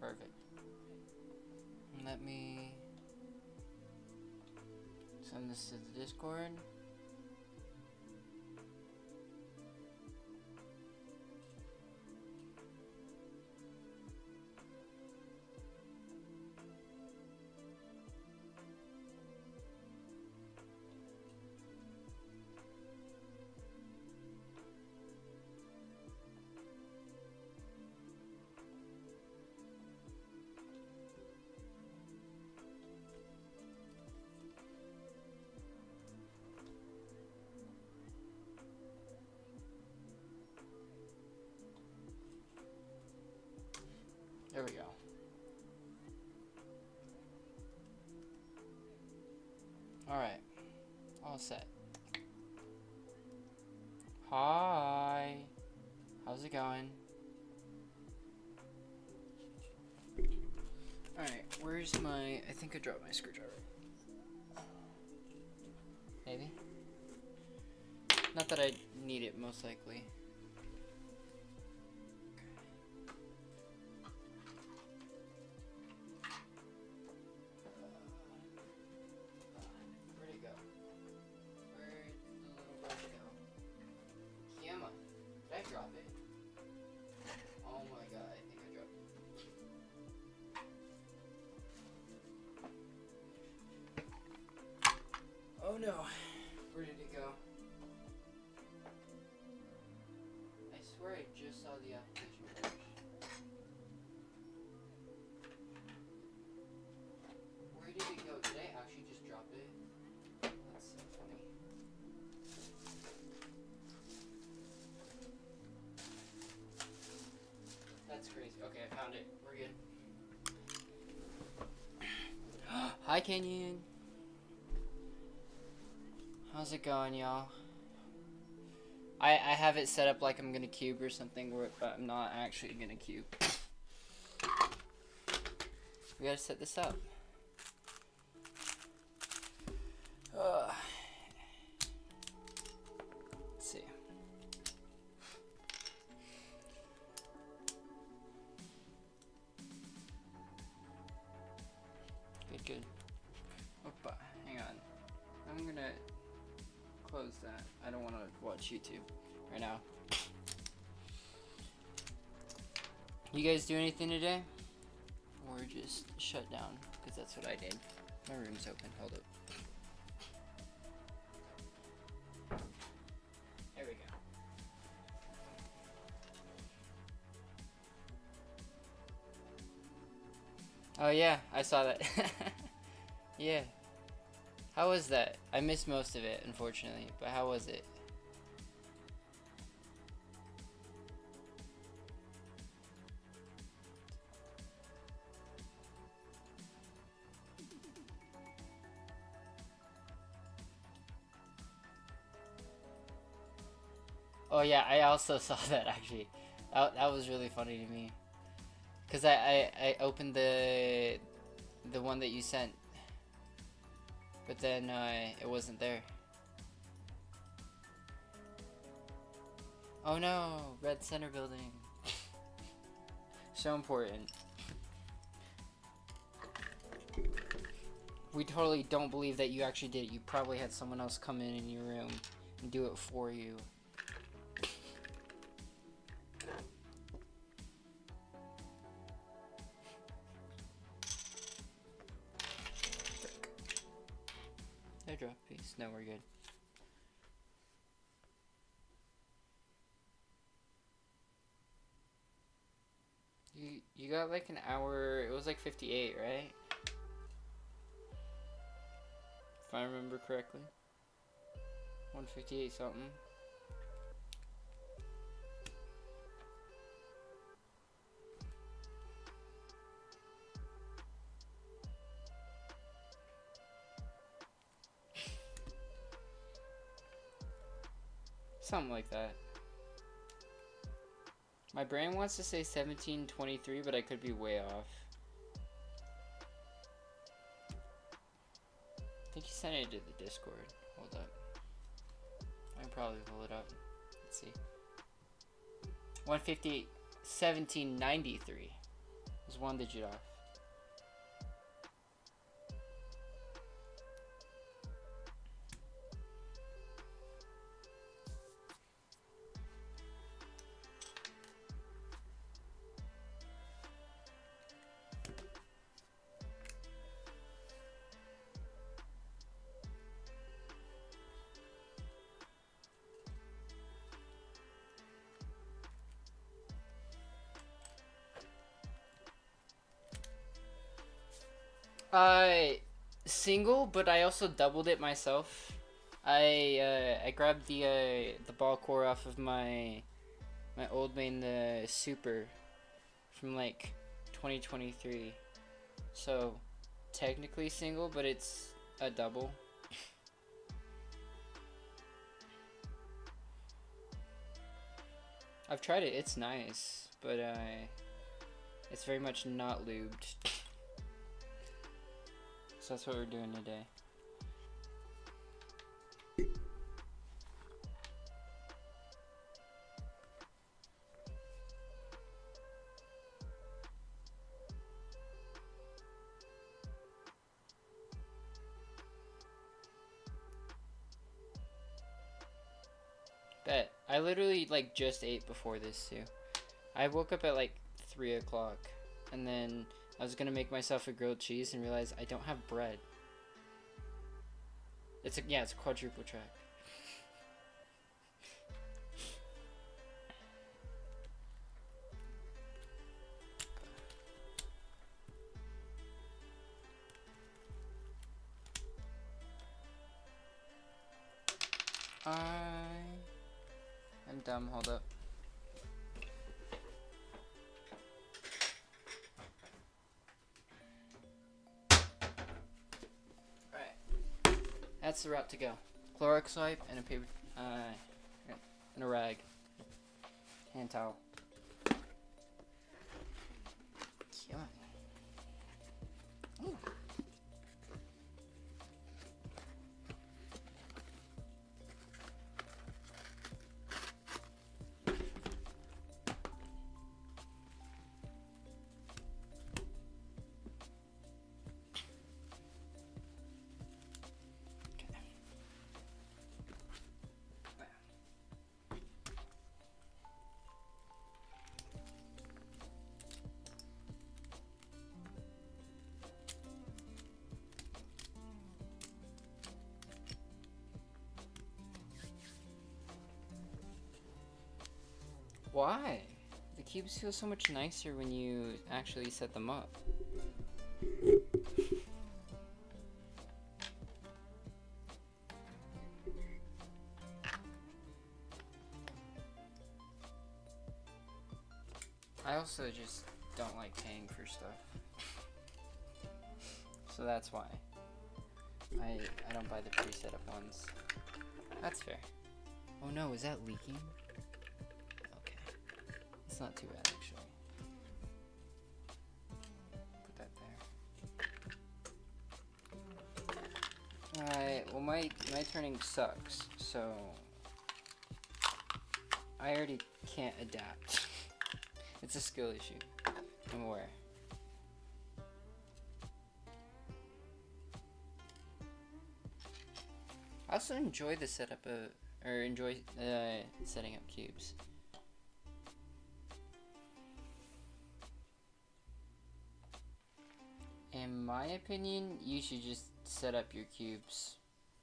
Perfect. Let me send this to the Discord. There we go. Alright. All set. Hi. How's it going? Alright, where's my... I think I dropped my screwdriver. Maybe? Not that I need it, most likely. Oh no, where did it go? I swear I just saw the application flash. Where did it go? Did I actually just drop it? That's so funny. That's crazy. Okay, I found it. We're good. Hi, Kenyon. How's it going, y'all? I have it set up like I'm gonna cube or something, but I'm not actually gonna cube. We gotta set this up. Let's see. Good. Opa, hang on. I'm gonna close that. I don't want to watch YouTube right now. You guys do anything today? Or just shut down? Because that's what I did. My room's open. Hold up. There we go. Oh yeah, I saw that. Yeah. How was that? I missed most of it, unfortunately, but how was it? Oh yeah, I also saw that actually. That was really funny to me. Cause I opened the one that you sent, but then it wasn't there. Oh no, red center building. So important. We totally don't believe that you actually did it. You probably had someone else come in your room and do it for you. Airdrop, peace. No, we're good. You got like an hour. It was like 58, right? If I remember correctly. 158 something. Something like that. My brain wants to say 1723, but I could be way off. I think you sent it to the Discord. Hold up. I can probably pull it up. Let's see. 158, 1793. It was one digit off. Single, but I also doubled it myself. I grabbed the ball core off of my old main, the Super, from like 2023. So technically single, but it's a double. I've tried it. It's nice, but it's very much not lubed. So that's what we're doing today. Bet. I literally like just ate before this too. I woke up at like 3 o'clock, and then I was gonna make myself a grilled cheese and realized I don't have bread. It's a quadruple track. I'm dumb. Hold up. That's the route to go. Clorox wipe and a paper, and a rag. Hand towel. Come on. Ooh. Why? The cubes feel so much nicer when you actually set them up. I also just don't like paying for stuff. So that's why. I don't buy the pre-set up ones. That's fair. Oh no, is that leaking? It's not too bad, actually. Put that there. Alright, well my turning sucks, so I already can't adapt. It's a skill issue. I'm aware. I also enjoy the setup of, or enjoy setting up cubes. In my opinion, you should just set up your cubes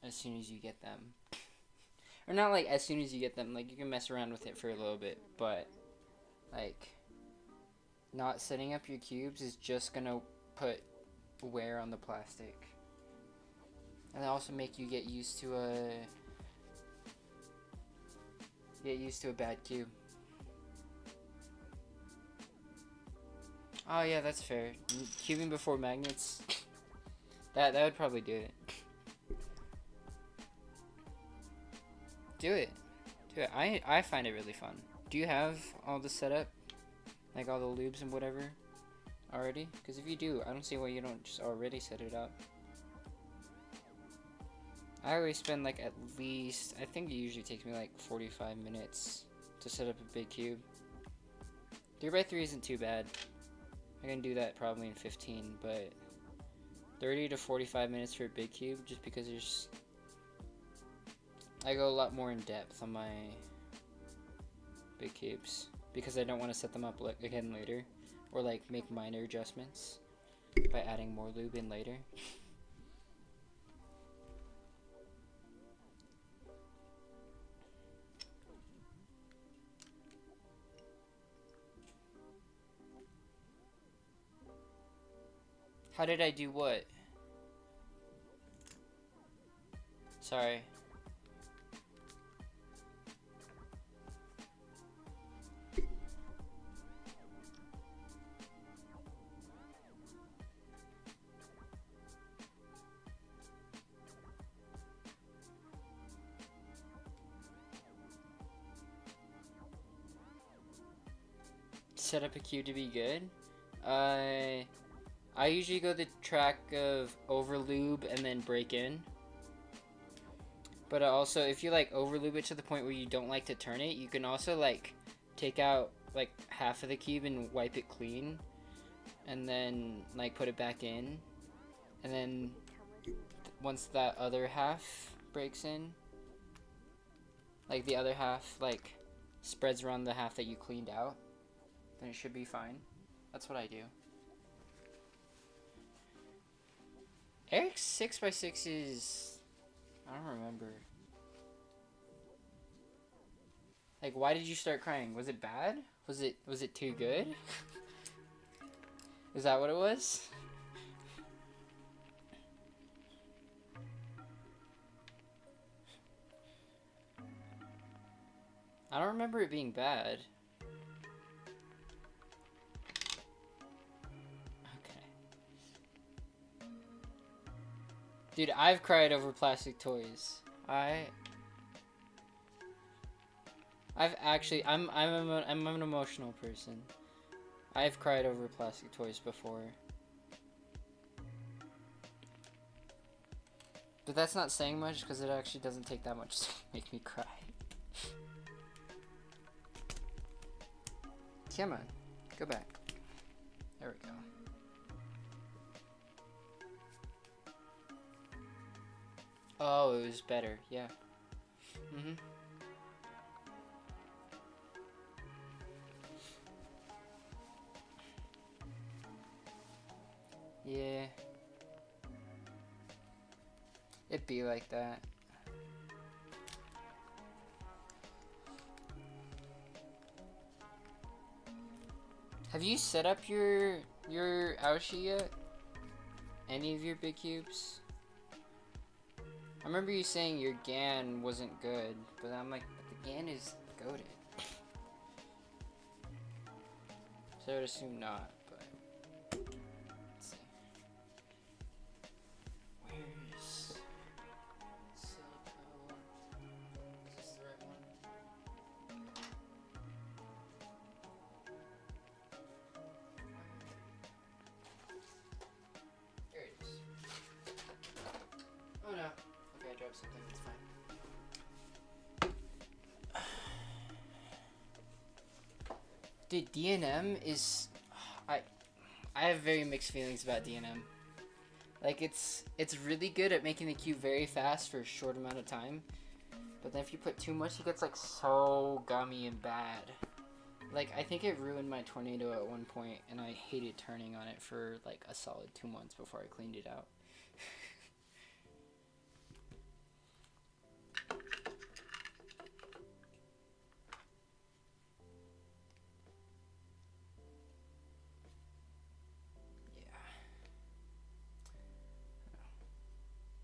as soon as you get them. Or not like as soon as you get them, like you can mess around with it for a little bit, but like not setting up your cubes is just gonna put wear on the plastic. And also make you get used to a bad cube. Oh yeah, that's fair. Cubing before magnets. That would probably do it. Do it. Do it. I find it really fun. Do you have all the setup? Like all the lubes and whatever already? Because if you do, I don't see why you don't just already set it up. I always spend like at least, I think it usually takes me like 45 minutes to set up a big cube. 3x3 isn't too bad. I can do that probably in 15, but 30 to 45 minutes for a big cube, just because I go a lot more in depth on my big cubes, because I don't want to set them up again later, or like make minor adjustments by adding more lube in later. How did I do what? Sorry. Set up a cube to be good? I usually go the track of overlube and then break in. But also, if you like overlube it to the point where you don't like to turn it, you can also like take out like half of the cube and wipe it clean, and then like put it back in, and then once that other half breaks in, like the other half like spreads around the half that you cleaned out, then it should be fine. That's what I do. Eric's 6x6 is... I don't remember. Like, why did you start crying? Was it bad? Was it too good? Is that what it was? I don't remember it being bad. Dude, I've cried over plastic toys. I've actually, I'm an emotional person. I've cried over plastic toys before. But that's not saying much, because it actually doesn't take that much to make me cry. Come on, go back. There we go. Oh, it was better, yeah. Mm-hmm. Yeah. It'd be like that. Have you set up your aoshi yet? Any of your big cubes? I remember you saying your GAN wasn't good, but I'm like, but the GAN is goated. So I would assume not, but let's see. Where's Silico? Is this the right one? Here it is. Oh no. Okay, I dropped something, it's fine. Dude, DNM is... I have very mixed feelings about DNM. Like, it's really good at making the cube very fast for a short amount of time. But then if you put too much, it gets, like, so gummy and bad. Like, I think it ruined my Tornado at one point, and I hated turning on it for, like, a solid 2 months before I cleaned it out.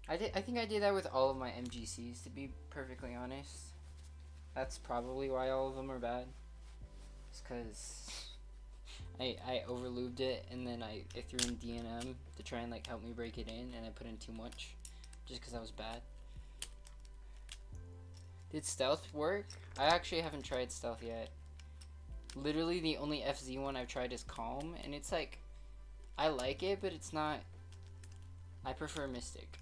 I think I did that with all of my MGCs, to be perfectly honest. That's probably why all of them are bad. It's because I overlubed it, and then I threw in DNM to try and like help me break it in, and I put in too much just because I was bad. Did stealth work? I actually haven't tried stealth yet. Literally the only FZ one I've tried is calm, and it's like, I like it, but it's not... I prefer Mystic.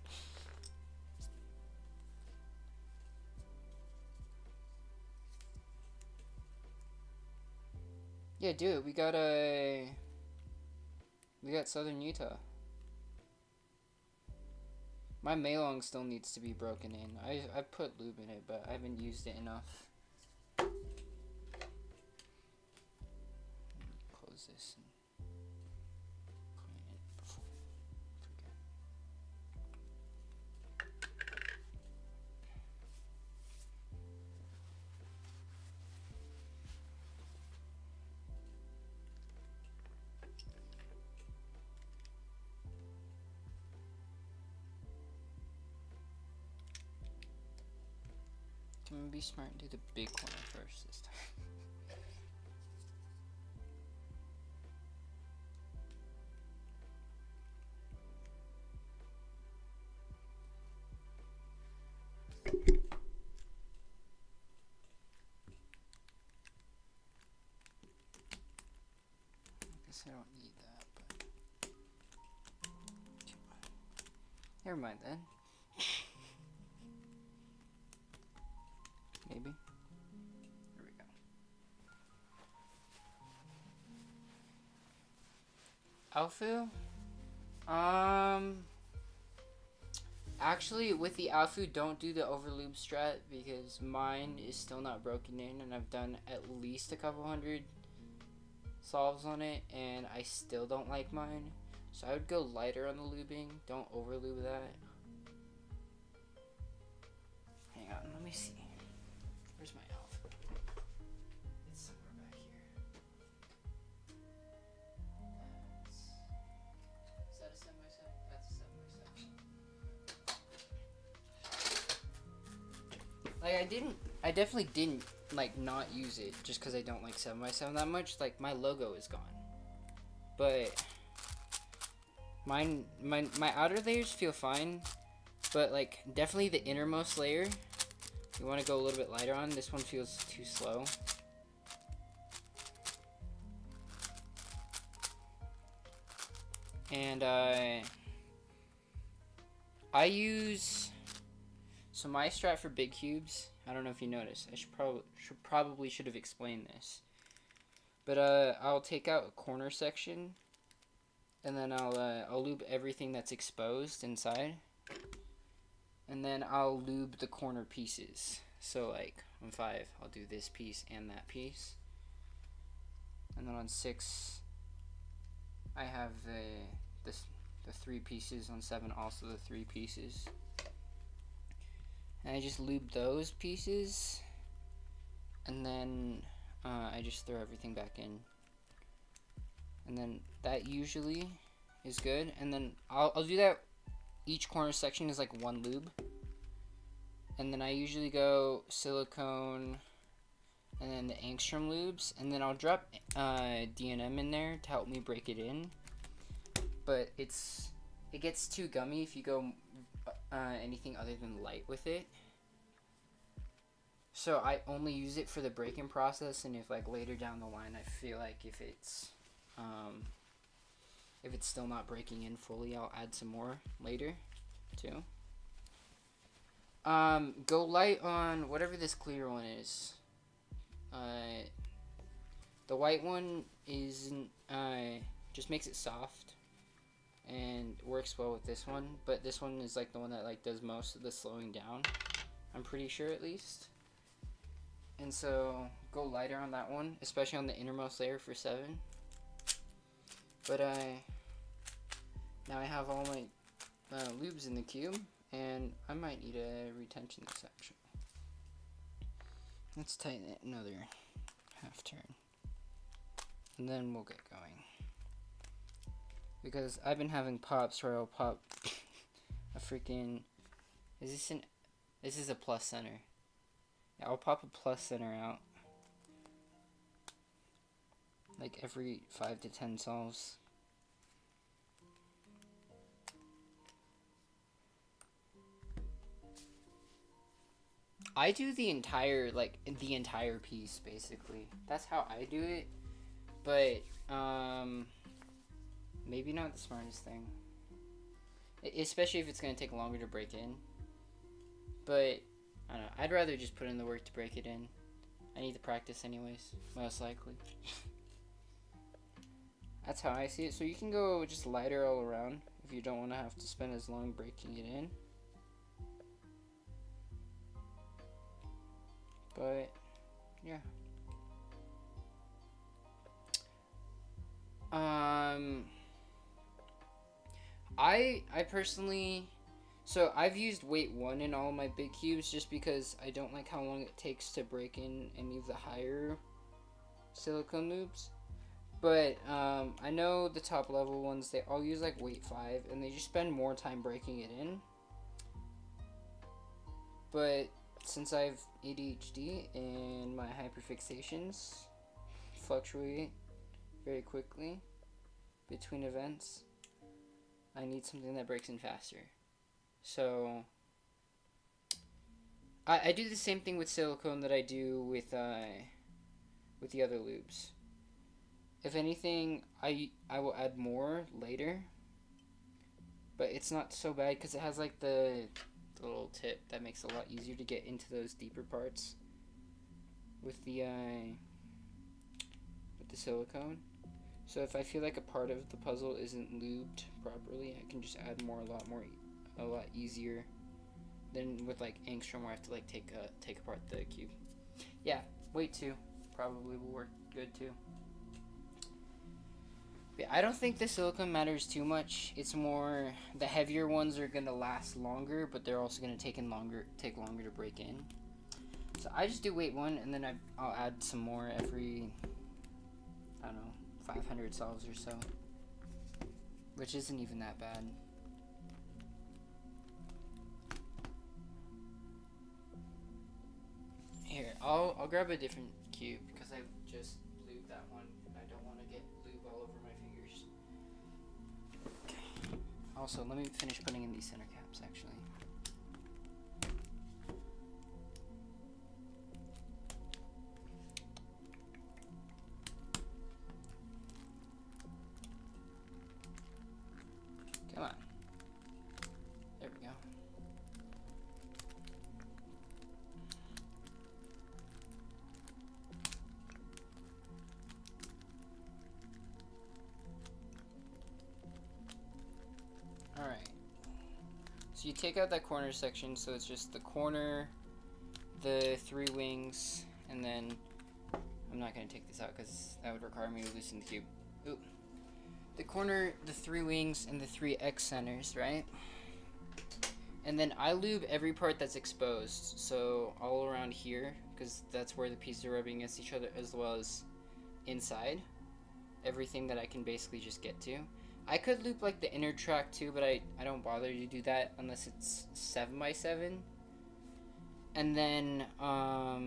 Yeah, do it. We got a... We got Southern Utah. My Maylong still needs to be broken in. I put lube in it, but I haven't used it enough. Close this and clean it before I forget. Can we be smart and do the big corner first this time? I guess I don't need that, but never mind then. Maybe. There we go. Alfu? Actually, with the Alfu, don't do the overlube strat because mine is still not broken in, and I've done at least a couple hundred solves on it, and I still don't like mine. So I would go lighter on the lubing. Don't overlube that. Hang on, let me see. Where's my Alfu? It's somewhere back here. Is that a 7x7? That's a 7x7. Like I definitely didn't like not use it just because I don't like 7x7 that much. Like my logo is gone, but my outer layers feel fine, but like definitely the innermost layer you want to go a little bit lighter on. This one feels too slow. And I use, so my strat for big cubes, I don't know if you noticed, I probably should have explained this, but I'll take out a corner section, and then I'll lube everything that's exposed inside, and then I'll lube the corner pieces. So like on 5 I'll do this piece and that piece, and then on 6 I have the 3 pieces, on 7 also the 3 pieces. And I just lube those pieces, and then I just throw everything back in. And then that usually is good. And then I'll do that. Each corner section is like 1 lube. And then I usually go silicone and then the angstrom lubes. And then I'll drop D&M in there to help me break it in. But it gets too gummy if you go anything other than light with it. So I only use it for the break-in process, and if like later down the line I feel like if it's still not breaking in fully, I'll add some more later too. Go light on whatever this clear one is. The white one isn't just makes it soft and works well with this one, but this one is like the one that like does most of the slowing down, I'm pretty sure, at least. And so go lighter on that one, especially on the innermost layer for 7. But now I have all my lubes in the cube, and I might need a retention section. Let's tighten it another half turn, and then we'll get going. Because I've been having pops where I'll pop a freaking, this is a plus center. Yeah, I'll pop a plus center out like every 5 to 10 solves. I do the entire piece basically. That's how I do it. But maybe not the smartest thing, especially if it's going to take longer to break in. But I don't know, I'd rather just put in the work to break it in. I need to practice anyways, most likely. That's how I see it. So you can go just lighter all around if you don't want to have to spend as long breaking it in. But yeah. I personally, so I've used weight 1 in all my big cubes just because I don't like how long it takes to break in any of the higher silicone lubes. But I know the top level ones, they all use like weight 5 and they just spend more time breaking it in. But since I have ADHD and my hyperfixations fluctuate very quickly between events, I need something that breaks in faster. So I do the same thing with silicone that I do with the other lubes. If anything, I will add more later, but it's not so bad because it has like the little tip that makes it a lot easier to get into those deeper parts with the silicone. So if I feel like a part of the puzzle isn't lubed properly, I can just add more, a lot easier than with like angstrom where I have to like take apart the cube. Yeah, weight 2 probably will work good too. But I don't think the silicone matters too much. It's more the heavier ones are gonna last longer, but they're also gonna take longer to break in. So I just do weight 1, and then I'll add some more every, I don't know, 500 solves or so, which isn't even that bad. Here, I'll grab a different cube because I've just lubed that one. I don't want to get lube all over my fingers. Okay. Also, let me finish putting in these center caps actually. Come on. There we go. Alright. So you take out that corner section, so it's just the corner, the 3 wings, and then I'm not going to take this out because that would require me to loosen the cube. Oop. The corner, the 3 wings, and the 3 X centers, right? And then I lube every part that's exposed, so all around here, because that's where the pieces are rubbing against each other, as well as inside. Everything that I can basically just get to. I could loop like the inner track too, but I don't bother to do that unless it's 7x7. And then I'll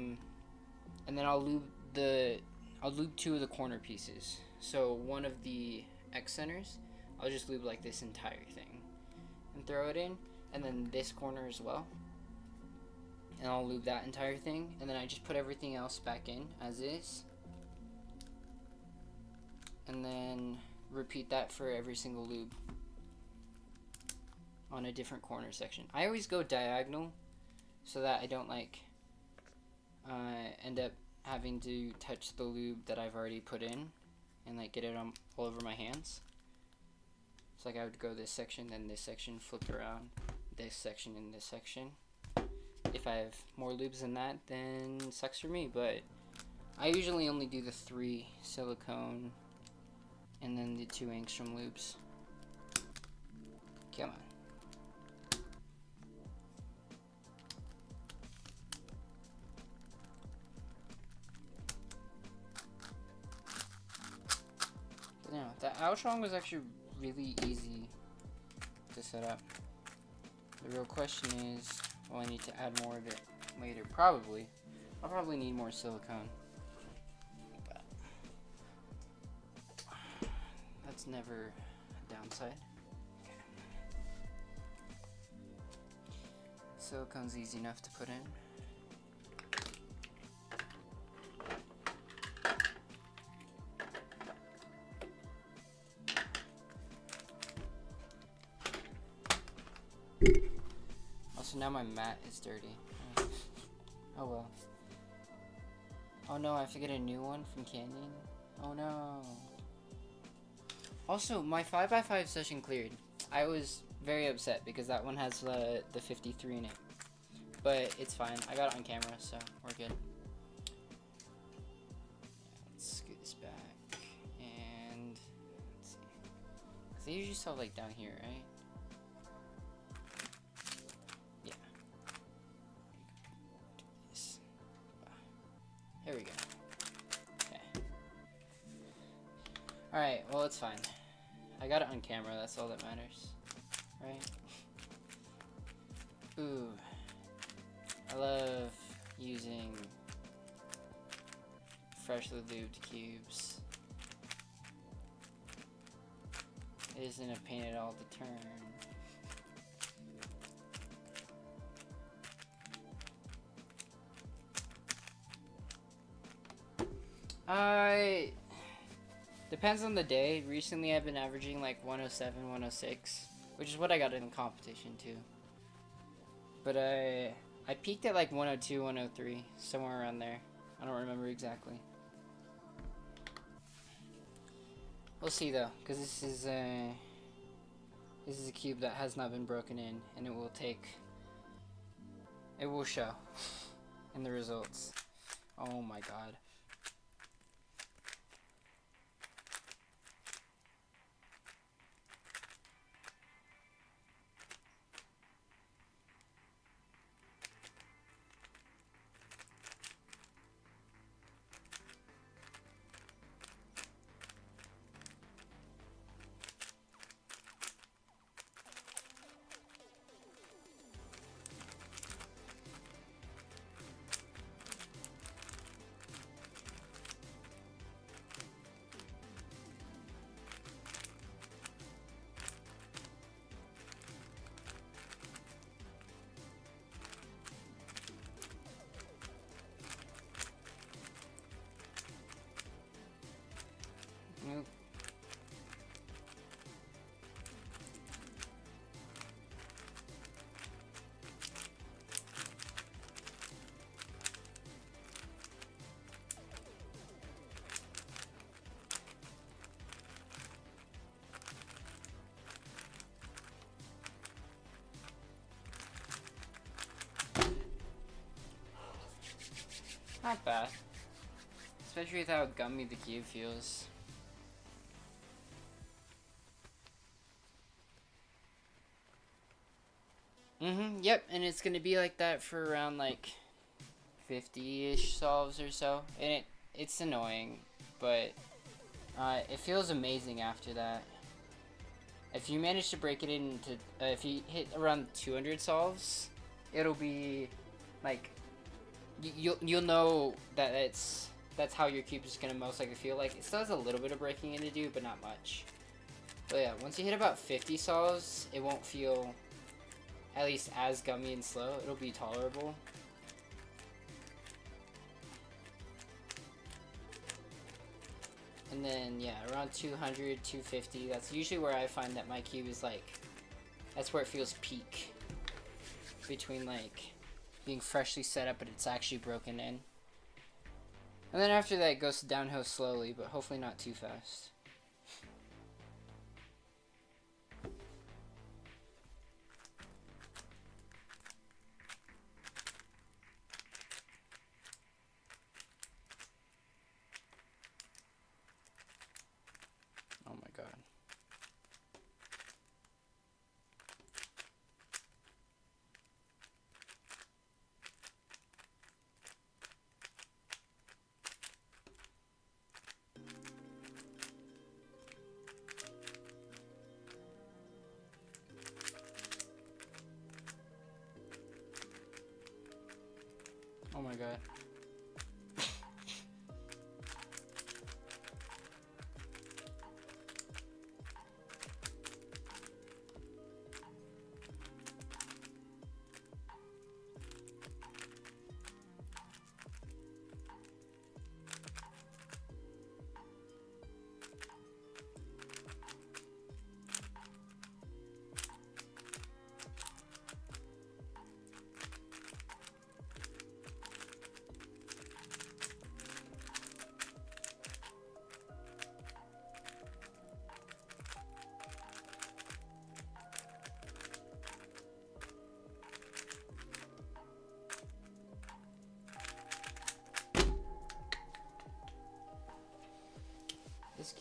lube 2 of the corner pieces. So one of the X centers, I'll just lube like this entire thing and throw it in, and then this corner as well. And I'll lube that entire thing, and then I just put everything else back in as is. And then repeat that for every single lube on a different corner section. I always go diagonal so that I don't like end up having to touch the lube that I've already put in and like get it all over my hands. So like I would go this section, then this section, flip around, this section and this section. If I have more lubes than that, then sucks for me, but I usually only do the 3 silicone and then the 2 angstrom loops. Come on. Yeah, the aochuang was actually really easy to set up. The real question is, will I need to add more of it later? Probably. I'll probably need more silicone. That's never a downside. Okay. Silicone's easy enough to put in. Also, now my mat is dirty. Oh well. Oh no, I have to get a new one from Canyon. Oh no. Also, my 5x5 session cleared. I was very upset because that one has the 53 in it. But it's fine. I got it on camera, so we're good. Let's scoot this back. And let's see. They usually sell like down here, right? Yeah. This. Here we go. Okay. Alright, well, it's fine. I got it on camera, that's all that matters. Right? Ooh. I love using freshly lubed cubes. It isn't a pain at all to turn. Depends on the day. Recently I've been averaging like 107, 106, which is what I got in the competition too. But I peaked at like 102, 103, somewhere around there. I don't remember exactly. We'll see though, because this is a cube that has not been broken in, and it will show in the results. Oh my god. Nope. Not bad. Especially with how gummy the cube feels. Yep, and it's gonna be like that for around like 50-ish solves or so. And it's annoying, but it feels amazing after that. If you manage to break it into, if you hit around 200 solves, it'll be like, you'll know that that's how your cube is gonna most likely feel like. It still has a little bit of breaking in to do, but not much. But yeah, once you hit about 50 solves, it won't feel at least as gummy and slow. It'll be tolerable. And then yeah, around 200, 250, that's usually where I find that my cube is like, that's where it feels peak. Between like being freshly set up but it's actually broken in. And then after that it goes downhill slowly, but hopefully not too fast. Oh my god. Oh my god.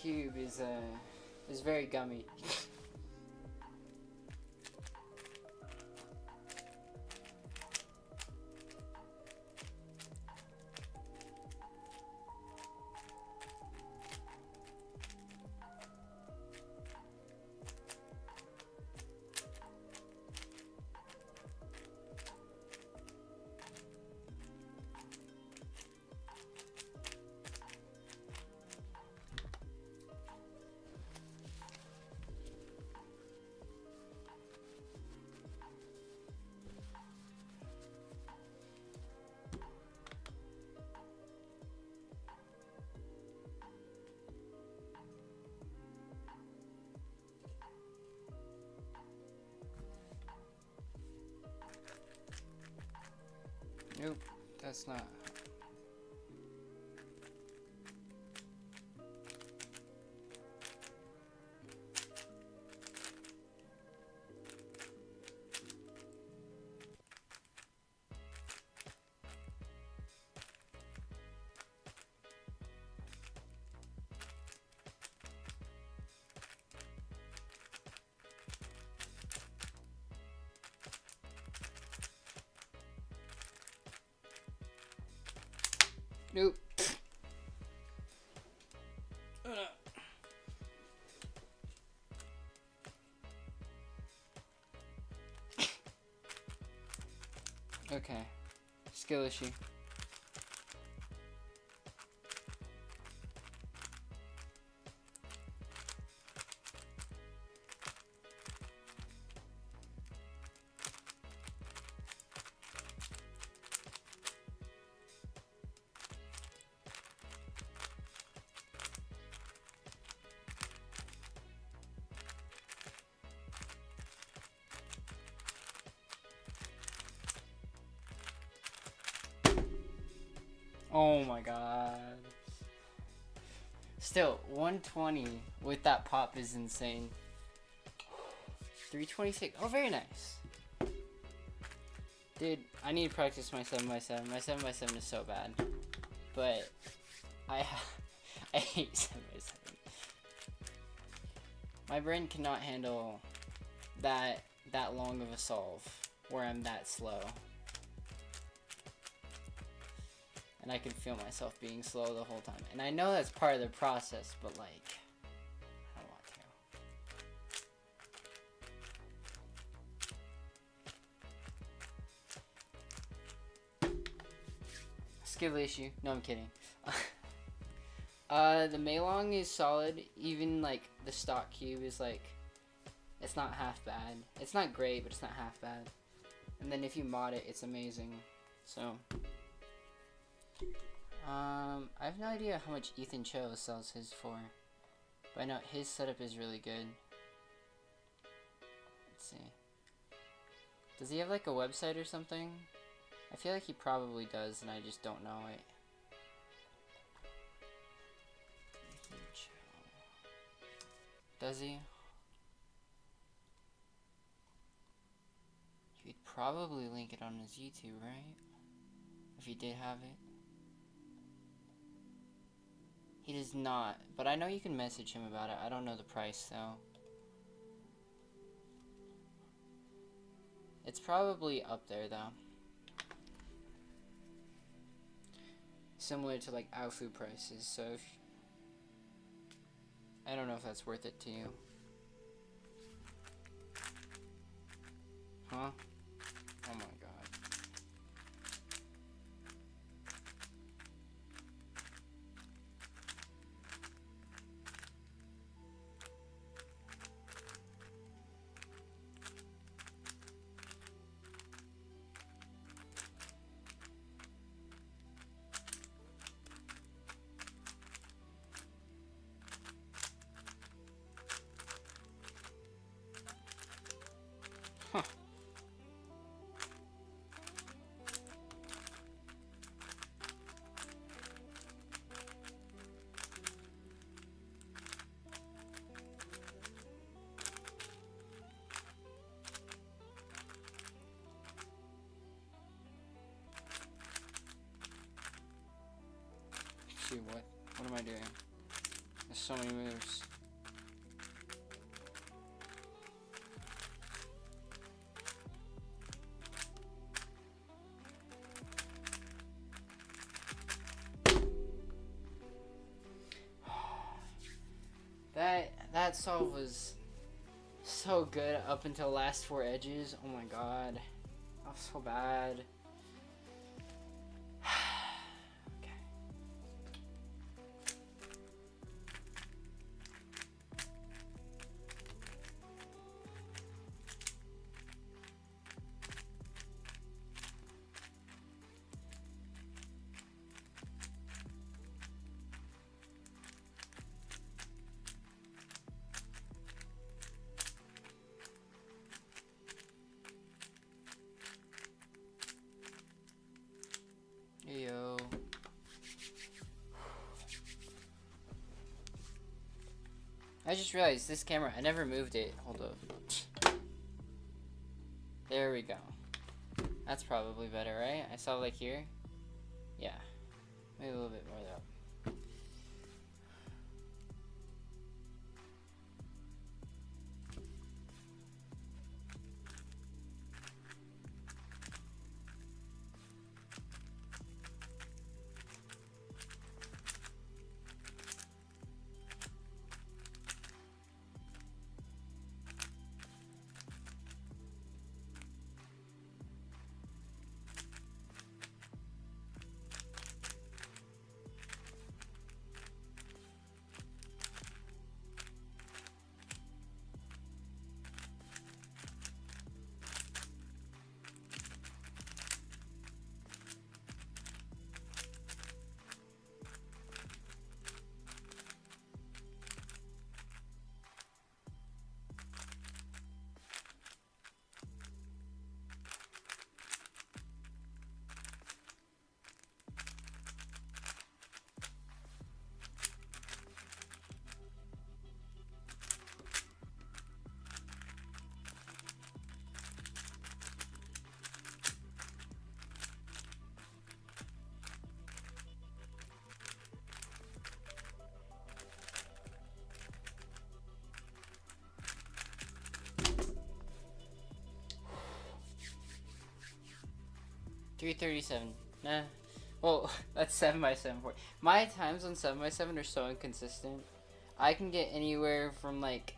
cube is very gummy. Nope, that's not. Nope. Okay. Skill issue. Oh my god. Still, 120 with that pop is insane. 326. Oh, very nice. Dude, I need to practice my 7x7. My 7x7 is so bad. But I hate 7x7. My brain cannot handle that long of a solve where I'm that slow. And I can feel myself being slow the whole time. And I know that's part of the process, but like, I don't want to. Skill issue. No, I'm kidding. The Meilong is solid. Even like the stock cube is like, it's not half bad. It's not great, but it's not half bad. And then if you mod it, it's amazing. So. I have no idea how much Ethan Cho sells his for, but I know his setup is really good. Let's see. Does he have like a website or something? I feel like he probably does, and I just don't know it. Ethan Cho. Does he? He'd probably link it on his YouTube, right? If he did have it. He does not, but I know you can message him about it. I don't know the price, though. It's probably up there, though. Similar to, like, Aofu prices, so if... I don't know if that's worth it to you. Huh? Oh my god. Huh. Shoot, what am I doing? so many moves. That solve was so good up until last 4 edges. Oh my god. That was so bad. Okay. Yo. I just realized this camera, I never moved it. Hold up. There we go. That's probably better, right? I saw like here. Yeah. Maybe a little bit more up. .337. Nah. Well, that's 7x7 for my times on 7x7 are so inconsistent. I can get anywhere from like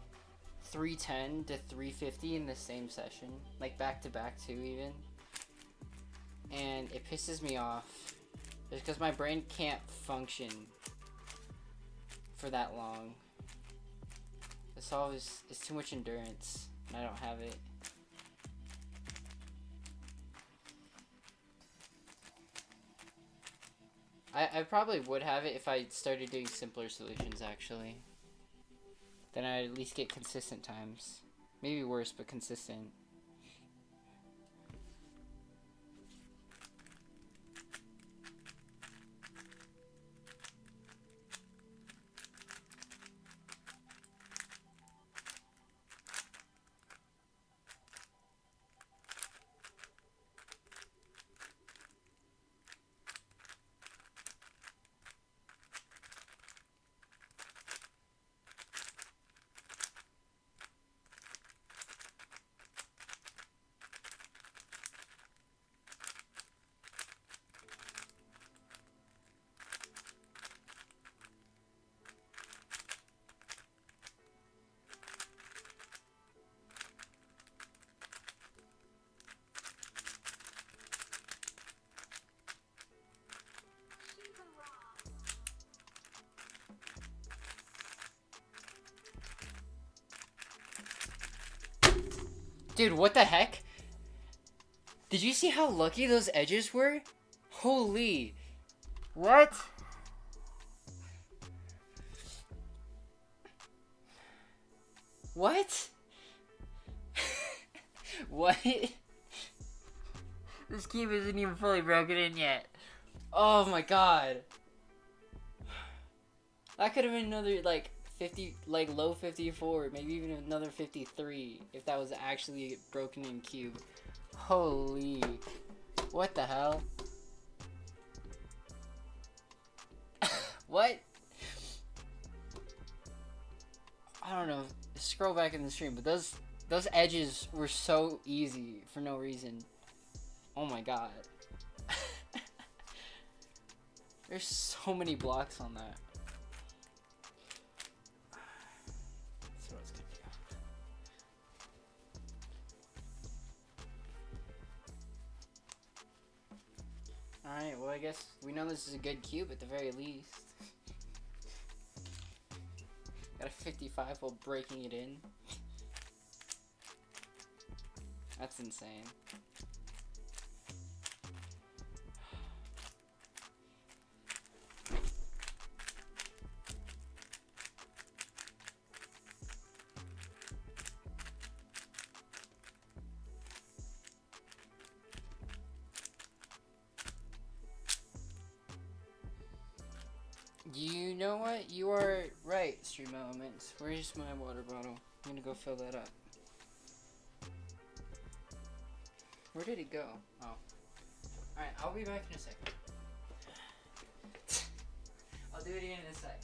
310 to 350 in the same session, like back to back too, even. And it pisses me off just because my brain can't function for that long. The solve is too much endurance, and I don't have it. I probably would have it if I started doing simpler solutions, actually. Then I'd at least get consistent times. Maybe worse, but consistent. Dude, what the heck? Did you see how lucky those edges were? Holy. What? What? What? This cube isn't even fully broken in yet. Oh my god. That could have been another, like, 50, like, low 54, maybe even another 53, if that was actually a broken in cube. Holy. What the hell? What? I don't know. Scroll back in the stream, but those edges were so easy for no reason. Oh my god. There's so many blocks on that. That's what it's gonna be. Alright, well I guess we know this is a good cube at the very least. Got a 55 while breaking it in. That's insane. You know what? You are right, Stream Elements. Where's my water bottle? I'm gonna go fill that up. Where did it go? Oh. Alright, I'll be back in a second. I'll do it again in a sec.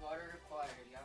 Water required, yeah.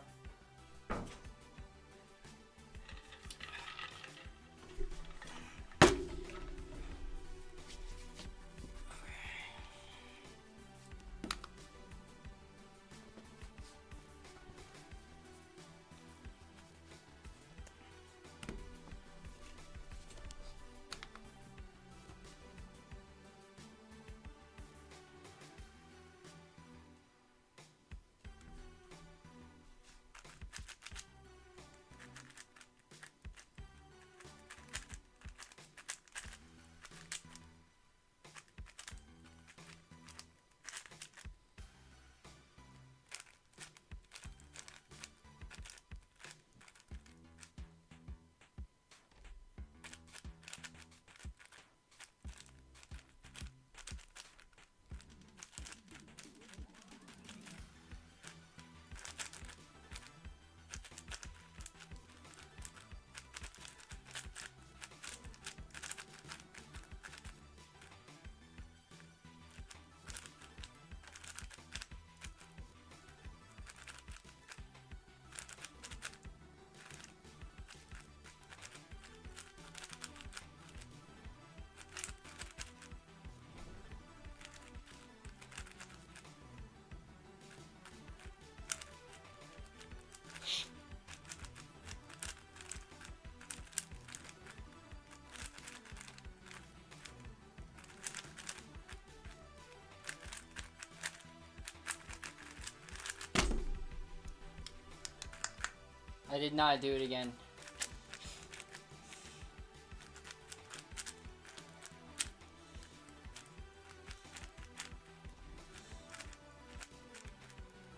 I did not do it again.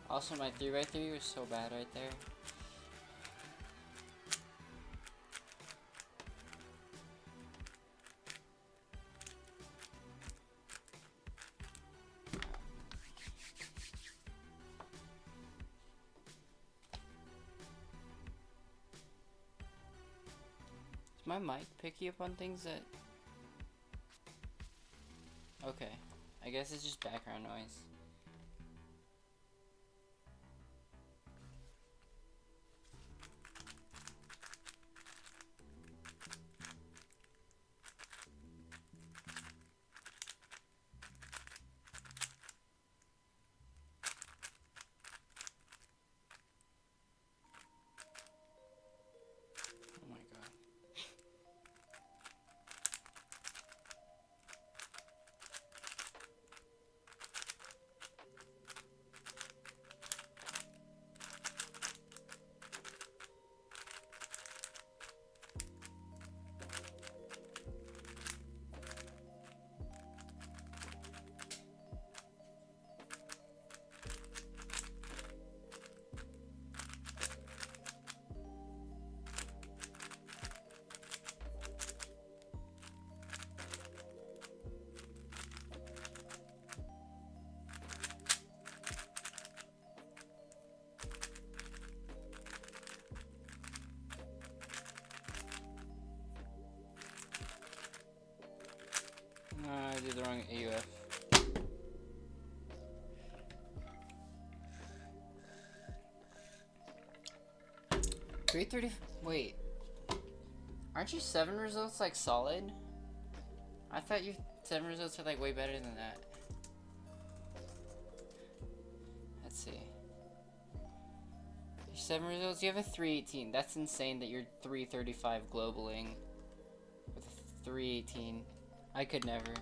Also, my 3x3 was so bad right there. Is my mic picky up on things that... Okay, I guess it's just background noise. Oh my god. I did the wrong AUF. 330. Wait. Aren't you 7 results like solid? I thought your 7 results are like way better than that. Let's see. Your 7 results, you have a 318. That's insane that you're 335 globaling with a 318. I could never.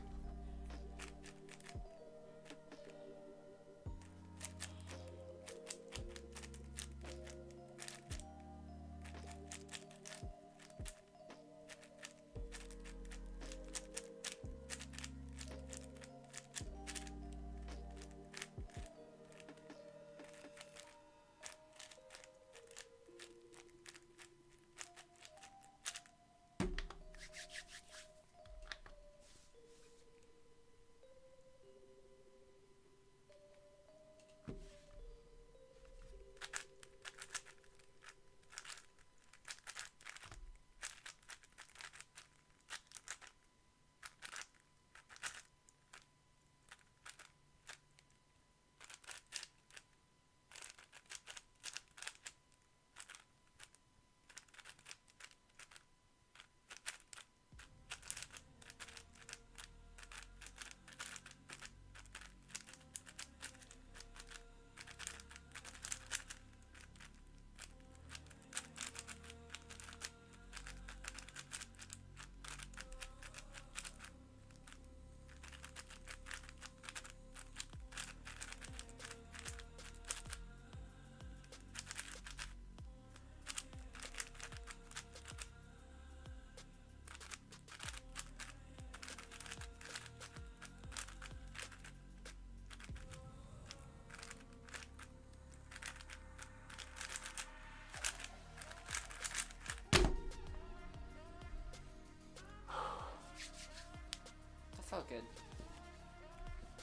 Felt good.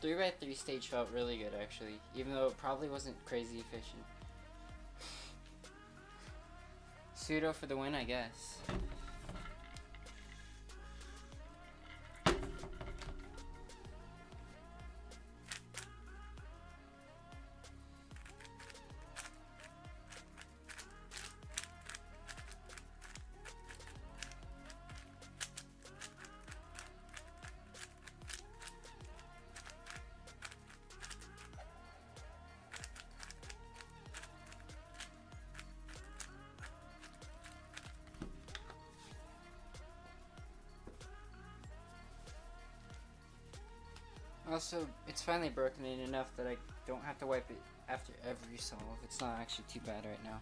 3x3 stage felt really good actually, even though it probably wasn't crazy efficient. Pseudo for the win, I guess. Also, it's finally broken in enough that I don't have to wipe it after every solve. It's not actually too bad right now.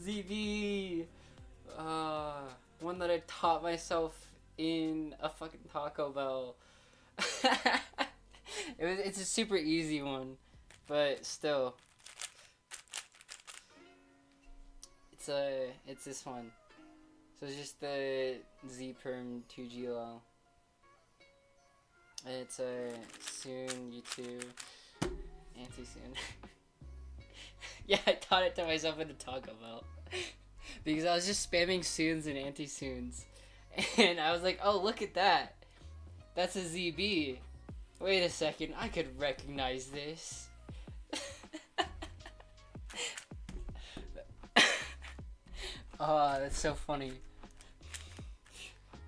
ZB. One that I taught myself in a fucking Taco Bell. It's a super easy one, but still. It's this one. So it's just the Z perm 2GLL. It's a soon YouTube anti-soon. Yeah, I taught it to myself in the Taco Bell. Because I was just spamming soons and anti-soons. And I was like, oh, look at that. That's a ZB. Wait a second, I could recognize this. Oh, that's so funny.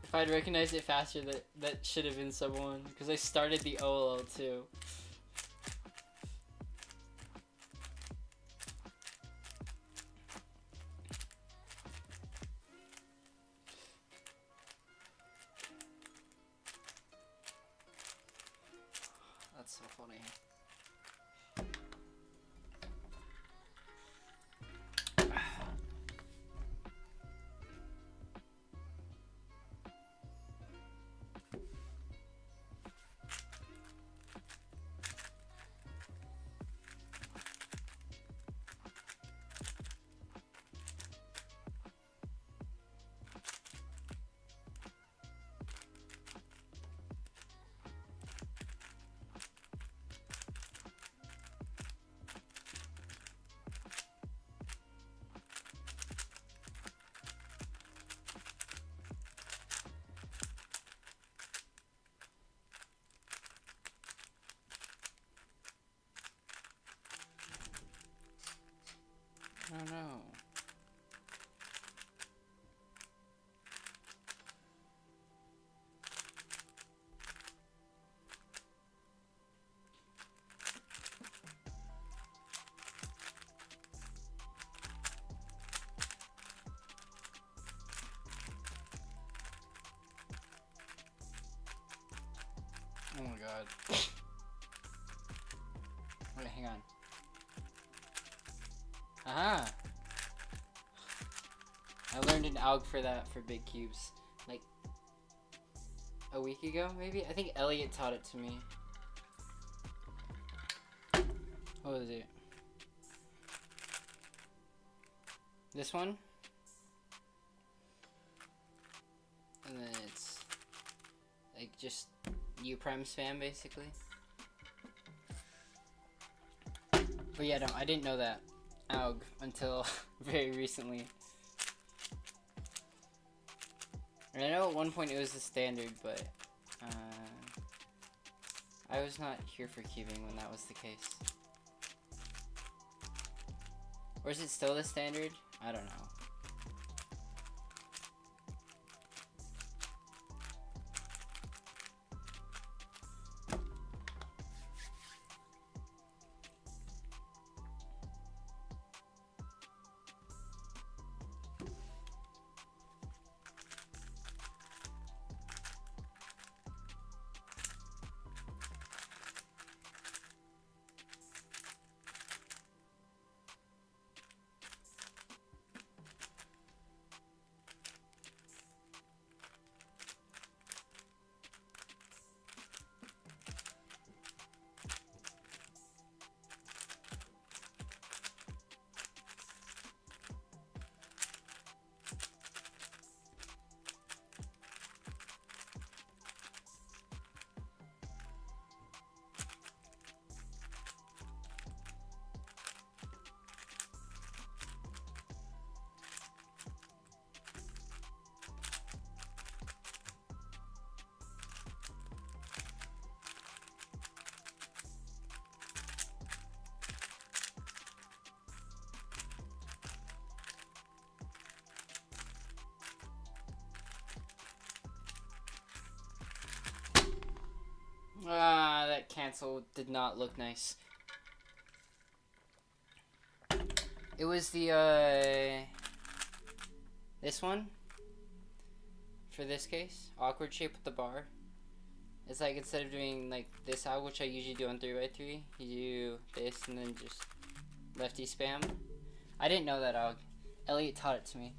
If I'd recognized it faster, that should have been someone. Because I started the OLL too. That's so funny. I don't know. Oh my god. Wait, hang on. Aha! I learned an alg for that for big cubes. Like, a week ago, maybe? I think Elliot taught it to me. What was it? This one? And then it's like just U prime spam basically. But yeah, no, I didn't know that alg until very recently. And I know at one point it was the standard, but I was not here for cubing when that was the case. Or is it still the standard? I don't know. Ah, that cancel did not look nice. It was the, this one. For this case. Awkward shape with the bar. It's like instead of doing like this out, which I usually do on 3x3, you do this and then just lefty spam. I didn't know that, Elliot taught it to me.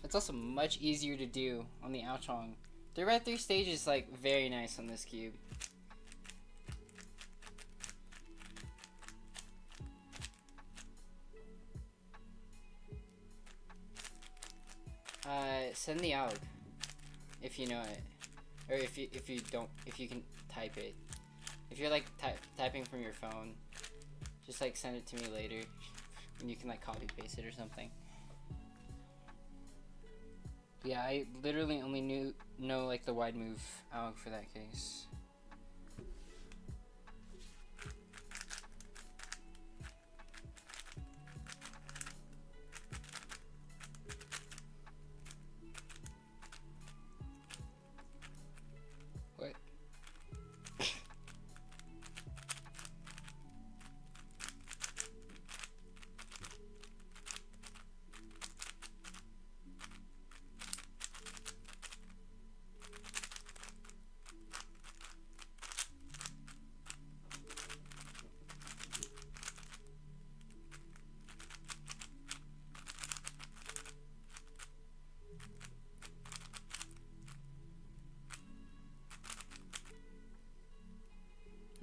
It's also much easier to do on the aochuang. 3x3 stage is like very nice on this cube. Send the aug if you know it, or if you don't, if you can type it. If you're like typing from your phone, just like send it to me later, and you can like copy paste it or something. Yeah, I literally only know like the wide move aug for that case. What?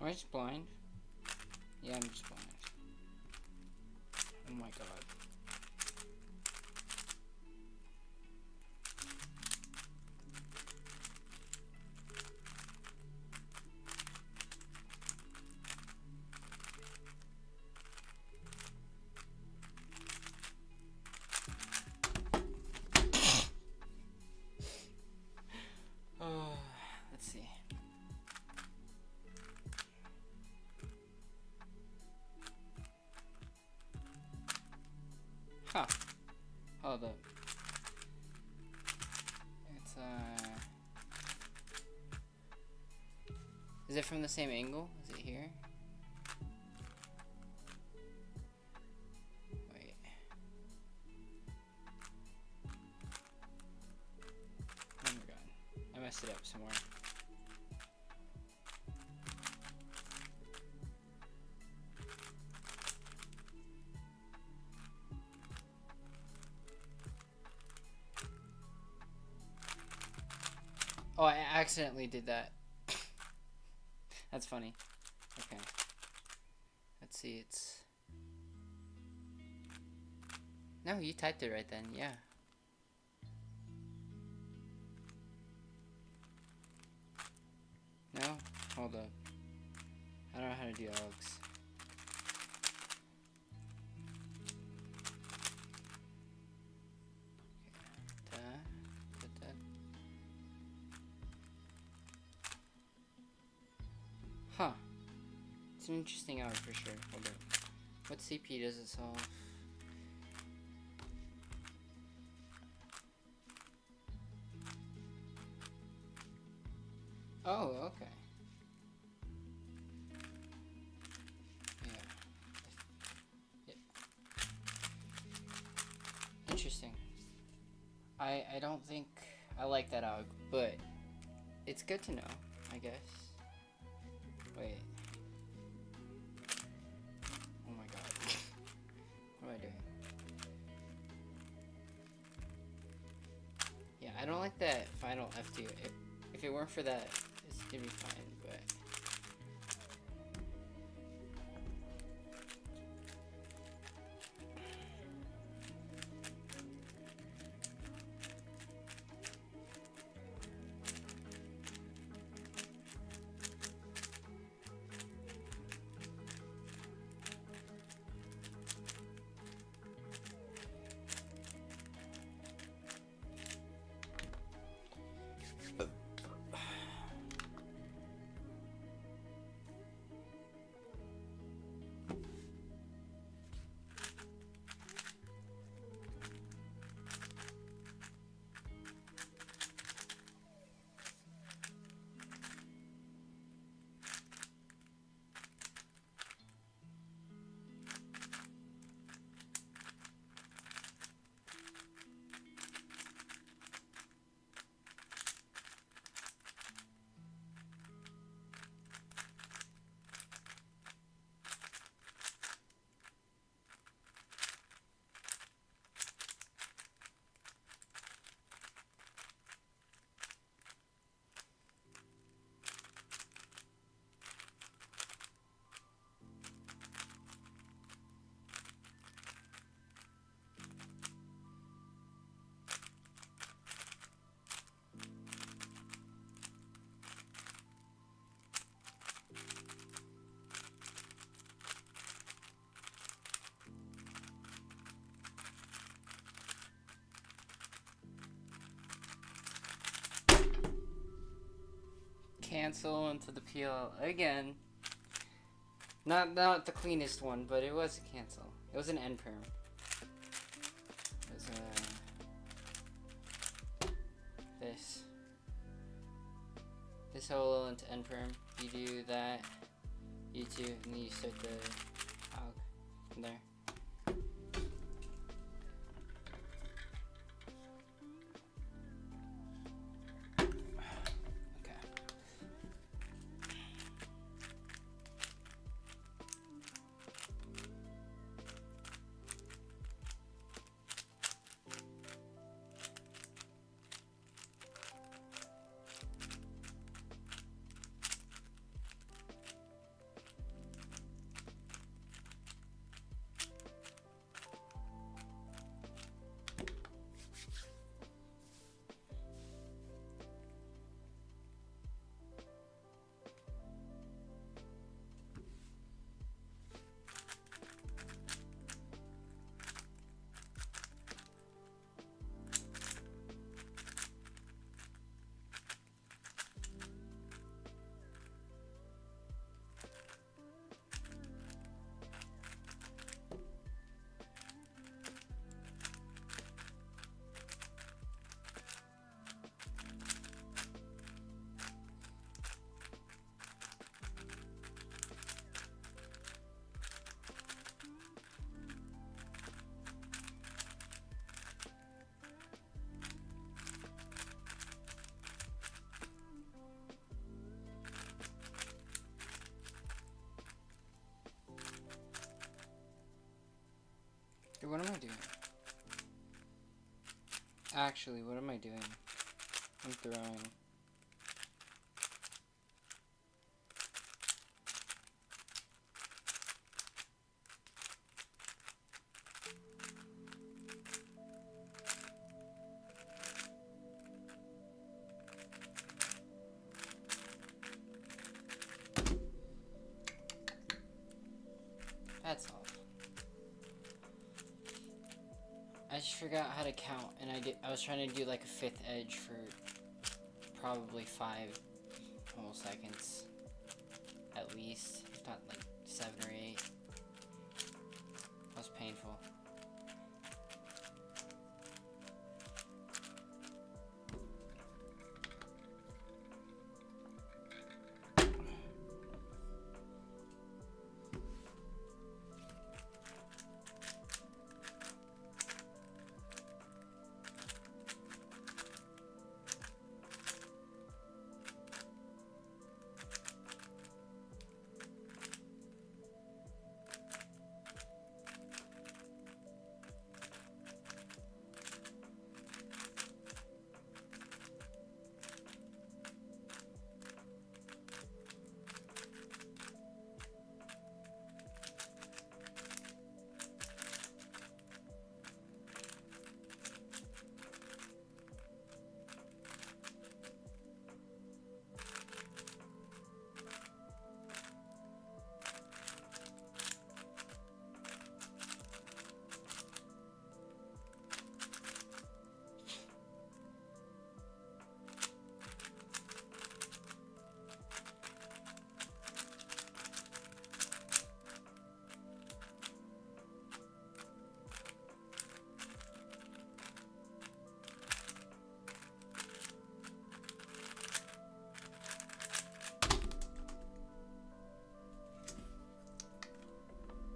Am I just blind? Yeah, I'm just blind. Oh my god. Oh, let's see. Huh. Hold up. It's is it from the same angle? Is it here? Wait. Oh my god. I messed it up somewhere. Oh, I accidentally did that. That's funny. Okay. Let's see, it's... No, you typed it right then, yeah. No? Hold up. I don't know how to do augs. Huh. It's an interesting aug for sure. Hold up. What CP does it solve? Oh, okay. Yeah. Interesting. I don't think I like that aug, but it's good to know, I guess. Wait. Oh my god. What am I doing? Yeah, I don't like that final F2. If it weren't for that, it's gonna be fine, but... cancel into the PL again. Not the cleanest one, but it was a cancel. It was an end perm. It was this holo into end perm. You do that, U2, and then you start the aug from there. Dude, what am I doing? Actually, what am I doing? I'm throwing. That's all. I just forgot how to count, and I was trying to do like a fifth edge for probably 5 whole seconds, at least, if not like 7 or 8. That was painful.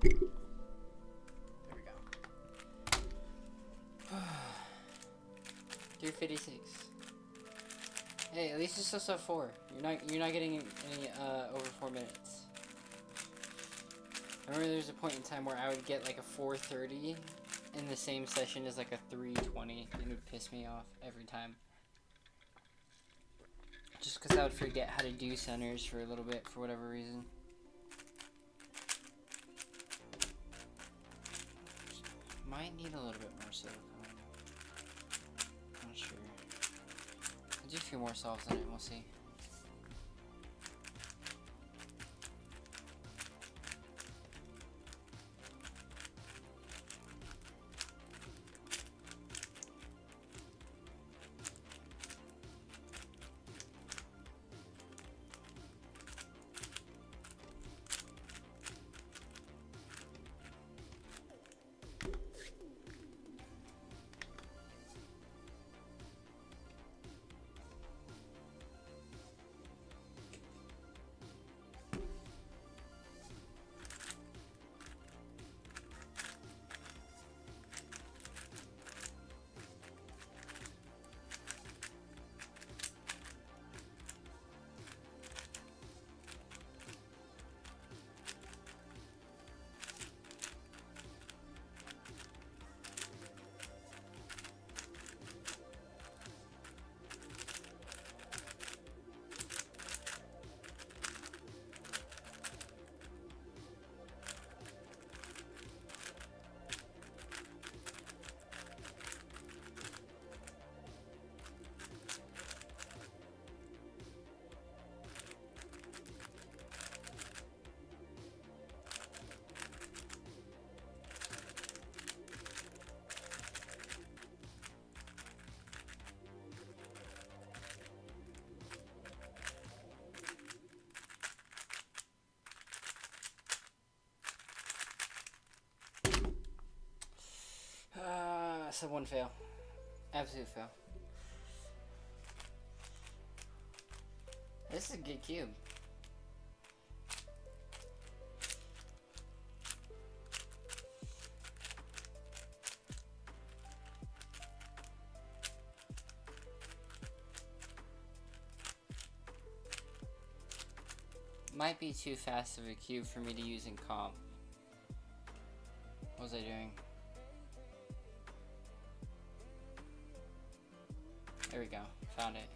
There we go. 356. Hey, at least it's still sub 4. You're not getting any over 4 minutes. I remember there was a point in time where I would get like a 4:30 in the same session as like a 3:20, and it would piss me off every time. Just because I would forget how to do centers for a little bit for whatever reason. Might need a little bit more silicone. Not sure. I'll do a few more solves on it, we'll see. So one fail. Absolute fail. This is a good cube. Might be too fast of a cube for me to use in comp. What was I doing? There we go. Found it.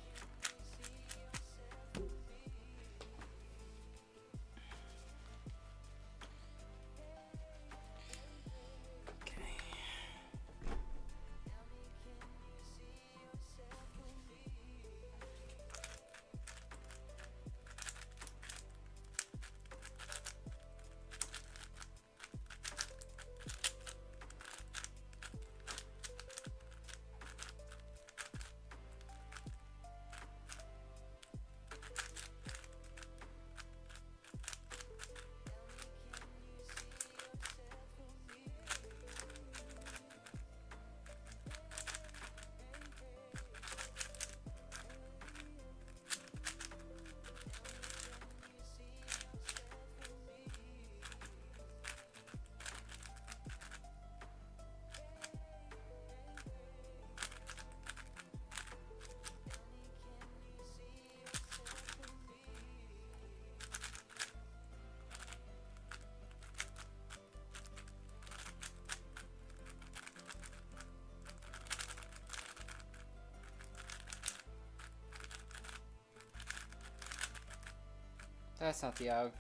That's not the AUG.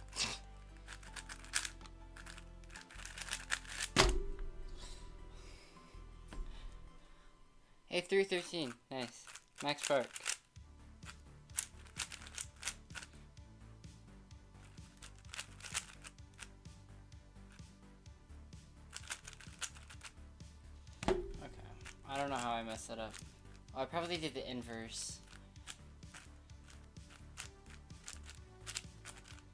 Hey, 313. Nice. Max Park. Okay. I don't know how I messed that up. Oh, I probably did the inverse.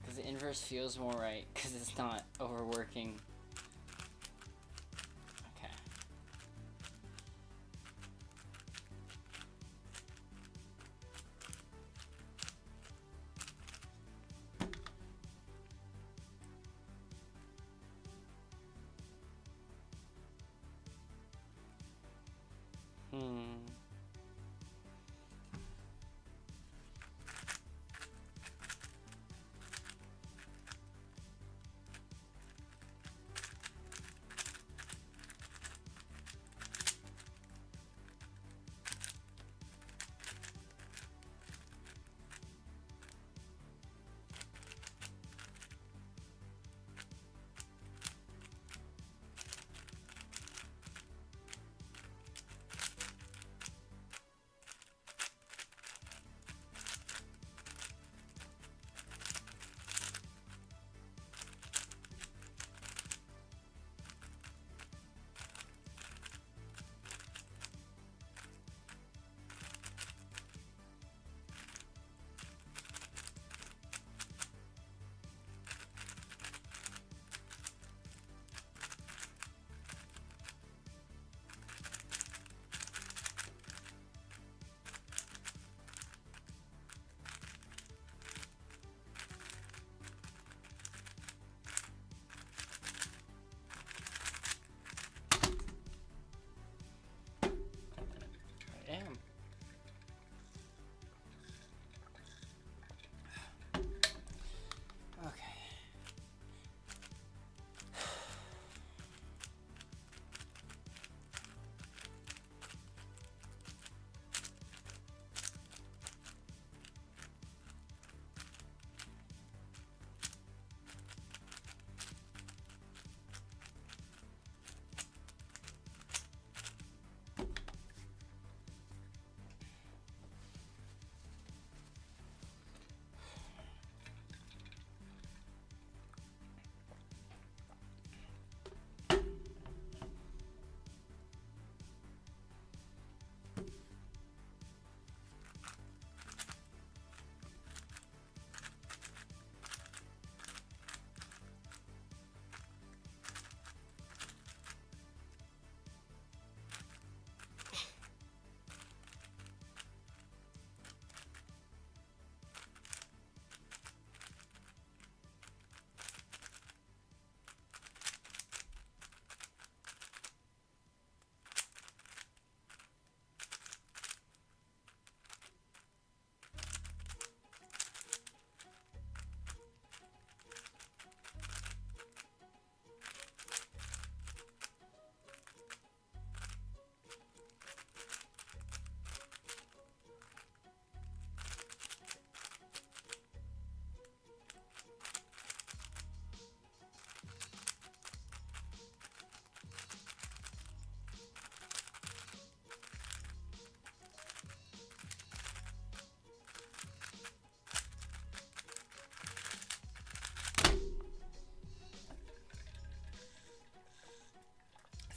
Because the inverse feels more right, because it's not overworking. Okay.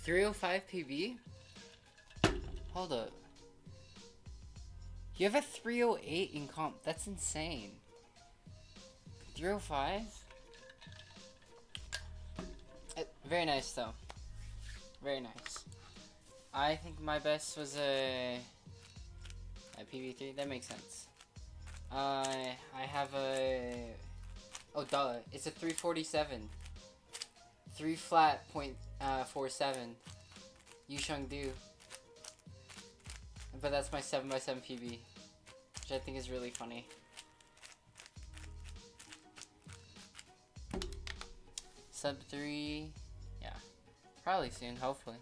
305 PB? Hold up. You have a 308 in comp. That's insane. 305? Very nice though. Very nice. I think my best was a PB3. That makes sense. I have a... Oh, duh. It's a 347. 3 flat point 47. Aochuang do. But that's my 7x7 PB. Which I think is really funny. Sub 3. Yeah. Probably soon, hopefully.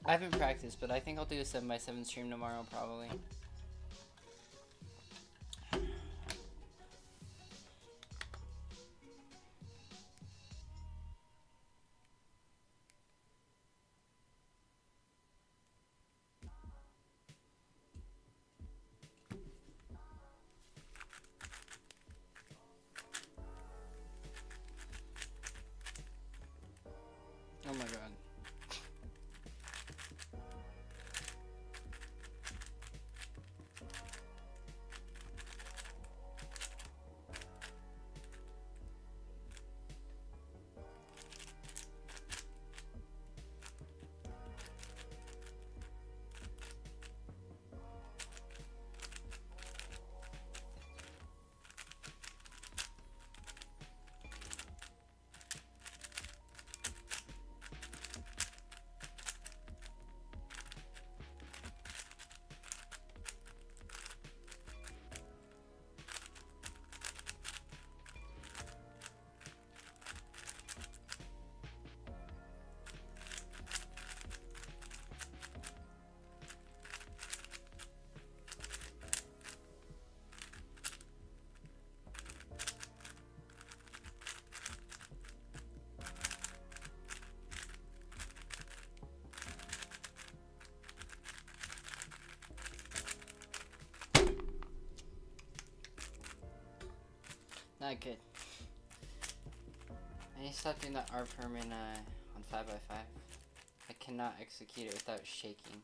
I haven't practiced, but I think I'll do a 7x7 stream tomorrow, probably. Oh my god. Not good. I need to stop doing that R perm on 5x5. I cannot execute it without shaking.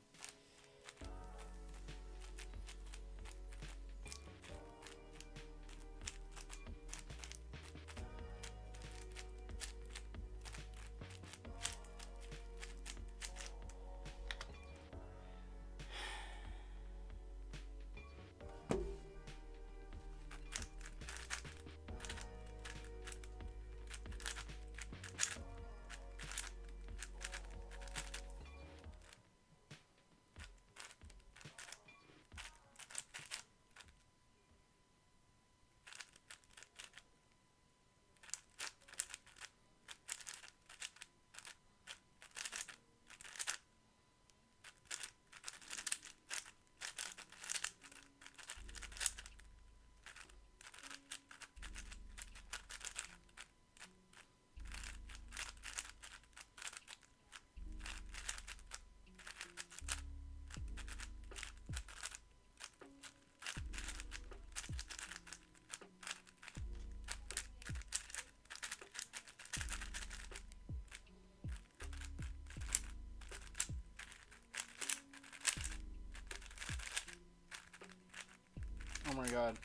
Oh my god.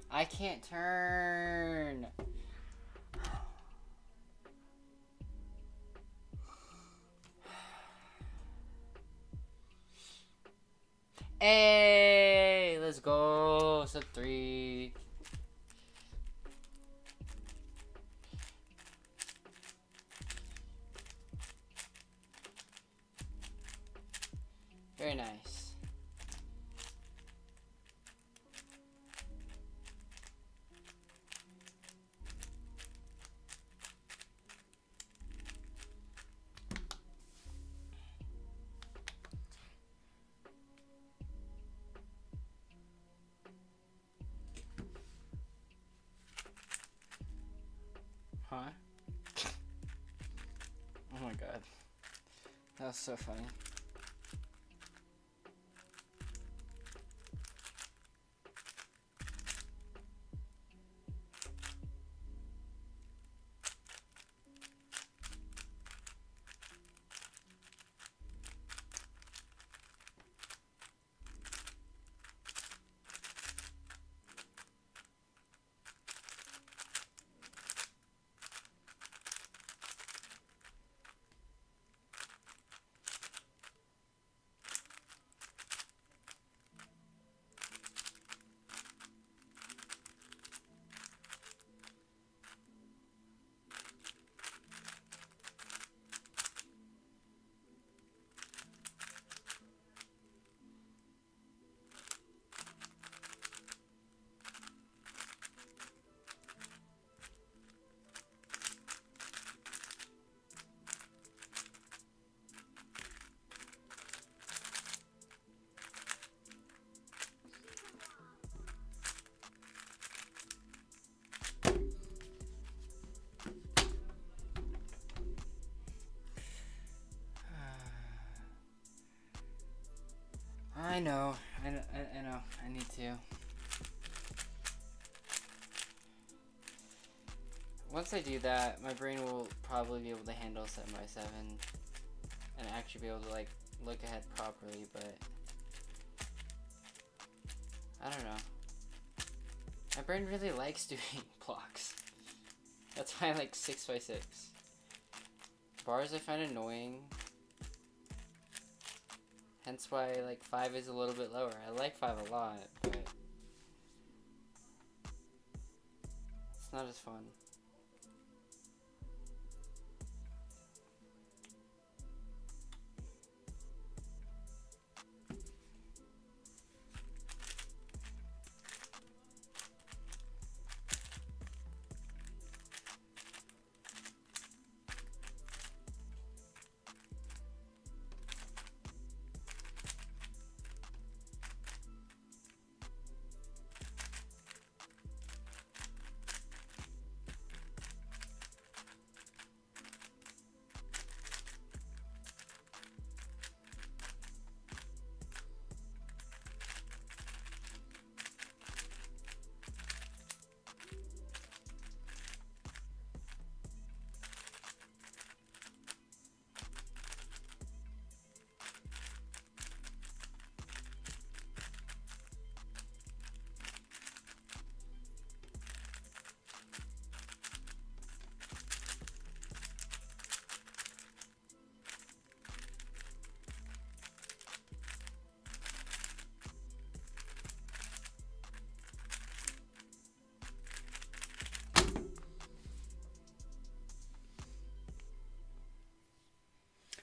I can't turn. Hey, let's go. Sub 3. Very nice. Huh? Oh my god. That was so funny. I know. I know. I need to. Once I do that, my brain will probably be able to handle 7x7 and actually be able to like look ahead properly, but I don't know. My brain really likes doing blocks. That's why I like 6x6. Bars I find annoying. Hence why like 5 is a little bit lower. I like 5 a lot, but it's not as fun.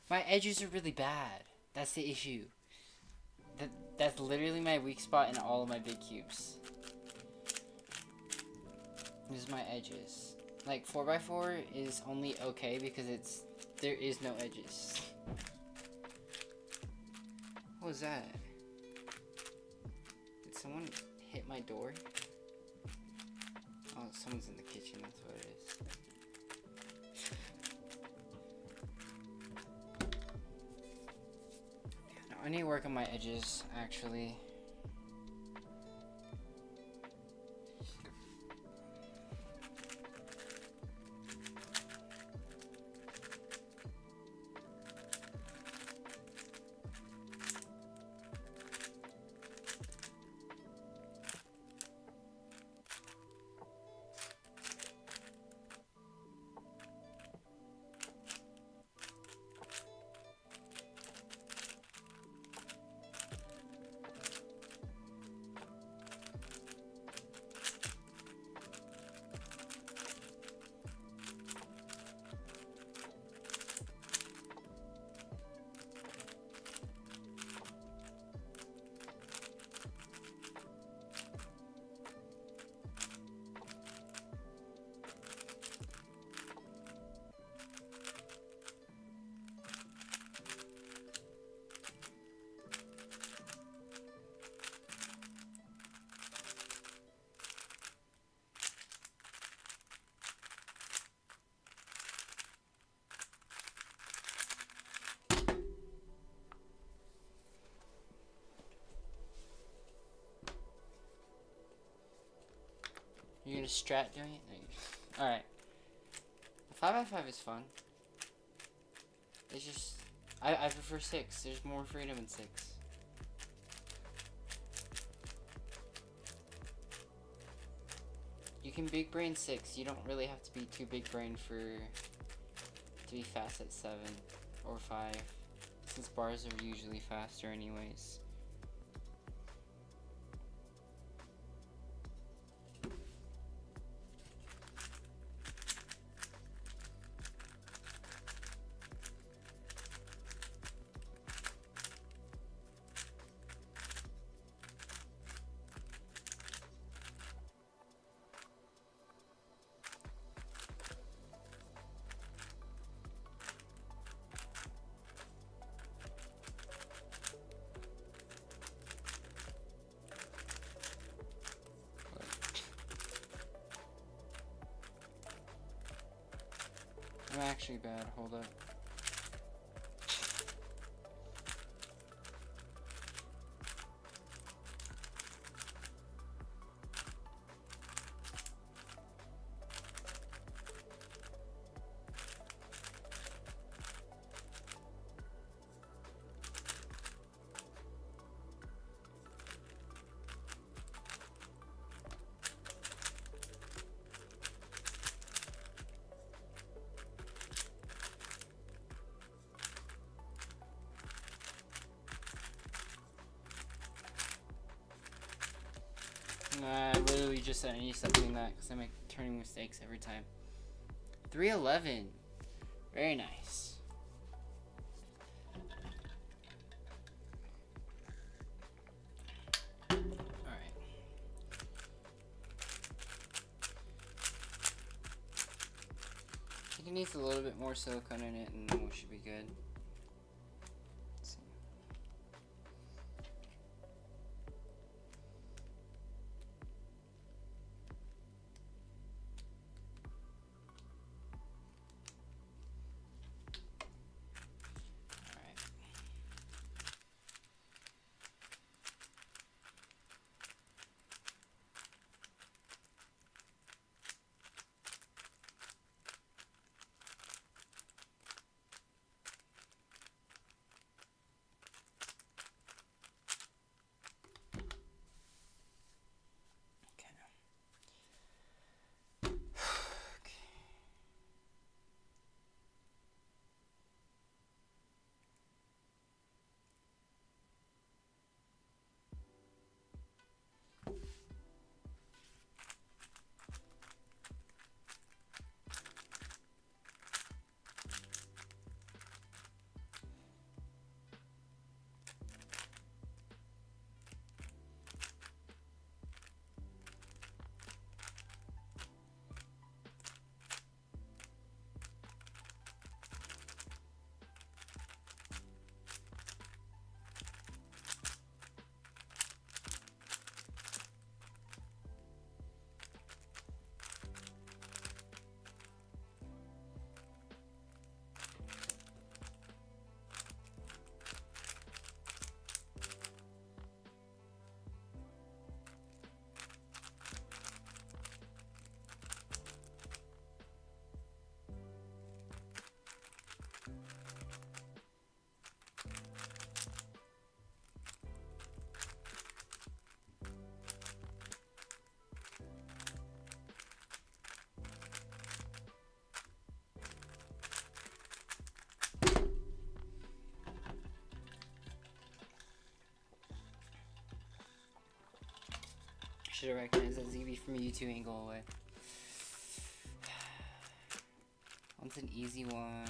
My edges are really bad. That's the issue. That's literally my weak spot in all of my big cubes. This is my edges. Like 4x4 is only okay because there is no edges. What was that? Did someone hit my door? Oh, someone's in the kitchen, that's what it is. No, I need to work on my edges, actually. You're gonna strat doing it? No, alright. 5x5 is fun. It's just... I prefer 6. There's more freedom in 6. You can big brain 6. You don't really have to be too big brain to be fast at 7 or 5. Since bars are usually faster anyways. I'm actually bad, hold up. you just said I need to stop doing that because I'm like turning mistakes every time. 311. Very nice. Alright. I think it needs a little bit more silicone in it and then we should be good. Should have recognized that ZB from U2 ain't go away. That's an easy one.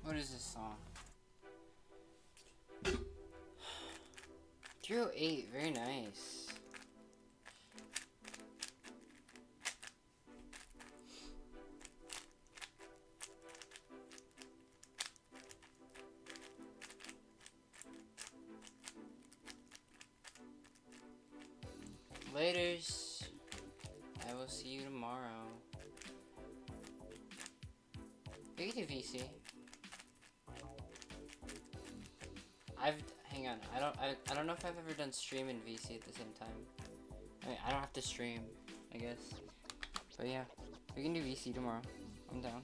What is this song? 308, very nice. Laters. I will see you tomorrow. We can do VC. Hang on. I don't know if I've ever done stream and VC at the same time. I mean, I don't have to stream, I guess. But yeah, we can do VC tomorrow. I'm down.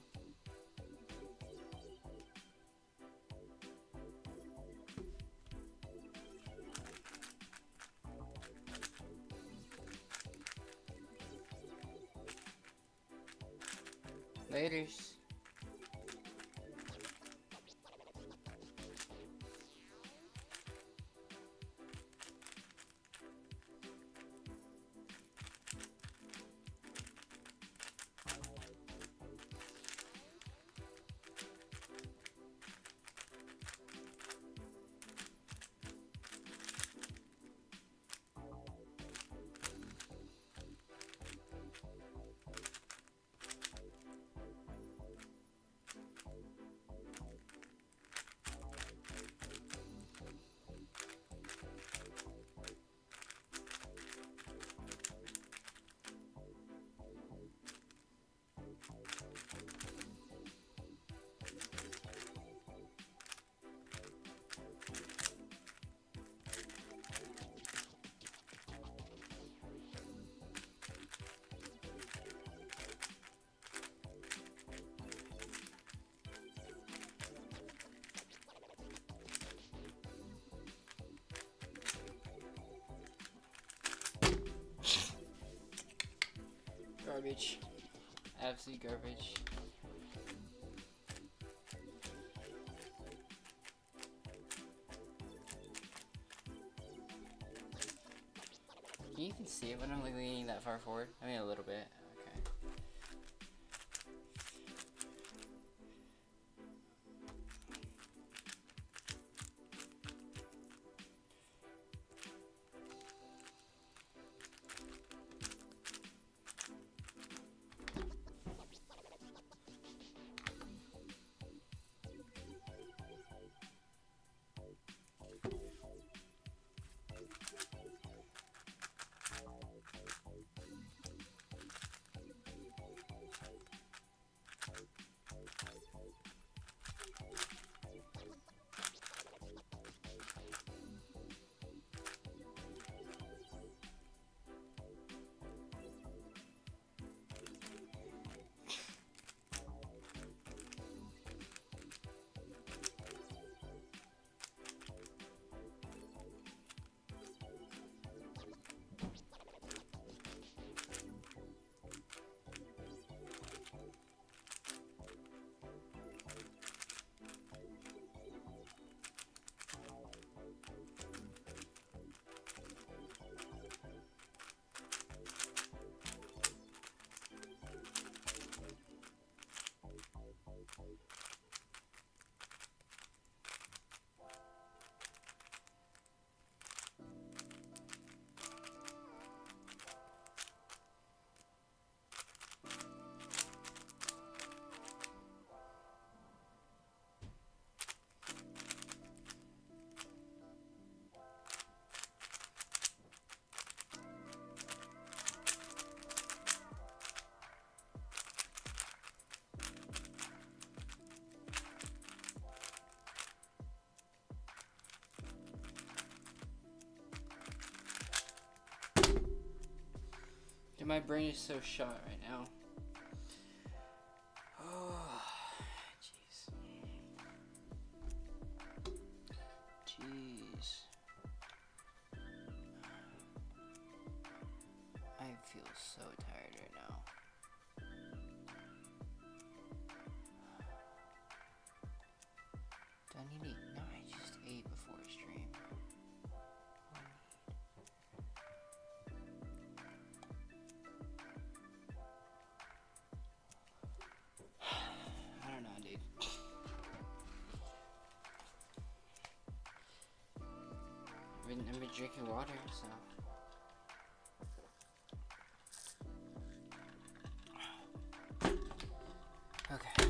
Laters. Garbage. Absolute garbage. Can you even see it when I'm like leaning that far forward? I mean, a little bit. Okay. Dude, my brain is so shot right now. Oh, jeez. Jeez. I feel so tired right now. Do I need to eat? No, I just ate before stream. I don't know, dude. I've been drinking water, so. Okay.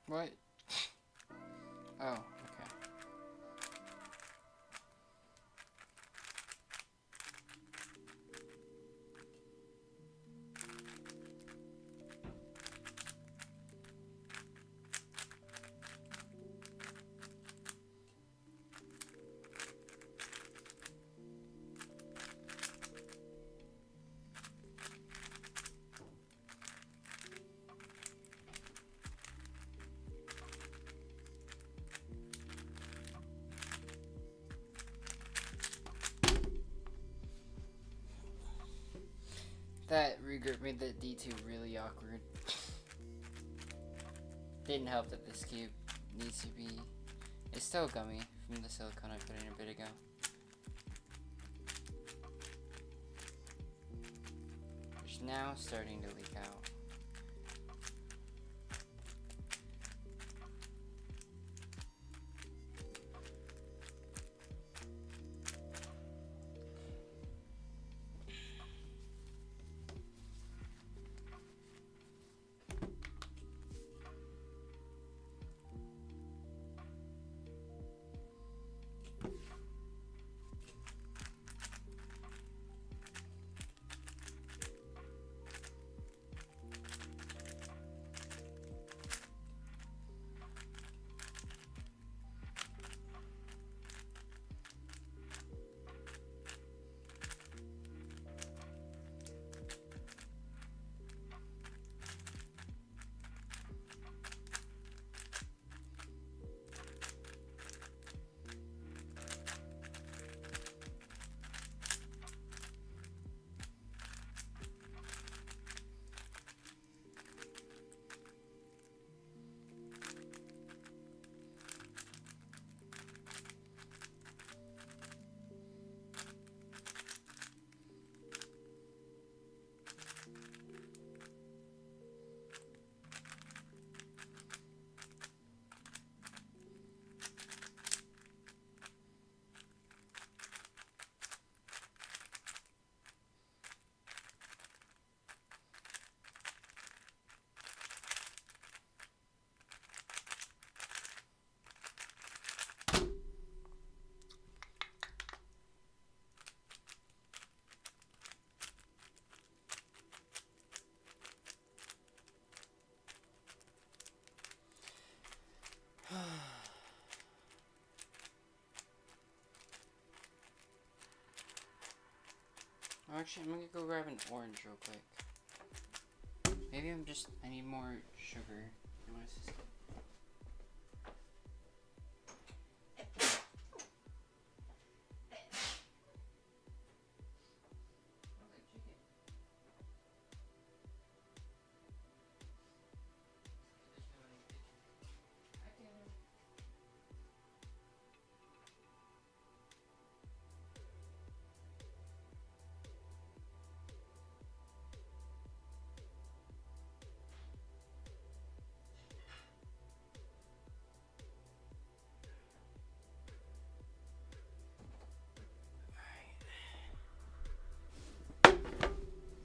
What? Oh, okay. That regroup made the D2 really awkward. Didn't help that this cube needs to be... It's still gummy from the silicone I put in a bit ago. It's now starting to leak out. Actually, I'm gonna go grab an orange real quick. Maybe I need more sugar in my system.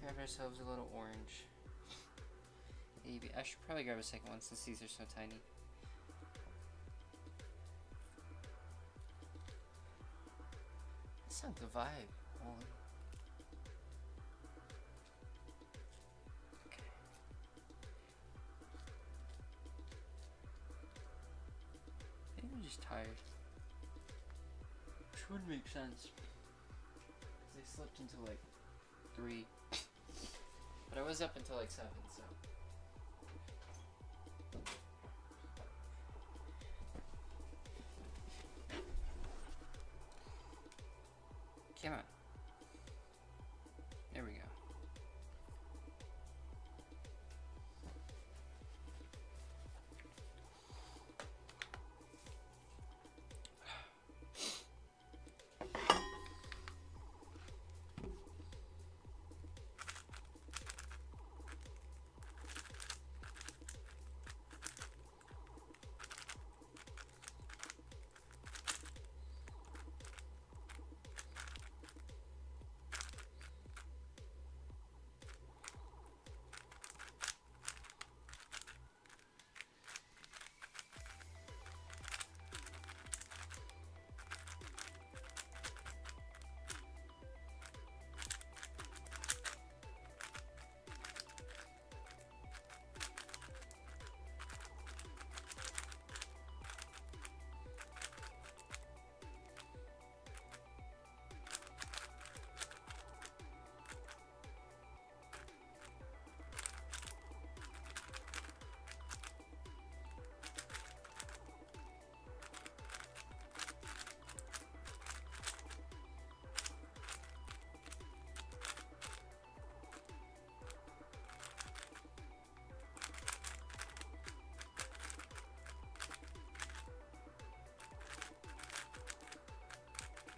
Grab ourselves a little orange. Maybe I should probably grab a second one since these are so tiny. That's not the vibe. Holy. Okay. Maybe I'm just tired. Which would make sense. Because I slept until like 3. But I was up until like 7, so. Come on. There we go.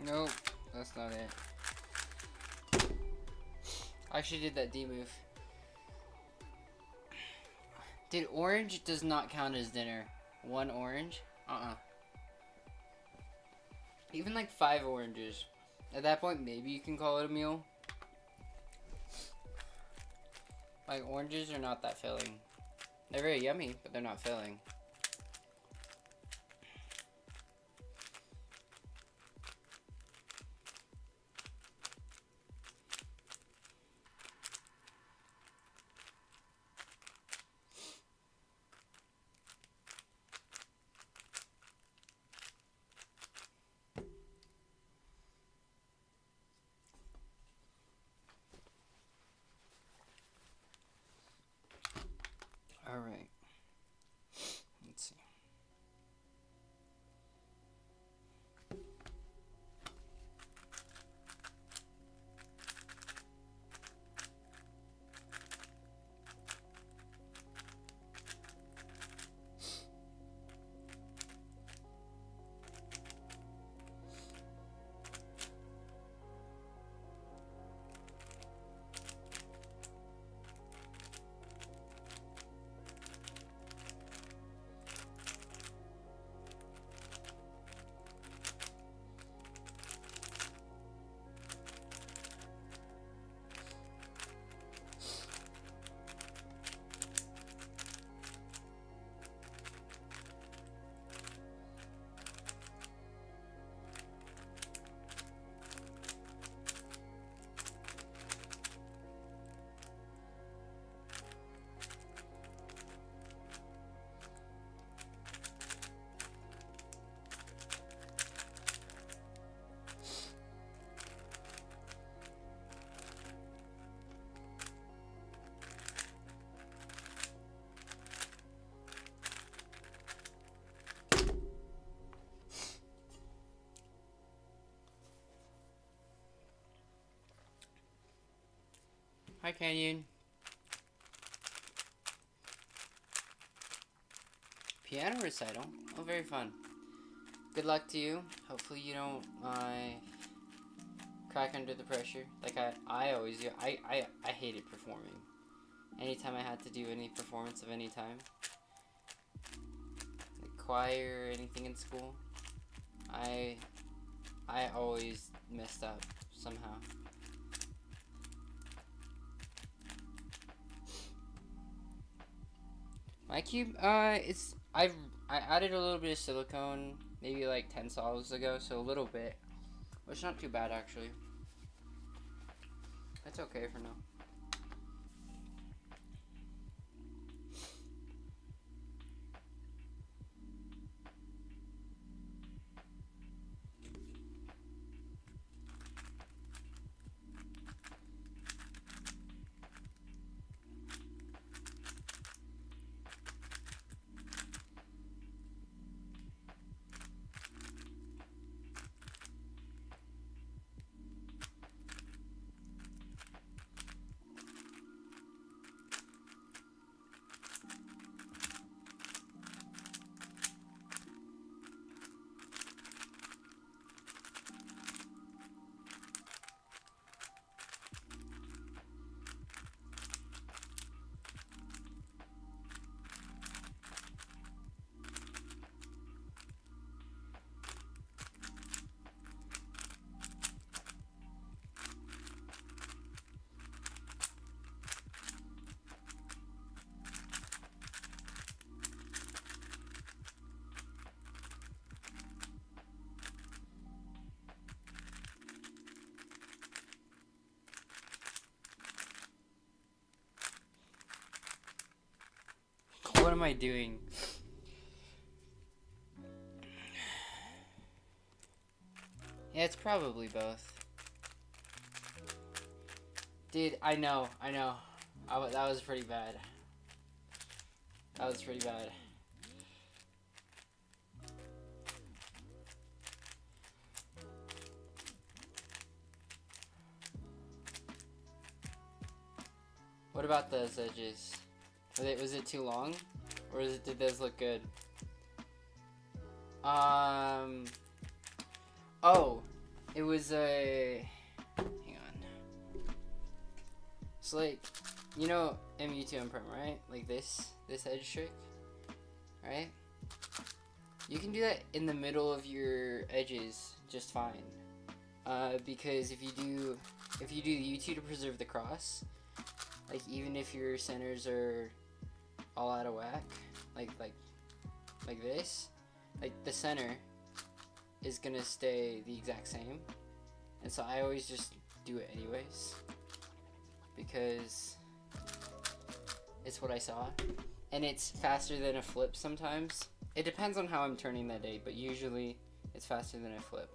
Nope, that's not it. I actually did that D move. Dude, orange does not count as dinner. 1 orange? Even like 5 oranges. At that point, maybe you can call it a meal. Like, oranges are not that filling. They're very yummy, but they're not filling. Alright. Let's see. Hi, Canyon. Piano recital. Oh, very fun. Good luck to you. Hopefully you don't crack under the pressure like I always do. I hated performing. Anytime I had to do any performance of any time, like choir or anything in school, I always messed up somehow. My cube, it's I added a little bit of silicone maybe like 10 sols ago, so a little bit, which is not too bad actually. That's okay for now. What am I doing? Yeah, it's probably both. Dude, I know. That was pretty bad. That was pretty bad. What about those edges? Was it too long? Or did those look good? Oh. It was a. Hang on. So like, you know, MU2 Prime, right? Like this edge trick, right? You can do that in the middle of your edges just fine. Because if you do U2 to preserve the cross, like even if your centers are all out of whack, like this, like the center is gonna stay the exact same, and so I always just do it anyways because it's what I saw, and it's faster than a flip sometimes. It depends on how I'm turning that day, but usually it's faster than a flip.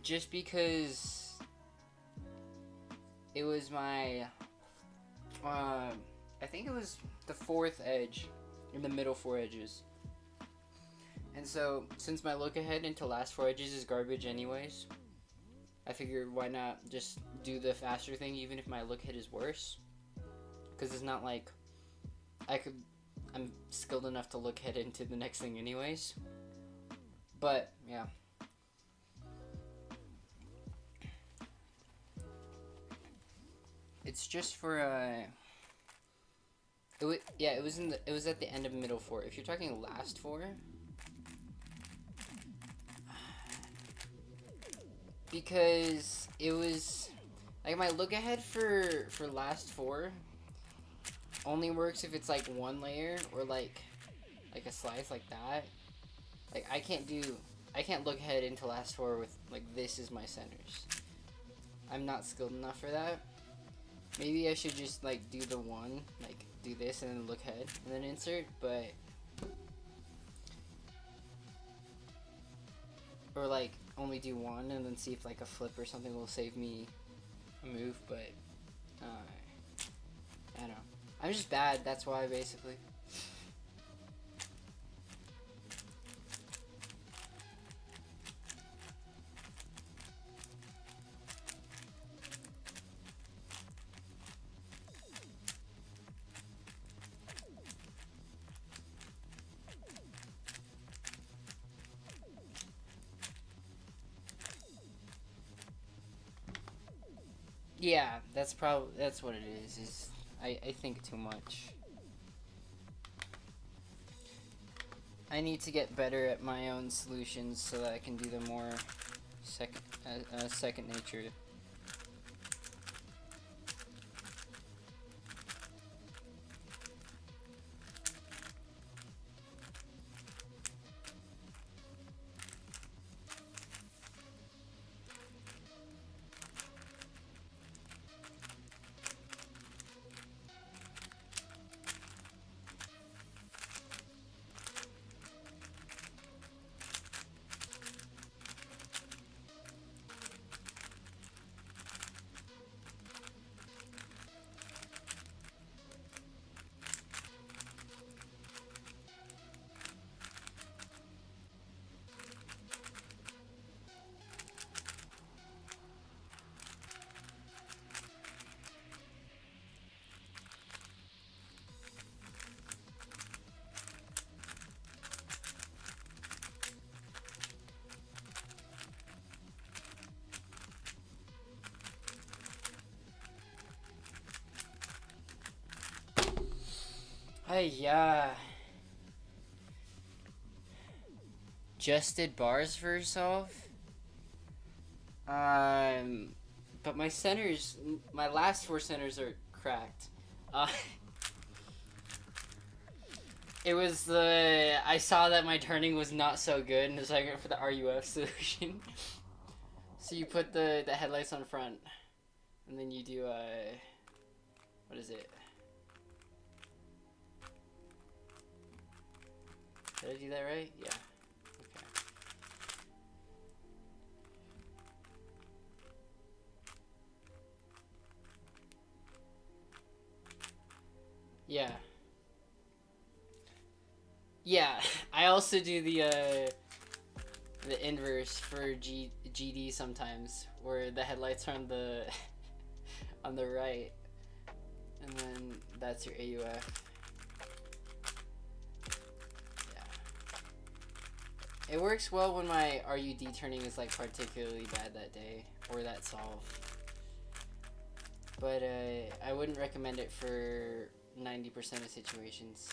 Just because it was my, I think it was the fourth edge, in the middle four edges. And so, since my look ahead into last four edges is garbage anyways, I figured why not just do the faster thing even if my look ahead is worse. Because it's not like I'm skilled enough to look ahead into the next thing anyways. But, yeah. It's just for it was at the end of middle four. If you're talking last four, because it was like my look ahead for last four only works if it's like one layer or like a slice like that. Like I can't look ahead into last four with like this is my centers. I'm not skilled enough for that. Maybe I should just like do the one, like do this and then look ahead and then insert, but or like only do one and then see if like a flip or something will save me a move, but I don't know. I'm just bad, that's why basically. Yeah, that's what it is I think too much. I need to get better at my own solutions so that I can do them more second nature. Yeah. Just did bars for herself. But my centers, my last 4 centers are cracked. Uh, it was I saw that my turning was not so good, and so I went for the RUF solution. So you put the headlights on front, and then you do, what is it? Did I do that right? Yeah. Okay. Yeah. Yeah, I also do the inverse for GD sometimes, where the headlights are on the on the right, and then that's your AUF. Yeah, it works well when my RUD turning is like particularly bad that day or that solve, but I wouldn't recommend it for 90% of situations.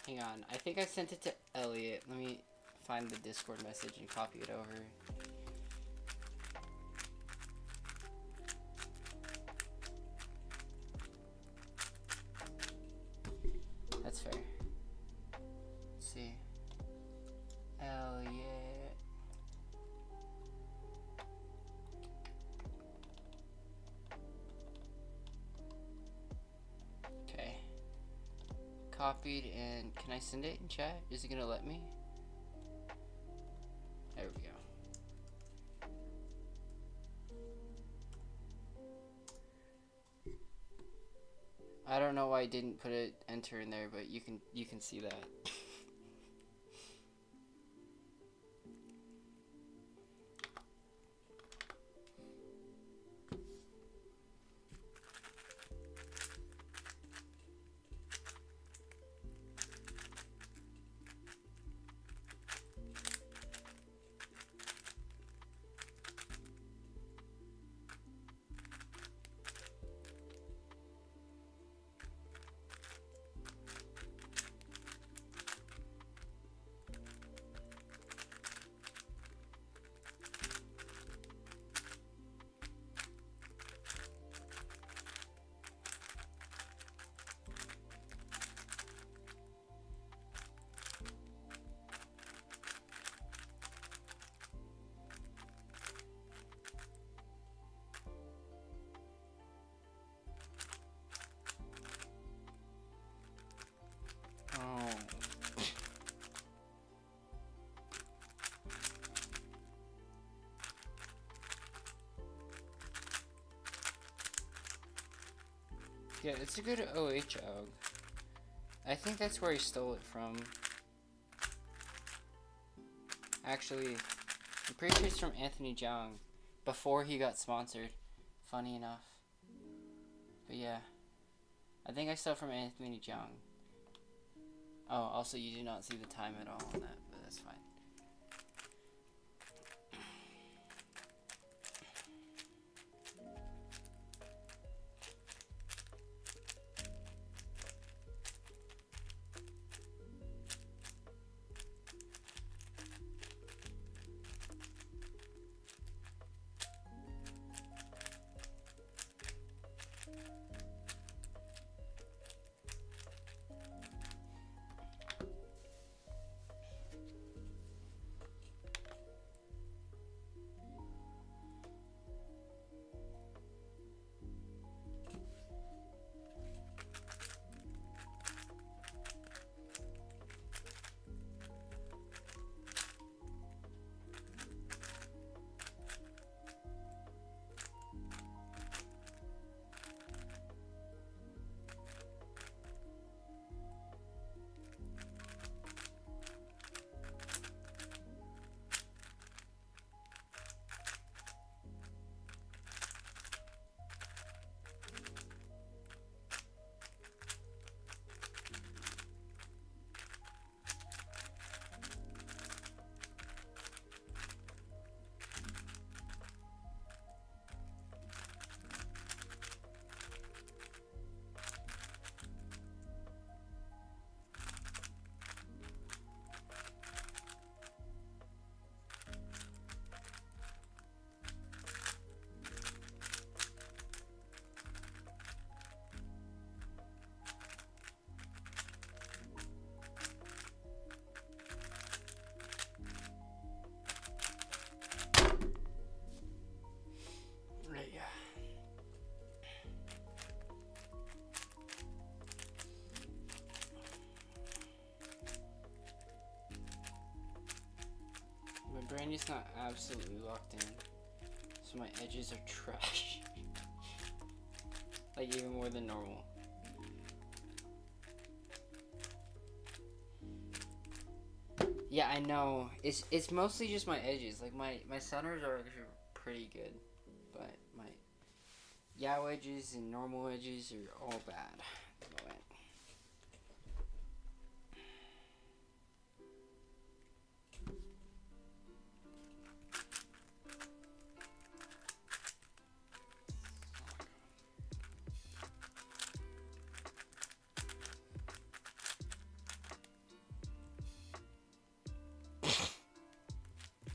Hang on. I think I sent it to Elliot. Let me find the Discord message and copy it over. That's fair. Let's see. Elliot. Okay. Copied, and can I send it in chat? Is it gonna let me? There we go. I don't know why I didn't put an enter in there, but you can see that. Yeah, it's a good aochuang. I think that's where he stole it from. Actually, I'm pretty sure it's from Anthony Jiang before he got sponsored. Funny enough. But yeah, I think I stole from Anthony Jiang. Oh, also you do not see the time at all on that, but that's fine. brain is not absolutely locked in, so my edges are trash. Like even more than normal. Yeah, I know. It's mostly just my edges. Like my centers are actually pretty good, but my yaw edges and normal edges are all bad at the moment.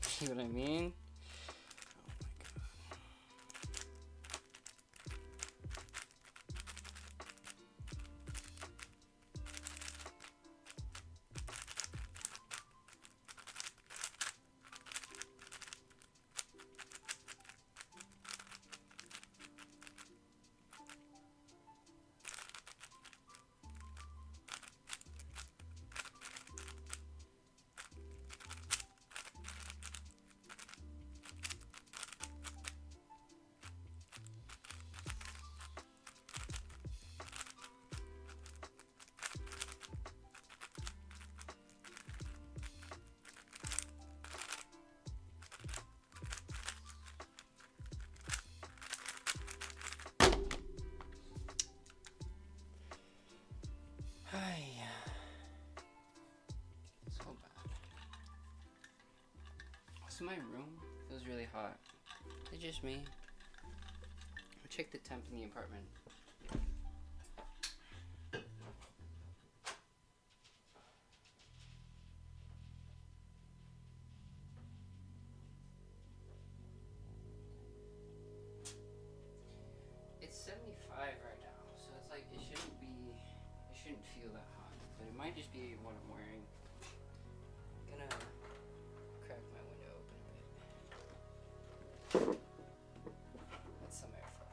See what I mean? So bad. So my room feels really hot. Is it just me? I'll check the temp in the apartment. It's 75 right now, so it's like it shouldn't feel that hot, but it might just be what I'm wearing. I'm gonna crack my window open a bit. Let some air flow.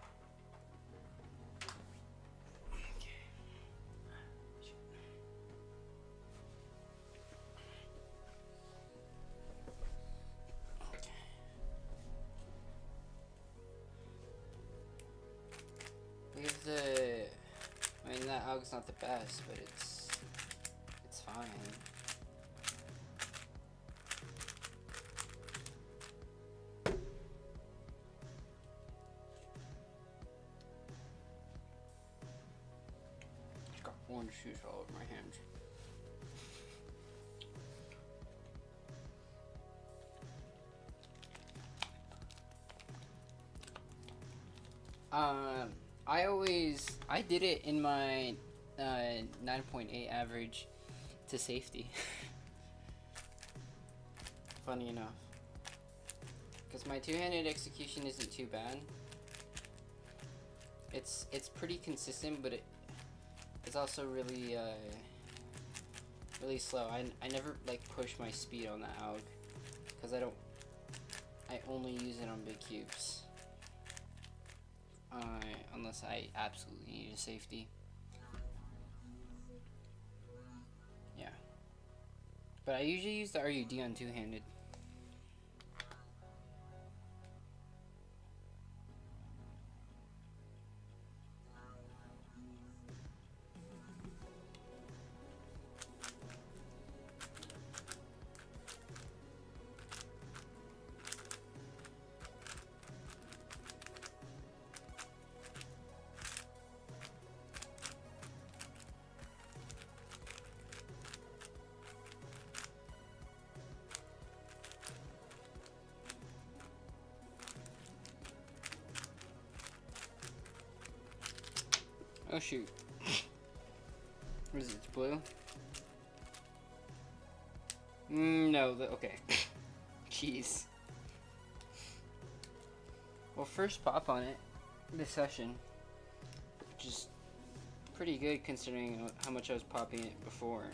Okay. Leave the. I mean, that aug's not the best, but it's fine. Just got orange juice all over my hands. I did it in my 9.8 average to safety. Funny enough. Because my two-handed execution isn't too bad. It's pretty consistent, but it's also really really slow. I never like push my speed on the AUG because I only use it on big cubes. Unless I absolutely need a safety. Yeah. But I usually use the RUD on two-handed. Oh shoot. What is it, it's blue? No, okay. Jeez. Well, first pop on it this session, which is pretty good considering how much I was popping it before.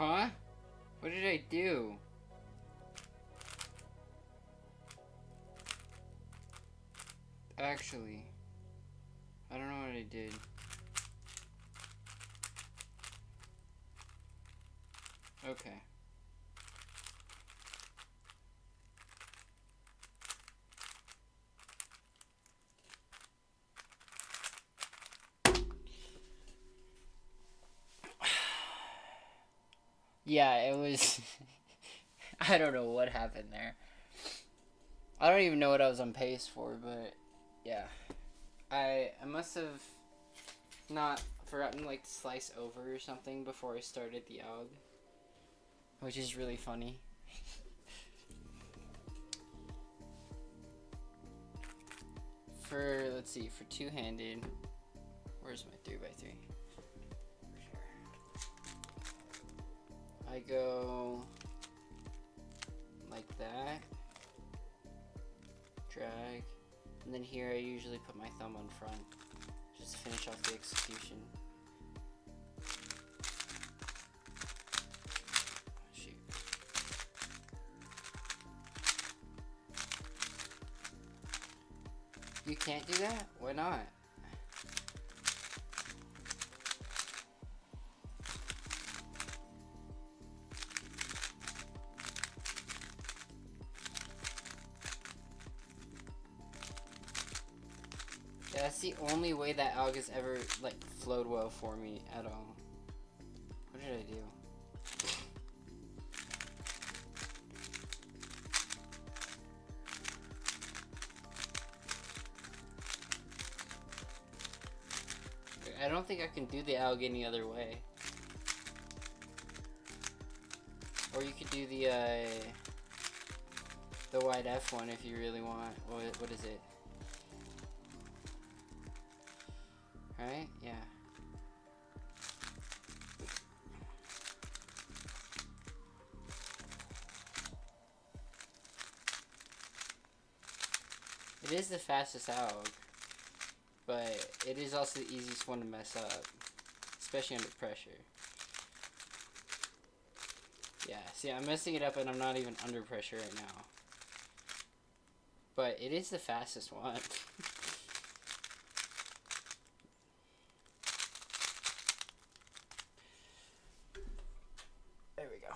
Huh? What did I do? Actually, I don't know what I did. Okay. Yeah, it was... I don't know what happened there. I don't even know what I was on pace for, but yeah. I must have not forgotten like to slice over or something before I started the AUG, which is really funny. For, let's see, for two-handed, where's my 3x3? I go like that, drag, and then here I usually put my thumb on front, just to finish off the execution. Shoot. You can't do that? Why not? Yeah, that's the only way that AUG has ever, like, flowed well for me at all. What did I do? I don't think I can do the AUG any other way. Or you could do the wide F one if you really want. What is it? Right? Yeah. It is the fastest AUG, but it is also the easiest one to mess up, especially under pressure. Yeah, see, I'm messing it up and I'm not even under pressure right now. But it is the fastest one. There we go.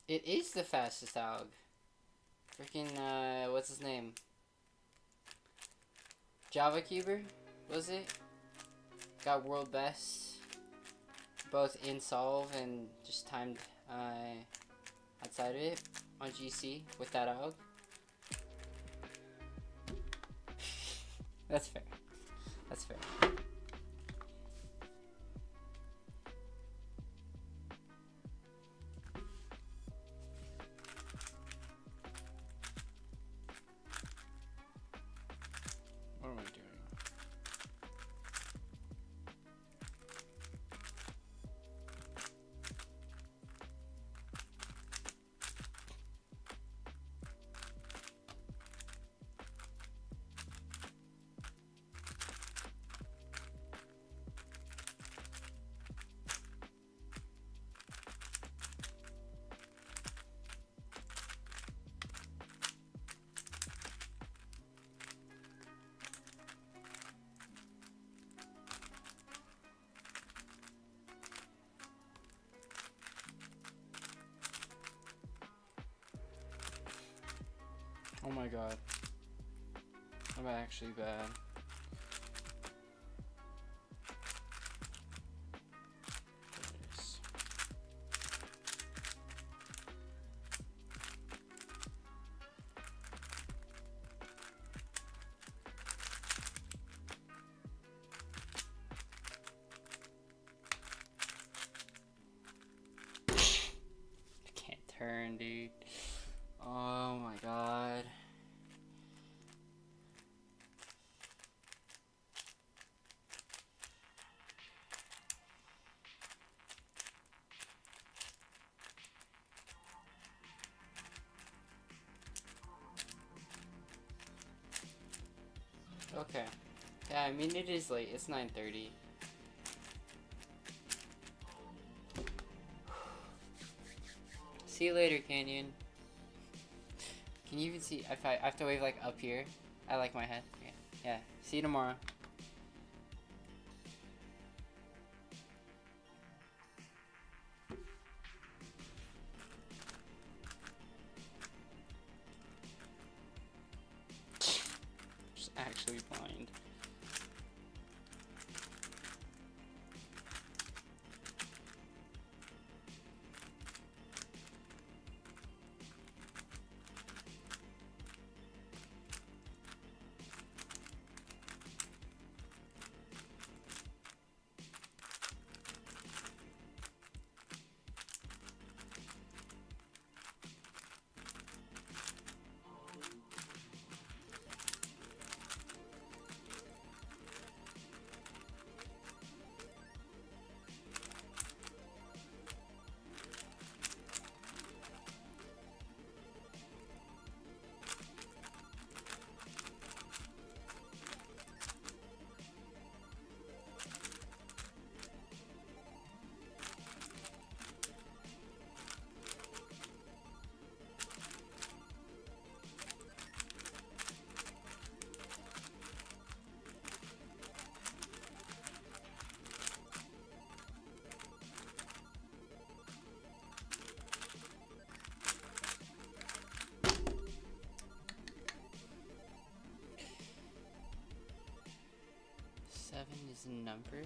It is the fastest AUG. Freaking, what's his name? Java Cuber, was it? Got world best, both in solve and just timed outside of it on GC with that AUG. That's fair. That's fair. What am I doing? Oh my god. I'm actually bad. I can't turn, dude. Oh my god. Okay. Yeah, I mean, it is late. It's 9:30. See you later, Canyon. Can you even see? If I have to wave like up here, I like my head. Yeah. Yeah. See you tomorrow. Just actually blind. Seven is a number.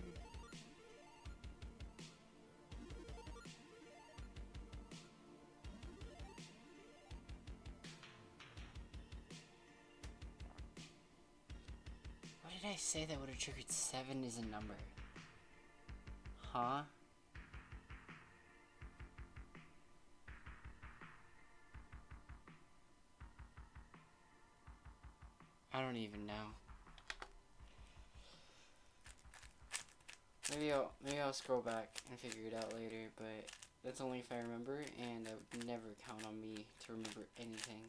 What did I say that would have triggered 7 is a number? Huh? I don't even know. Maybe I'll scroll back and figure it out later, but that's only if I remember, and I would never count on me to remember anything.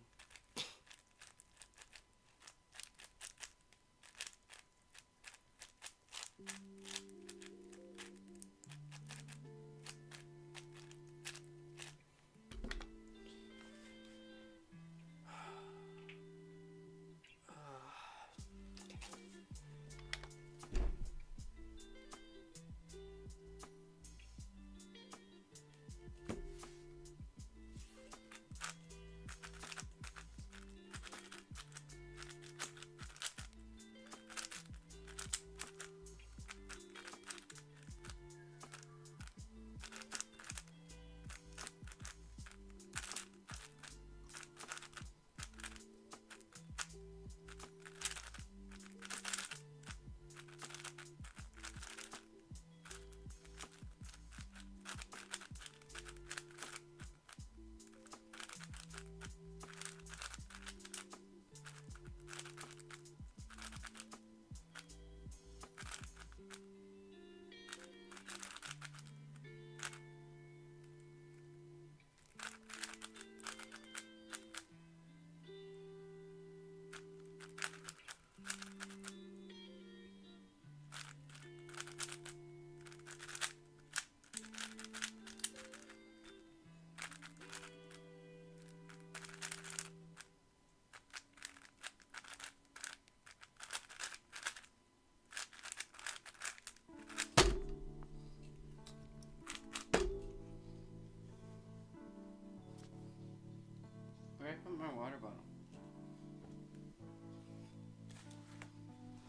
Where I put my water bottle?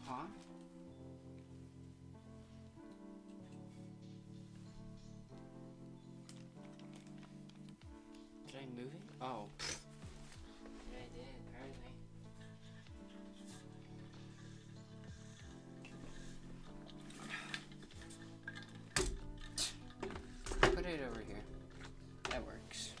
Huh? Did I move it? Oh. Yeah, I did, apparently. Put it over here. That works.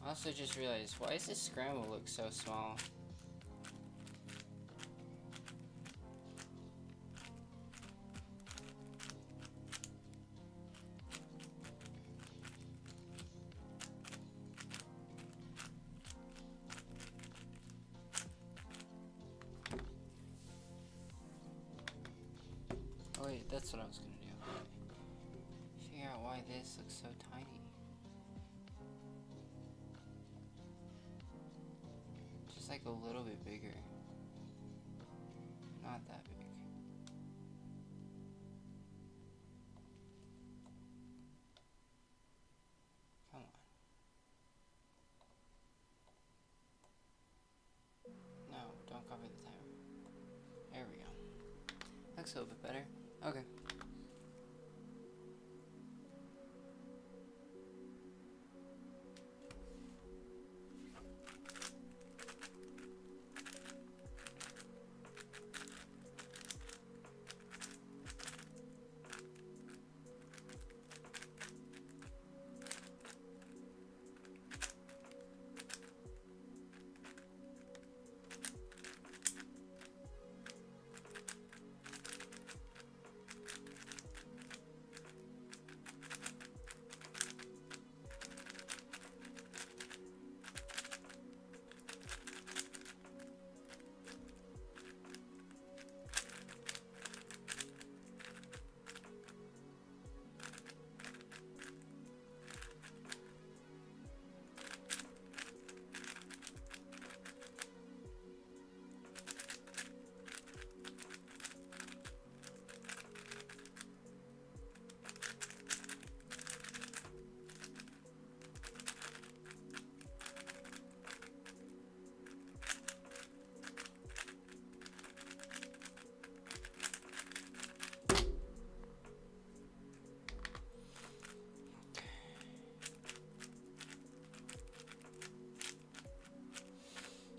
I also just realized, why does this scramble look so small? That's what I was gonna do. Figure out why this looks so tiny. Just like a little bit bigger. Not that big. Come on. No, don't cover the timer. There we go. Looks a little bit better. Okay.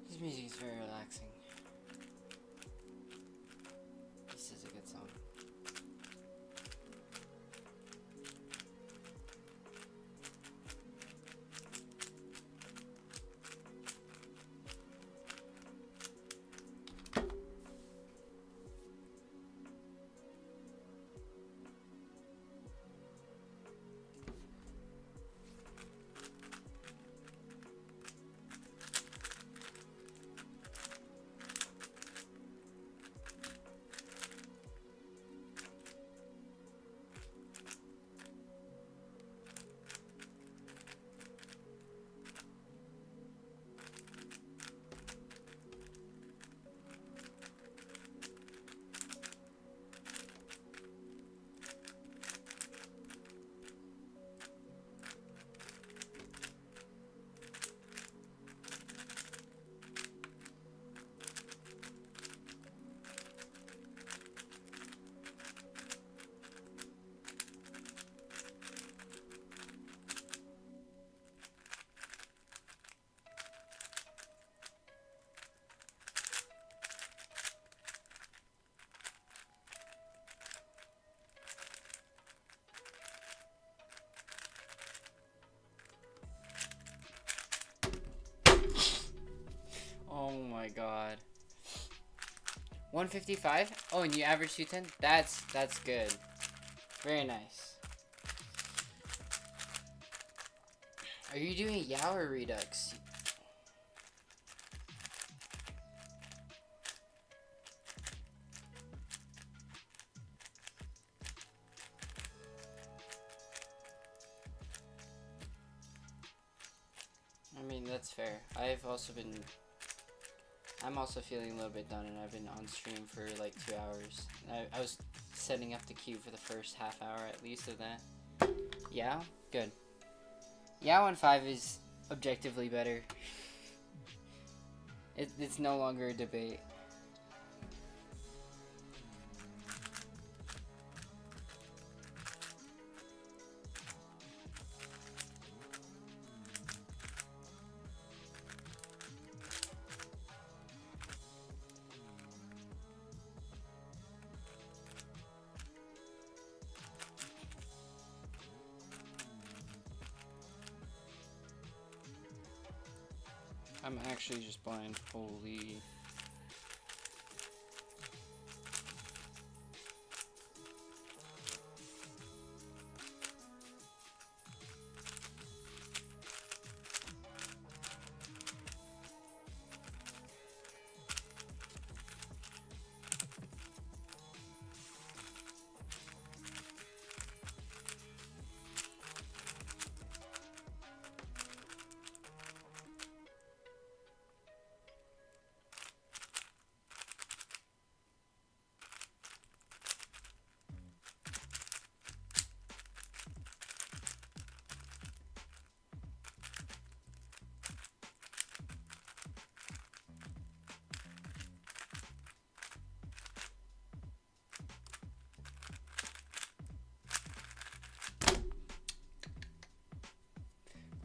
This music is very relaxing. This is a good song. Oh my god. 155? Oh, and you average 210? That's good. Very nice. Are you doing Yao or Redux? I mean, that's fair. I'm also feeling a little bit done, and I've been on stream for like 2 hours. I was setting up the queue for the first half hour at least of that. Yeah? Good. Yeah, 1.5 is objectively better. It's no longer a debate. I'm actually just blind. Holy.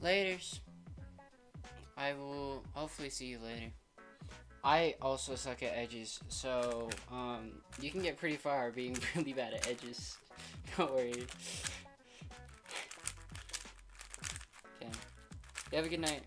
Laters. I will hopefully see you later. I also suck at edges, so you can get pretty far being really bad at edges. Don't worry. Okay. You have a good night.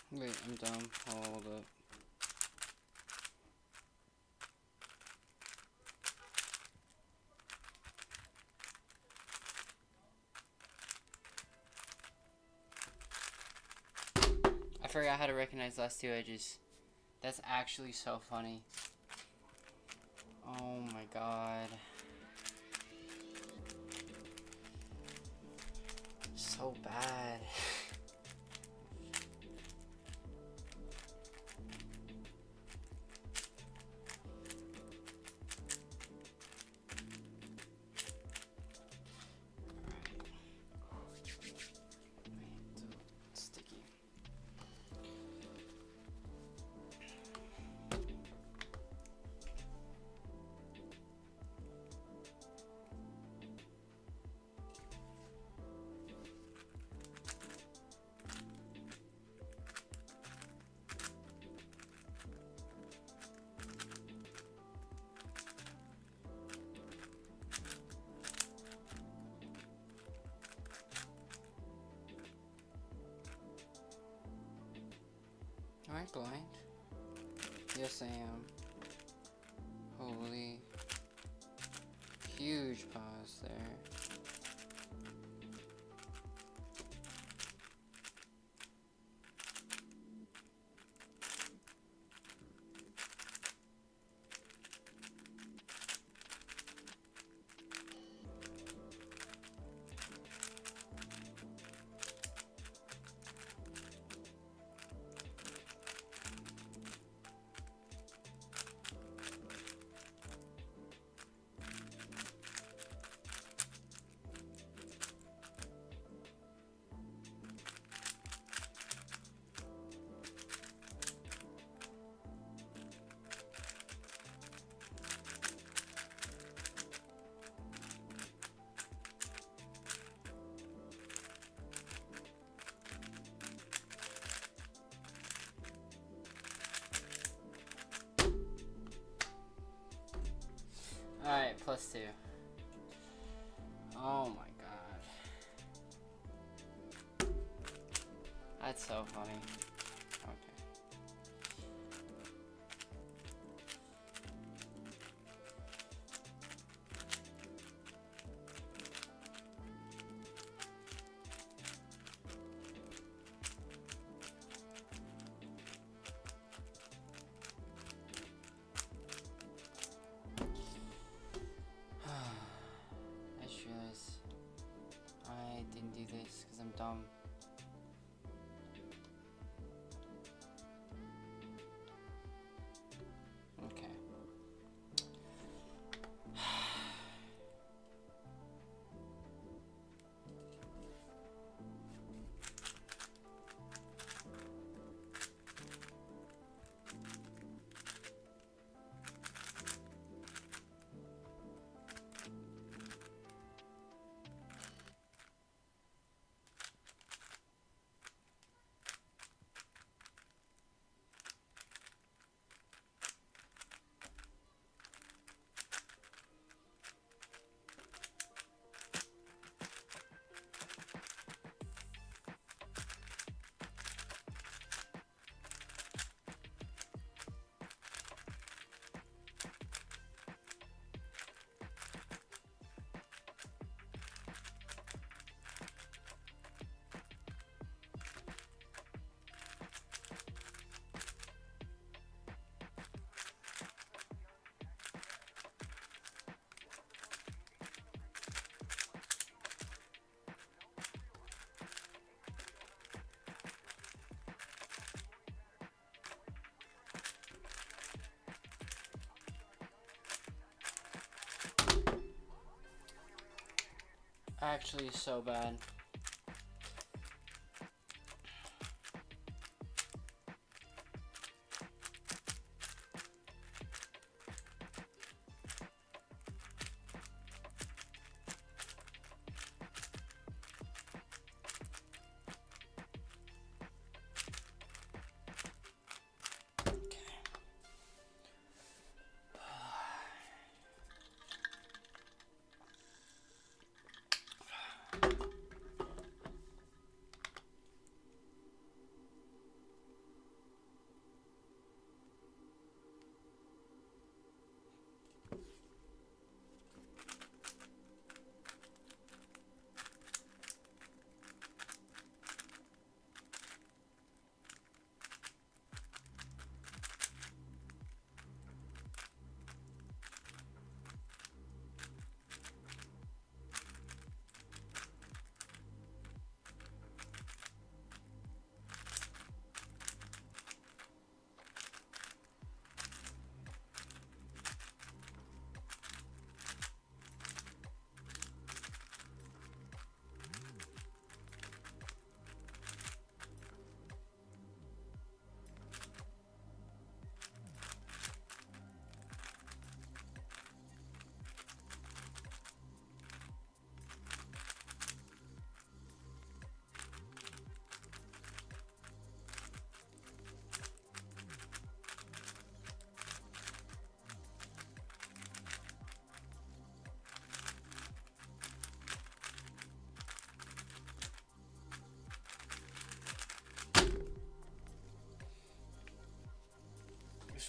Wait, I'm dumb. Hold up. I forgot how to recognize the last two edges. That's actually so funny. Oh my god. So bad. Sticky. Am I blind? Yes, I am. Holy huge pause there. Alright, +2. Oh my god. That's so funny. Okay. I just realized I didn't do this because I'm dumb. Okay. Actually, so bad.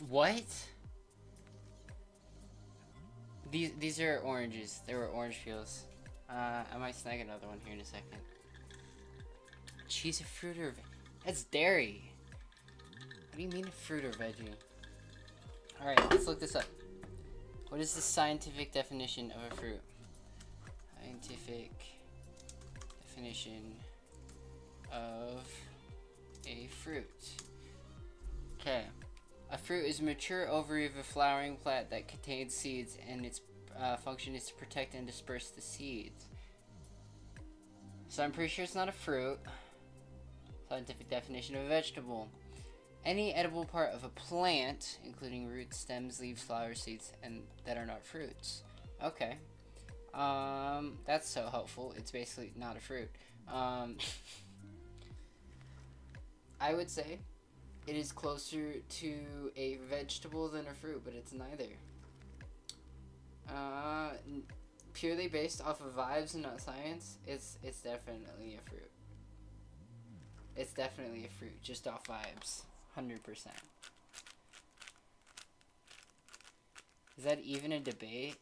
What? These are oranges. They were orange peels. I might snag another one here in a second. Cheese, a fruit or that's dairy. What do you mean a fruit or veggie? Alright, let's look this up. What is the scientific definition of a fruit? Scientific definition of a fruit. Okay. A fruit is a mature ovary of a flowering plant that contains seeds, and its function is to protect and disperse the seeds. So I'm pretty sure it's not a fruit. Scientific definition of a vegetable. Any edible part of a plant, including roots, stems, leaves, flowers, seeds, and that are not fruits. Okay. That's so helpful. It's basically not a fruit. I would say it is closer to a vegetable than a fruit, but it's neither. Purely based off of vibes and not science, it's definitely a fruit. It's definitely a fruit, just off vibes. 100%. Is that even a debate?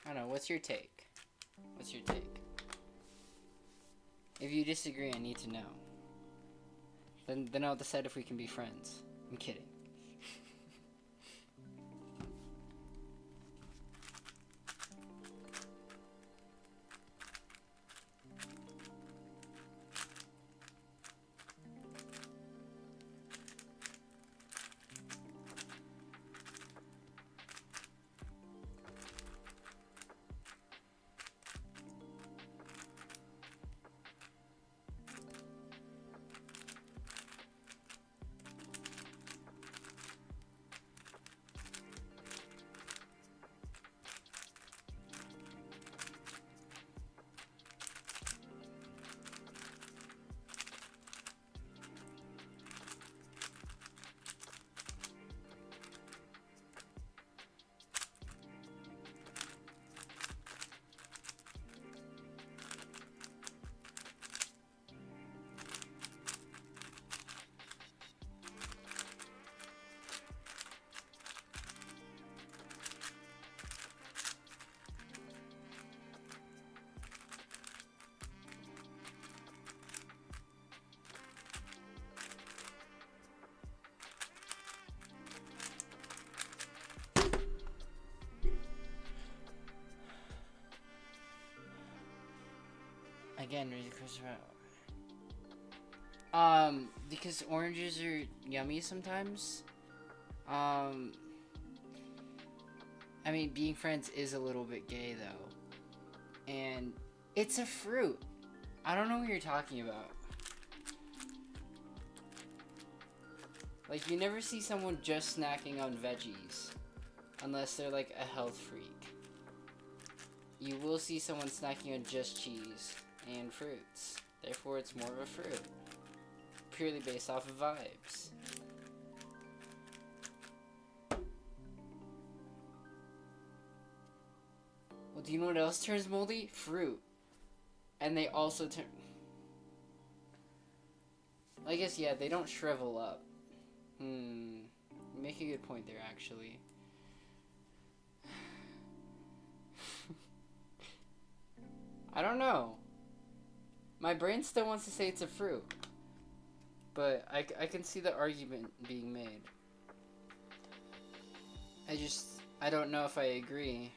I don't know, what's your take? What's your take? If you disagree, I need to know. Then I'll decide if we can be friends. I'm kidding. Again, really close about. Because oranges are yummy sometimes. I mean, being friends is a little bit gay though, and it's a fruit. I don't know what you're talking about. Like, you never see someone just snacking on veggies, unless they're like a health freak. You will see someone snacking on just cheese and fruits. Therefore, it's more of a fruit. Purely based off of vibes. Well, do you know what else turns moldy? Fruit. And they also turn... I guess, yeah, they don't shrivel up. You make a good point there, actually. I don't know. My brain still wants to say it's a fruit. But I can see the argument being made. I don't know if I agree.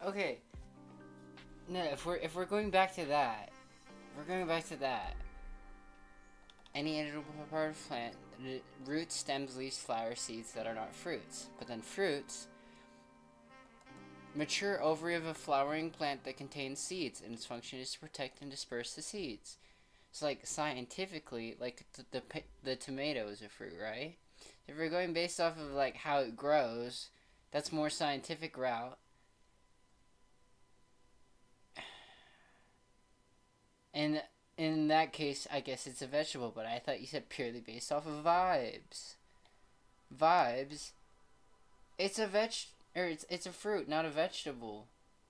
okay. No, if we're going back to that, any edible part of plant, roots, stems, leaves, flowers, seeds that are not fruits. But then fruits, mature ovary of a flowering plant that contains seeds, and its function is to protect and disperse the seeds. So, like, scientifically, like, the tomato is a fruit, right? If we're going based off of, like, how it grows, that's more scientific route. And in that case, I guess it's a vegetable, but I thought you said purely based off of vibes. Vibes, it's a fruit, not a vegetable.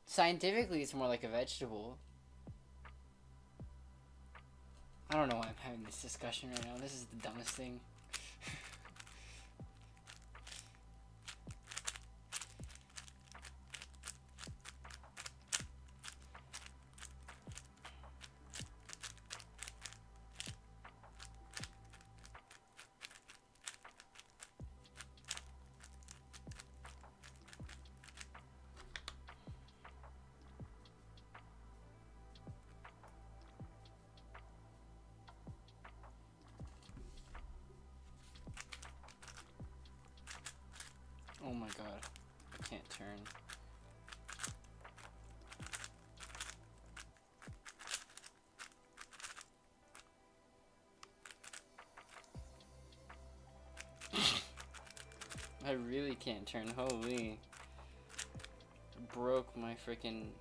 Scientifically, it's more like a vegetable. I don't know why I'm having this discussion right now. This is the dumbest thing. Oh my god. I can't turn. I really can't turn. Holy. Broke my freaking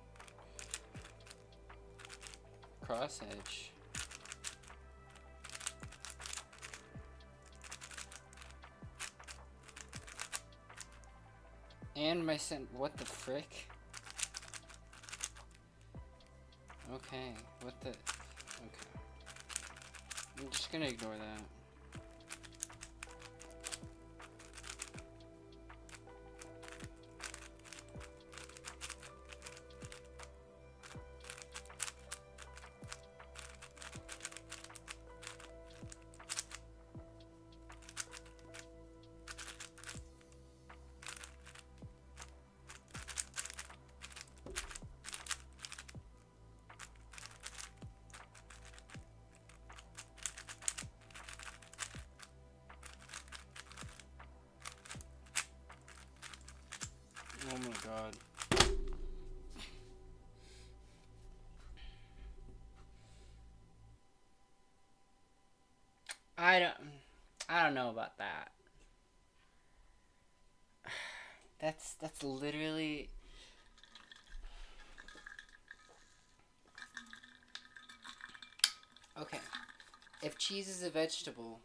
cross edge. And my what the frick? Okay, what the, okay. I'm just gonna ignore that. Oh my god. I don't know about that. That's literally. Okay. If cheese is a vegetable,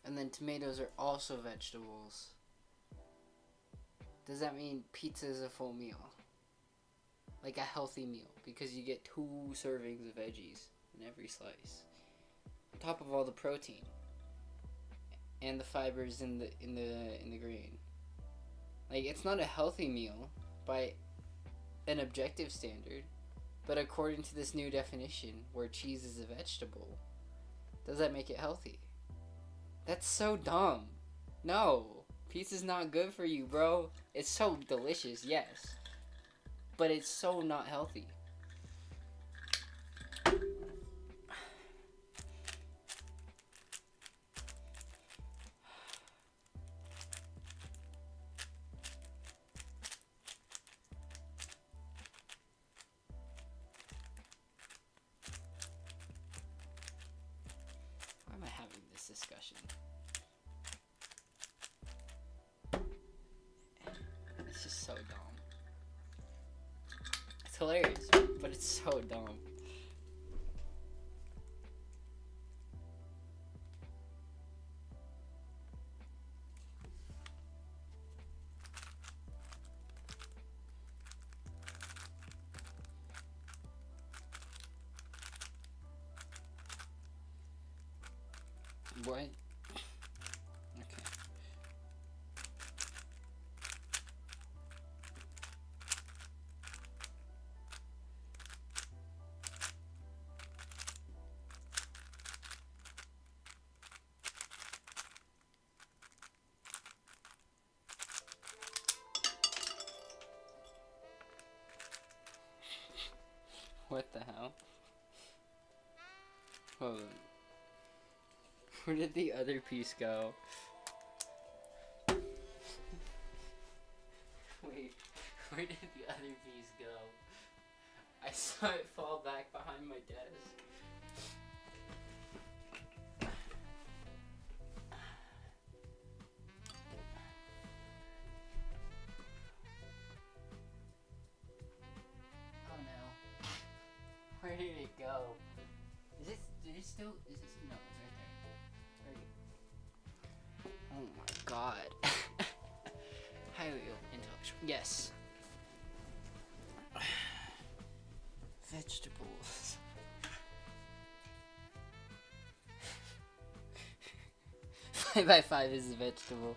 and then tomatoes are also vegetables, does that mean pizza is a full meal? Like a healthy meal, because you get 2 servings of veggies in every slice, on top of all the protein and the fibers in the grain. Like, it's not a healthy meal by an objective standard, but according to this new definition, where cheese is a vegetable, does that make it healthy? That's so dumb. No, pizza's not good for you, bro. It's so delicious, yes, but it's so not healthy. Why am I having this discussion? It's just so dumb. It's hilarious, but it's so dumb. What? Okay. What the hell? Hold on. Where did the other piece go? Wait, where did the other piece go? I saw it fall back behind my desk. Oh no. Where did it go? Is it still, is it, no, it's right there. Oh my god. Highly intellectual. Yes. Vegetables. 5x5 is a vegetable.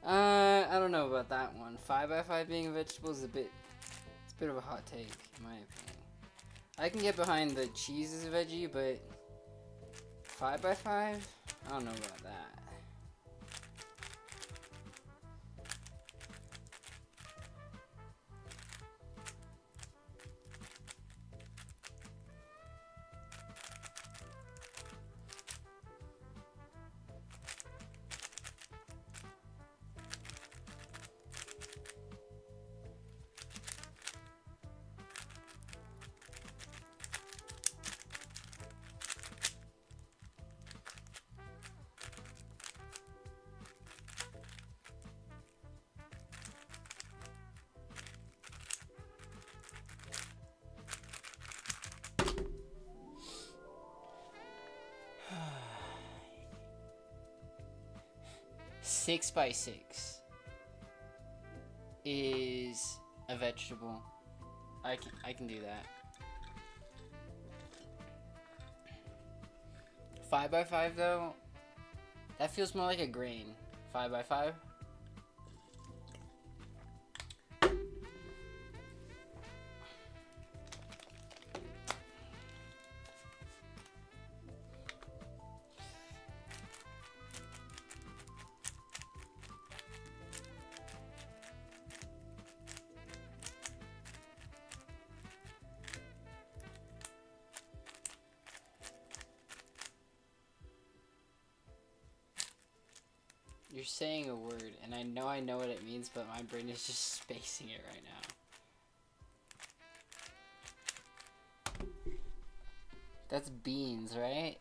I don't know about that one. 5x5 being a vegetable is it's a bit of a hot take, in my opinion. I can get behind the cheese as a veggie, but 5x5? I don't know about that. Six by six is a vegetable. I can do that. 5x5 though, that feels more like a grain. 5x5. You're saying a word, and I know what it means, but my brain is just spacing it right now. That's beans, right?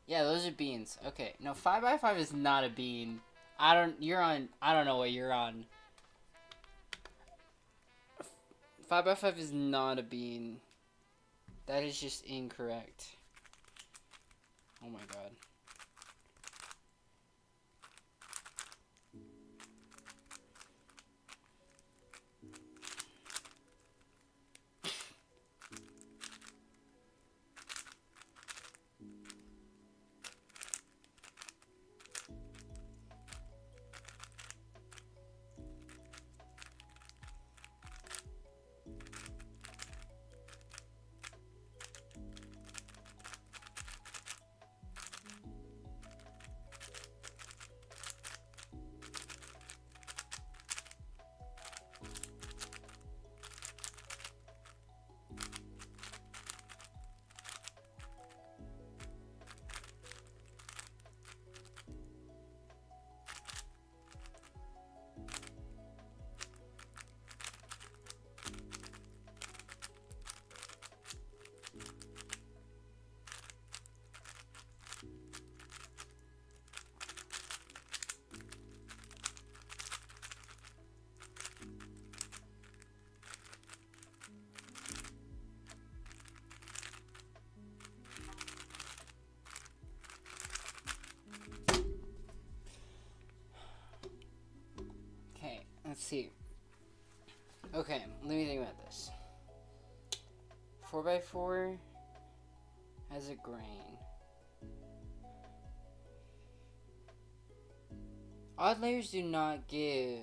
Yeah, those are beans. Okay, no, 5x5 is not a bean. I don't know what you're on. 5x5 is not a bean. That is just incorrect. Oh my god. Let's see. Okay, let me think about this. 4x4 has a grain. Odd layers do not give...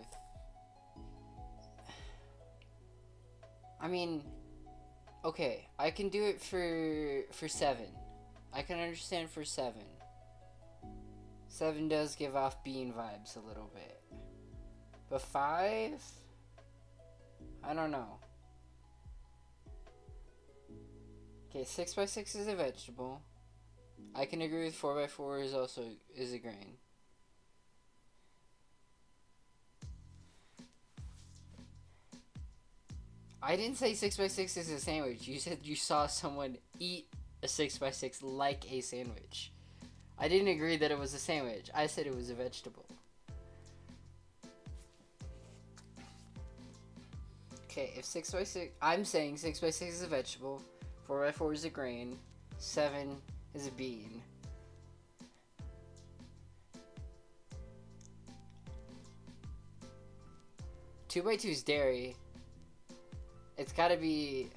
I mean, okay, I can do it for 7. I can understand for 7. 7 does give off bean vibes a little bit. But 5? I don't know. Okay, 6x6 is a vegetable. I can agree with 4x4 is also is a grain. I didn't say 6x6 is a sandwich. You said you saw someone eat a 6x6 like a sandwich. I didn't agree that it was a sandwich. I said it was a vegetable. Okay, if 6x6, I'm saying 6x6 is a vegetable, 4x4 is a grain, 7 is a bean. Two by two is dairy. It's gotta be.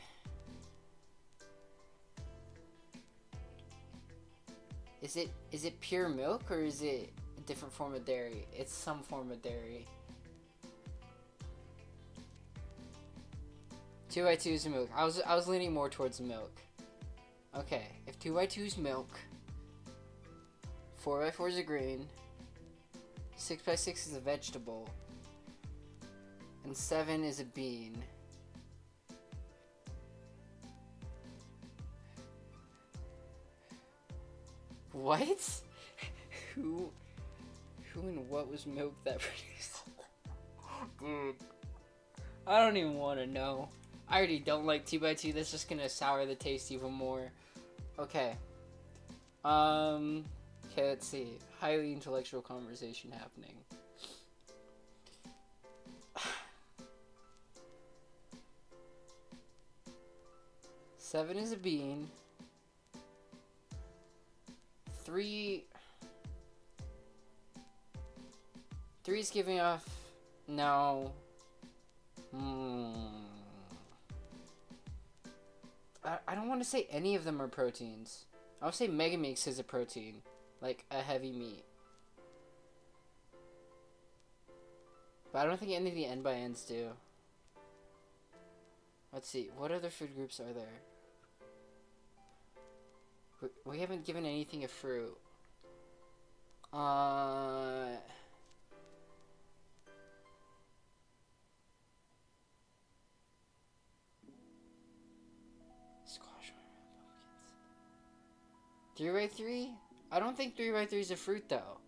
Is it pure milk or is it a different form of dairy? It's some form of dairy. 2 by 2 is milk. I was leaning more towards milk. Okay, if 2 by 2 is milk, 4 by 4 is a grain, 6 by 6 is a vegetable, and 7 is a bean. What? Who and what was milk that produced? Dude, I don't even want to know. I already don't like 2 by 2. That's just gonna sour the taste even more. Okay. Okay, let's see. Highly intellectual conversation happening. Seven is a bean. 3 is giving off. No. I don't want to say any of them are proteins. I'll say Mega Mix is a protein, like a heavy meat. But I don't think any of the N by N's do. Let's see, what other food groups are there? We haven't given anything a fruit. Squash, pumpkins. 3 by 3? I don't think 3 by 3 is a fruit though.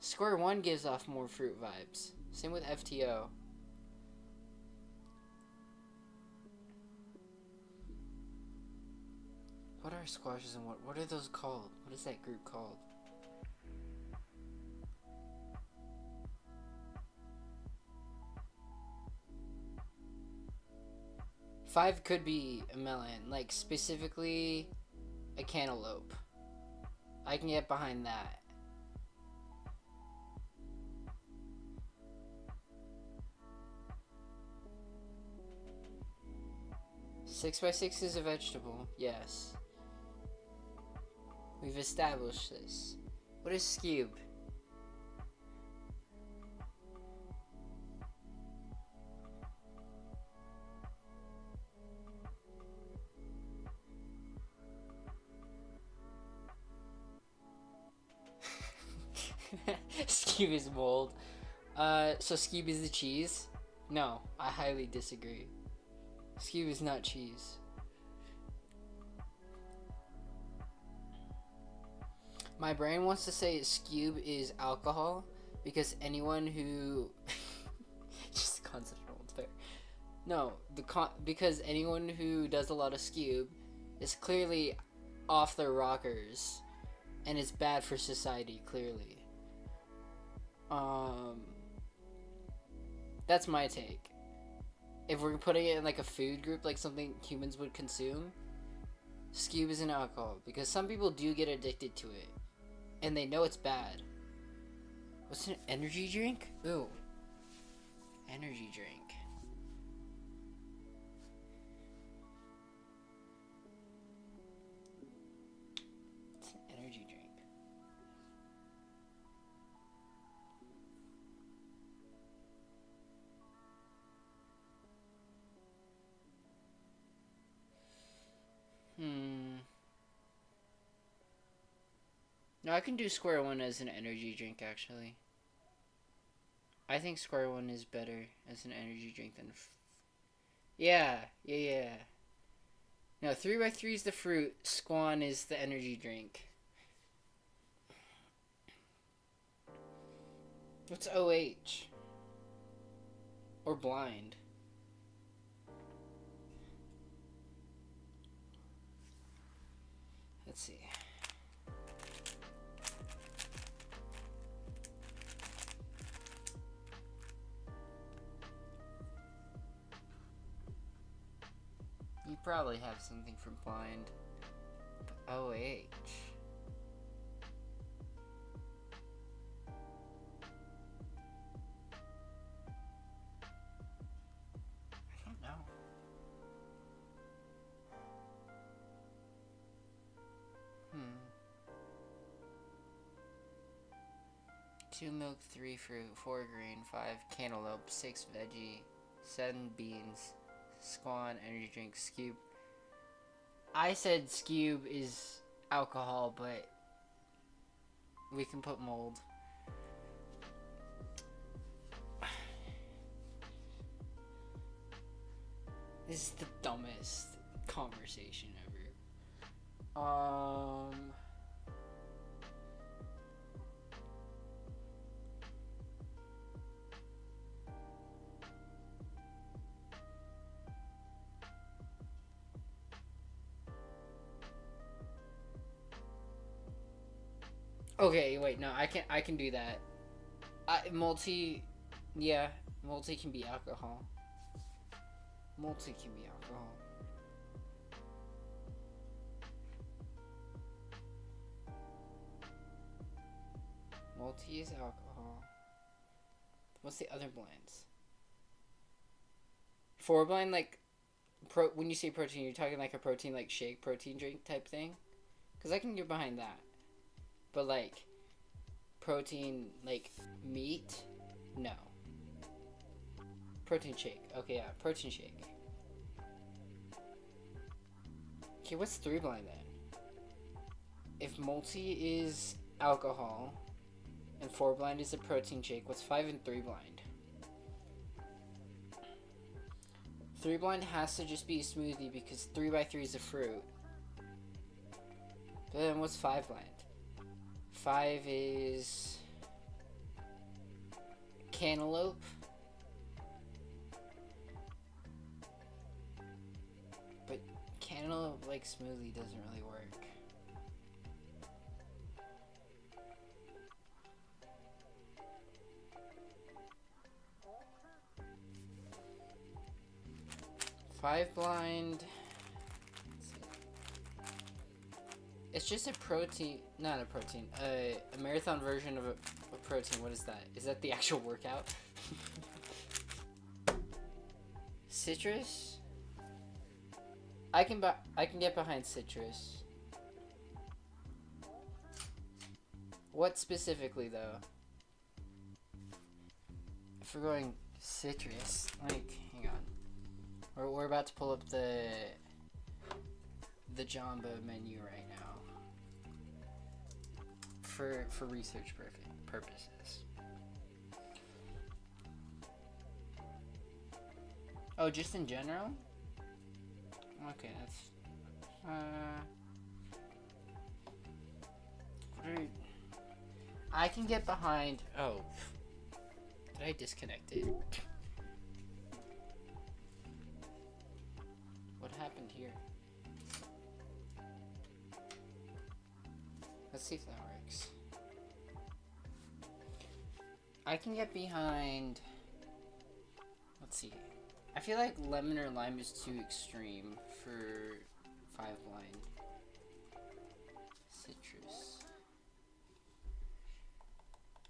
Square 1 gives off more fruit vibes. Same with FTO. What are squashes and what are those called? What is that group called? Five could be a melon, like specifically a cantaloupe. I can get behind that. Six by six is a vegetable, yes. We've established this. What is skewb? Skewb is mold. So skewb is the cheese? No, I highly disagree. Skewb is not cheese. My brain wants to say skewb is alcohol because anyone who just concept rolled fair. No, because anyone who does a lot of skewb is clearly off their rockers and it's bad for society, clearly. That's my take. If we're putting it in like a food group, like something humans would consume, skewb is an alcohol because some people do get addicted to it and they know it's bad. What's an energy drink? Ooh. Energy drink. It's an energy drink. No, I can do square one as an energy drink, actually. I think square one is better as an energy drink than. Yeah, yeah, yeah. No, 3x3 is the fruit. Squan is the energy drink. What's OH? Or blind? Let's see. You probably have something from blind. But OH. I don't know. Hmm. 2 milk, 3 fruit, 4 grain, 5 cantaloupe, 6 veggie, 7 beans, Squan, energy drink, Scube. I said Scube is alcohol, but we can put mold. This is the dumbest conversation ever. Okay, wait, no, I can do that. Yeah, multi can be alcohol. Multi can be alcohol. Multi is alcohol. What's the other blends? 4 blind, like, when you say protein, you're talking like a protein, like shake, protein drink type thing? Because I can get behind that. But, like, protein, like, meat? No. Protein shake. Okay, yeah, protein shake. Okay, what's 3 blind then? If multi is alcohol and 4 blind is a protein shake, what's 5 and 3 blind? 3 blind has to just be a smoothie because 3x3 is a fruit. But then what's 5 blind? 5 is cantaloupe. But cantaloupe like smoothie doesn't really work. Five blind. It's just a protein, not a protein, a marathon version of a protein. What is that? Is that the actual workout? Citrus? I can get behind citrus. What specifically though? If we're going citrus, like, hang on. We're about to pull up the Jamba menu right now for research purposes. Oh, just in general? Okay, that's I can get behind. Oh, did I disconnect it? What happened here? Let's see if that works. I can get behind. Let's see. I feel like lemon or lime is too extreme for 5 blind. Citrus.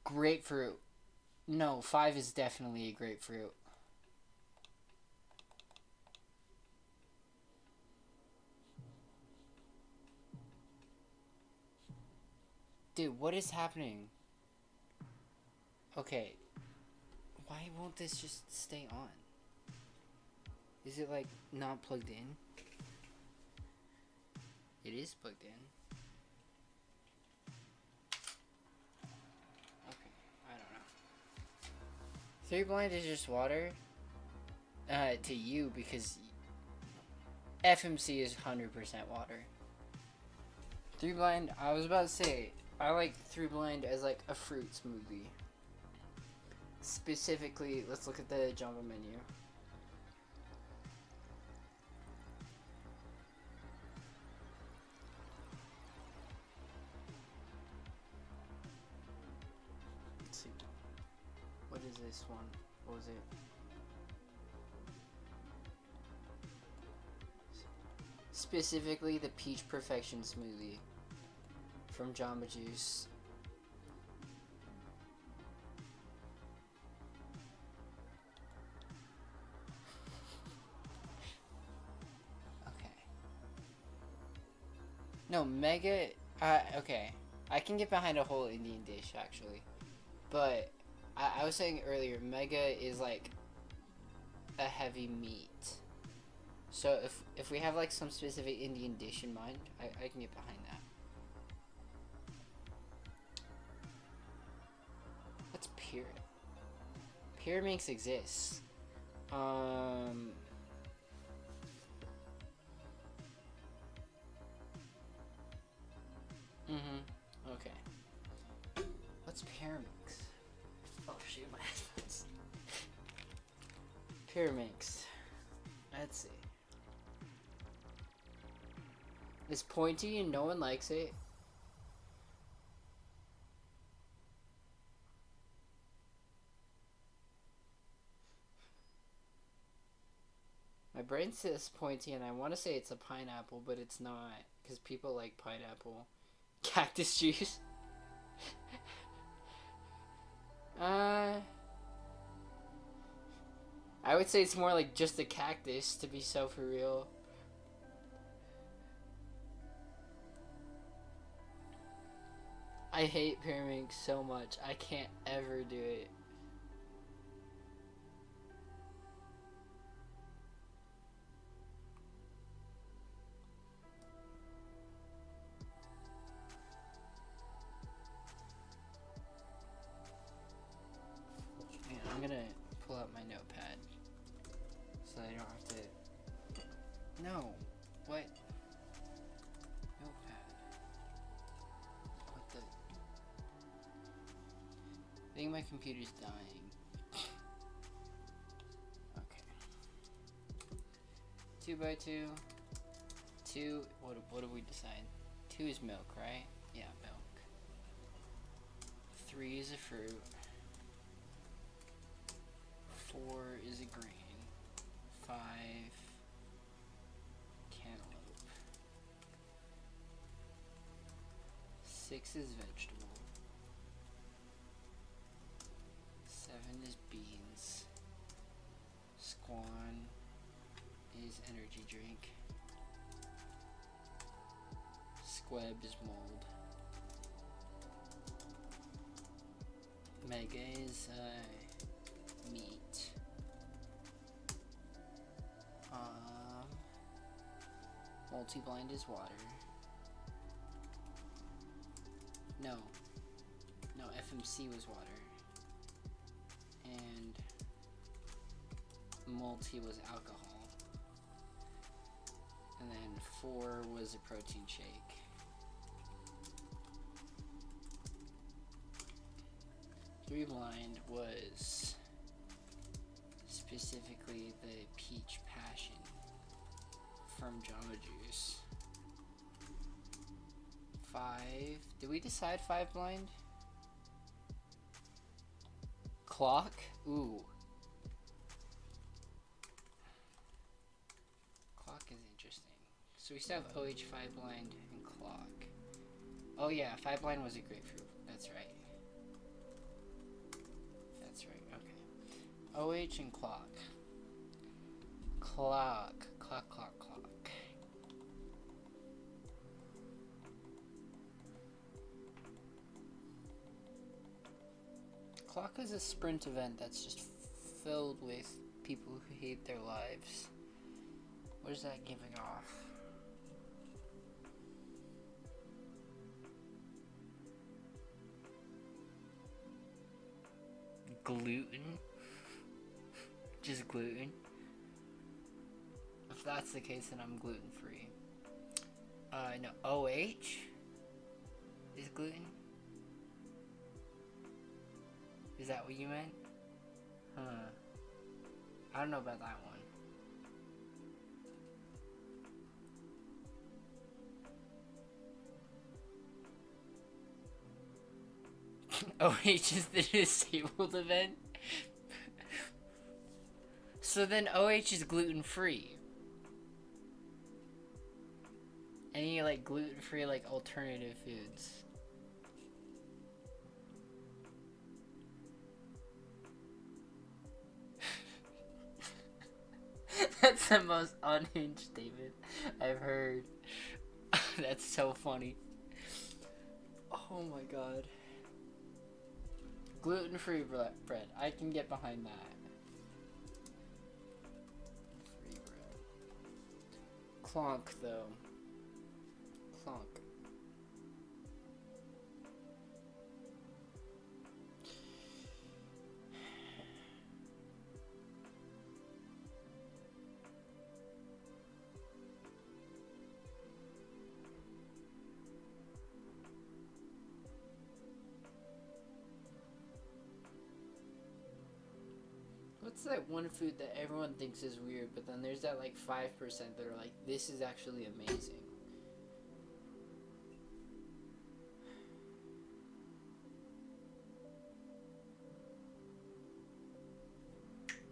Grapefruit. No, 5 is definitely a grapefruit. Dude, what is happening? Okay. Why won't this just stay on? Is it like not plugged in? It is plugged in. Okay, I don't know. Three blind is just water. To you because FMC is 100% water. Three blind. I was about to say I like three blind as like a fruit smoothie. Specifically, let's look at the Jamba menu. Let's see. What is this one? What was it? Specifically, the Peach Perfection smoothie from Jamba Juice. Okay. No, Mega. Okay. I can get behind a whole Indian dish actually, but I was saying earlier, Mega is like a heavy meat. So if we have like some specific Indian dish in mind, I can get behind that. What's Pyramid? Pyraminx exists. Okay. What's Pyraminx? Oh shoot, my headphones. Pyraminx. Let's see. It's pointy and no one likes it. My brain says pointy and I want to say it's a pineapple, but it's not. Because people like pineapple. Cactus juice. I would say it's more like just a cactus, to be so for real. I hate Pyramid so much. I can't ever do it. Man, I'm gonna pull out my notepad so I don't have to. No. What? Notepad. What the? I think my computer's dying. Okay. 2x2. 2. What did we decide? 2 is milk, right? Yeah, milk. 3 is a fruit. 4 is a grain. 5 cantaloupe. 6 is vegetable. 7 is beans. Squan is energy drink. Squeb is mold. Mega is meat. Multi-blind is water. No, FMC was water. And multi was alcohol. And then 4 was a protein shake. Three blind was specifically the peach passion from Jamba Juice. 5. Did we decide 5 blind? Clock? Ooh. Clock is interesting. So we still have OH 5 blind and clock. Oh yeah, 5 blind was a grapefruit. That's right. That's right, okay. OH and clock. Clock. Clock is a sprint event that's just filled with people who hate their lives. What is that giving off? Gluten? Just gluten. If that's the case, then I'm gluten free. No, OH is gluten. Is that what you meant? Huh. I don't know about that one. OH is the disabled event? So then OH is gluten free. Any like gluten free like alternative foods? That's the most unhinged statement I've heard. That's so funny. Oh my god. Gluten-free bread. I can get behind that. Free bread. Clonk, though. Clonk. What's that one food that everyone thinks is weird, but then there's that like 5% that are like, this is actually amazing?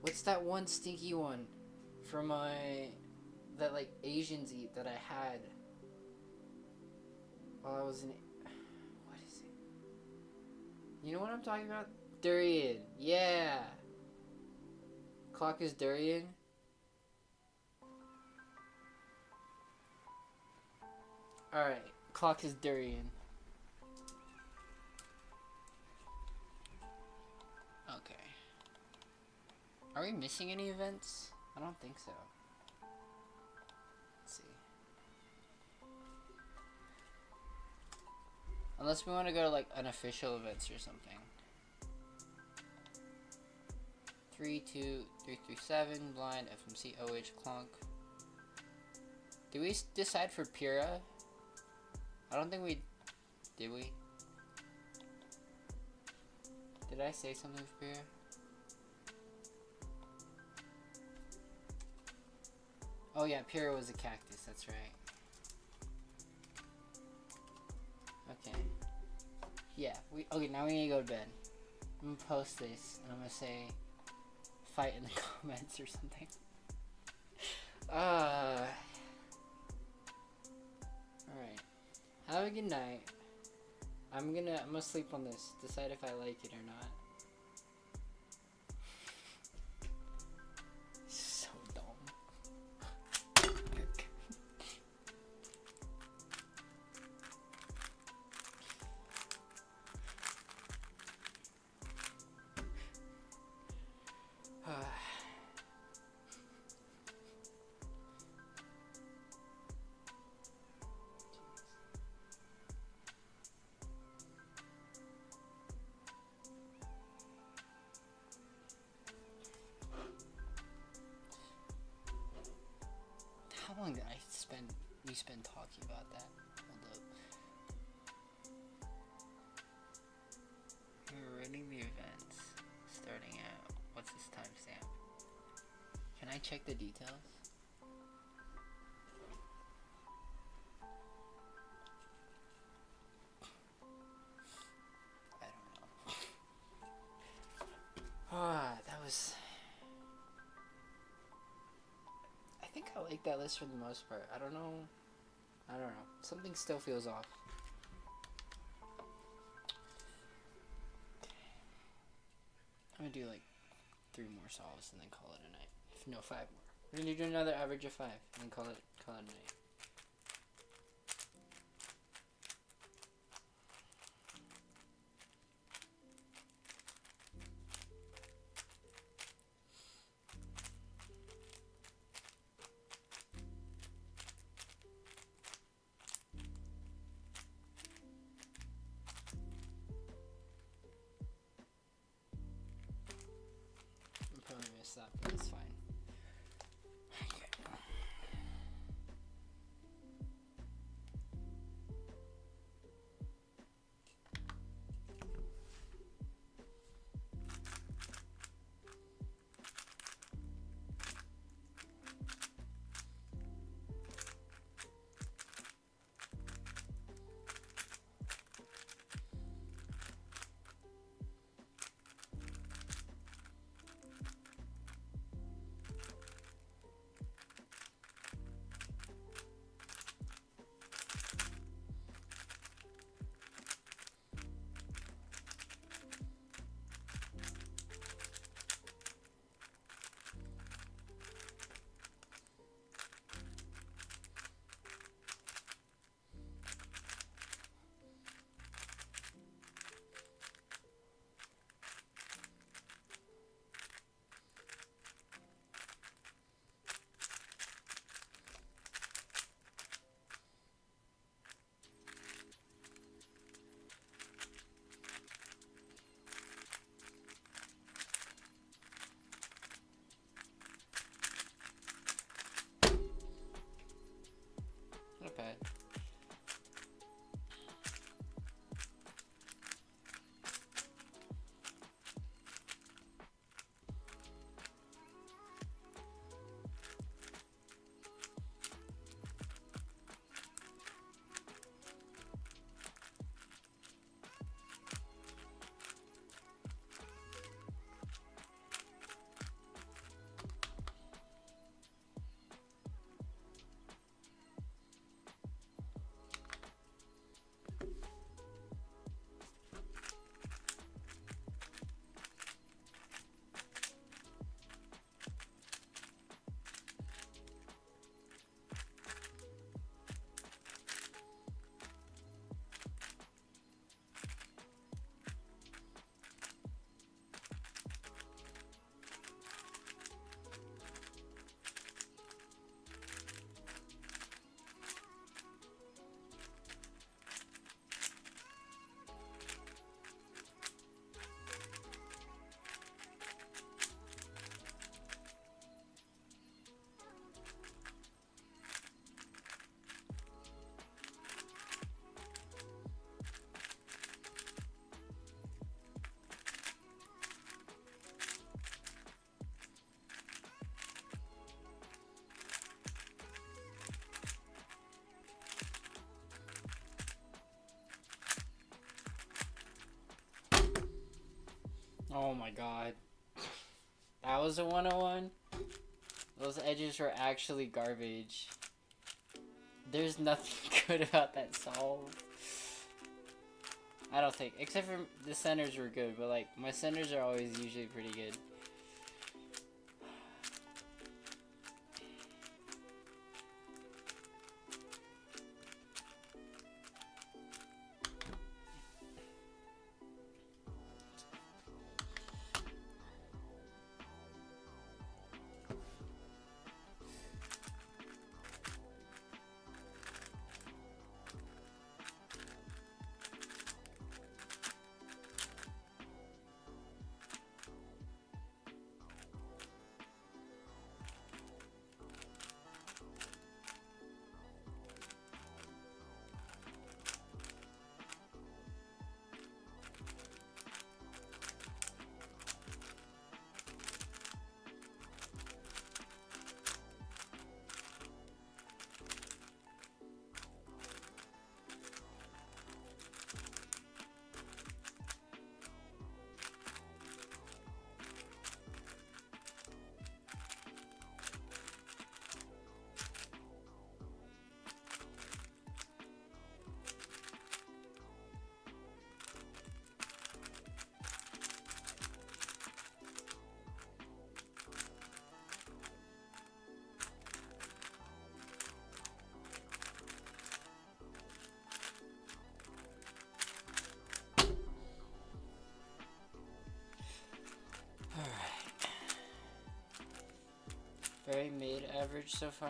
What's that one stinky one from that like Asians eat that I had while I was in, what is it? You know what I'm talking about? Durian. Yeah. Clock is durian. Alright, clock is durian. Okay. Are we missing any events? I don't think so. Let's see. Unless we want to go to like unofficial events or something. 32337 blind FMC OH clonk. Did we decide for Pura? I don't think we did. We did. I say something for Pura? Oh yeah, Pura was a cactus. That's right. Okay. Yeah. Okay. Now we need to go to bed. I'm gonna post this and I'm gonna say fight in the comments or something. Alright. Have a good night. I'm gonna sleep on this. Decide if I like it or not. So dumb. How long did we spend talking about that? Hold up. We're reading the events. Starting out. What's this timestamp? Can I check the details? I don't know. That was... I think I like that list for the most part. I don't know. Something still feels off. I'm gonna do like 3 more solves and then call it a night. No, 5 more. We're gonna do another average of 5 and then call it a night. Probably missed that, but it's Oh my god. That was a 101? Those edges were actually garbage. There's nothing good about that solve. I don't think. Except for the centers were good, but like, my centers are always usually pretty good. Very mid-average so far.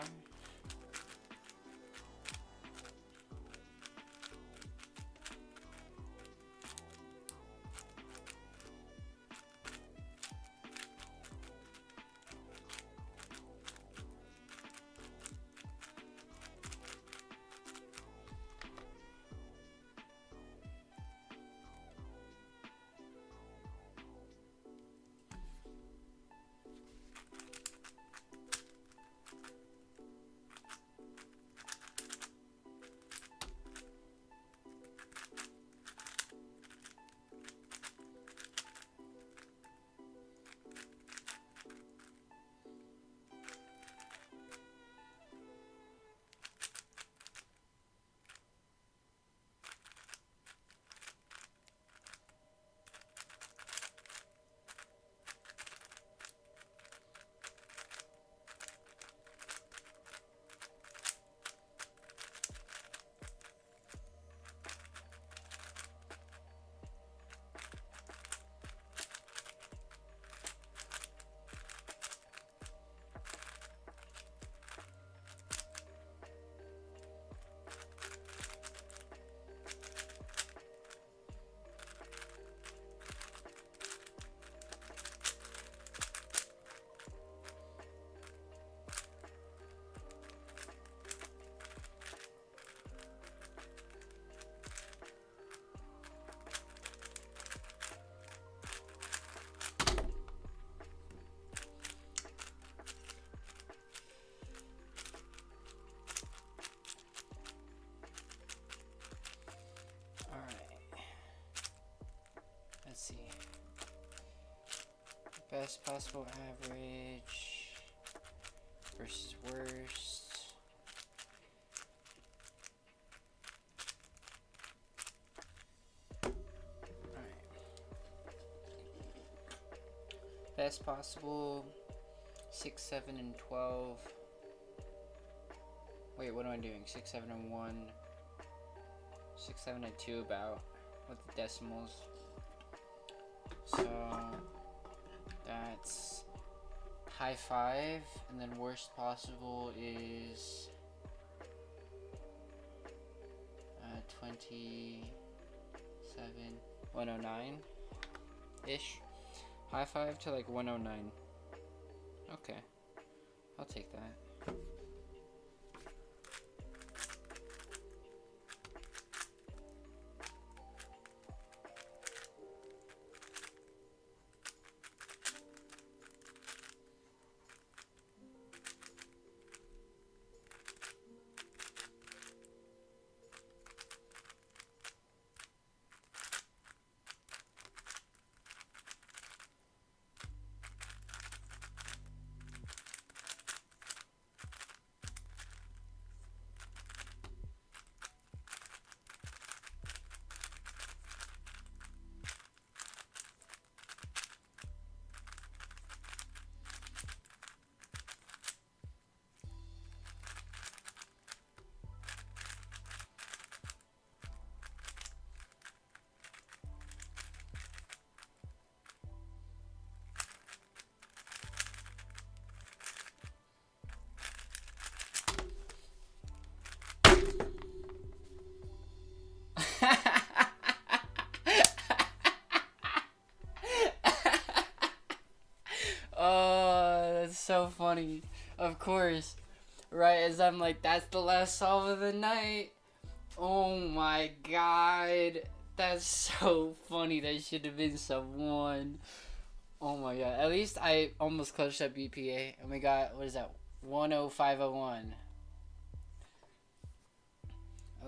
Let's see. Best possible average versus worst. Alright. Best possible 6, 7, and 12. Wait, what am I doing? 6, 7, and 1. 6, 7, and 2 about with the decimals. So that's high 5, and then worst possible is 27, 109 ish. High 5 to like 109. Okay, I'll take that. so funny. Of course. Right as I'm like, that's the last solve of the night. Oh my god. That's so funny. That should have been sub 1. Oh my god. At least I almost clutched that BPA. And we got, what is that? 10501.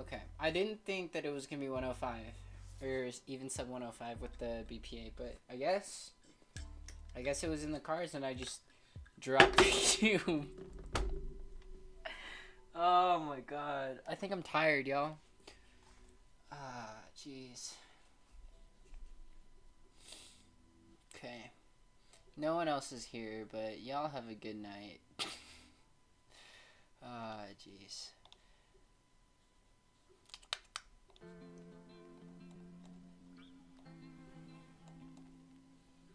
Okay. I didn't think that it was going to be 105. Or even sub 105 with the BPA. But I guess it was in the cards and I just dropped the cube. Oh my god. I think I'm tired, y'all. Ah, jeez. Okay. No one else is here, but y'all have a good night. Ah, jeez.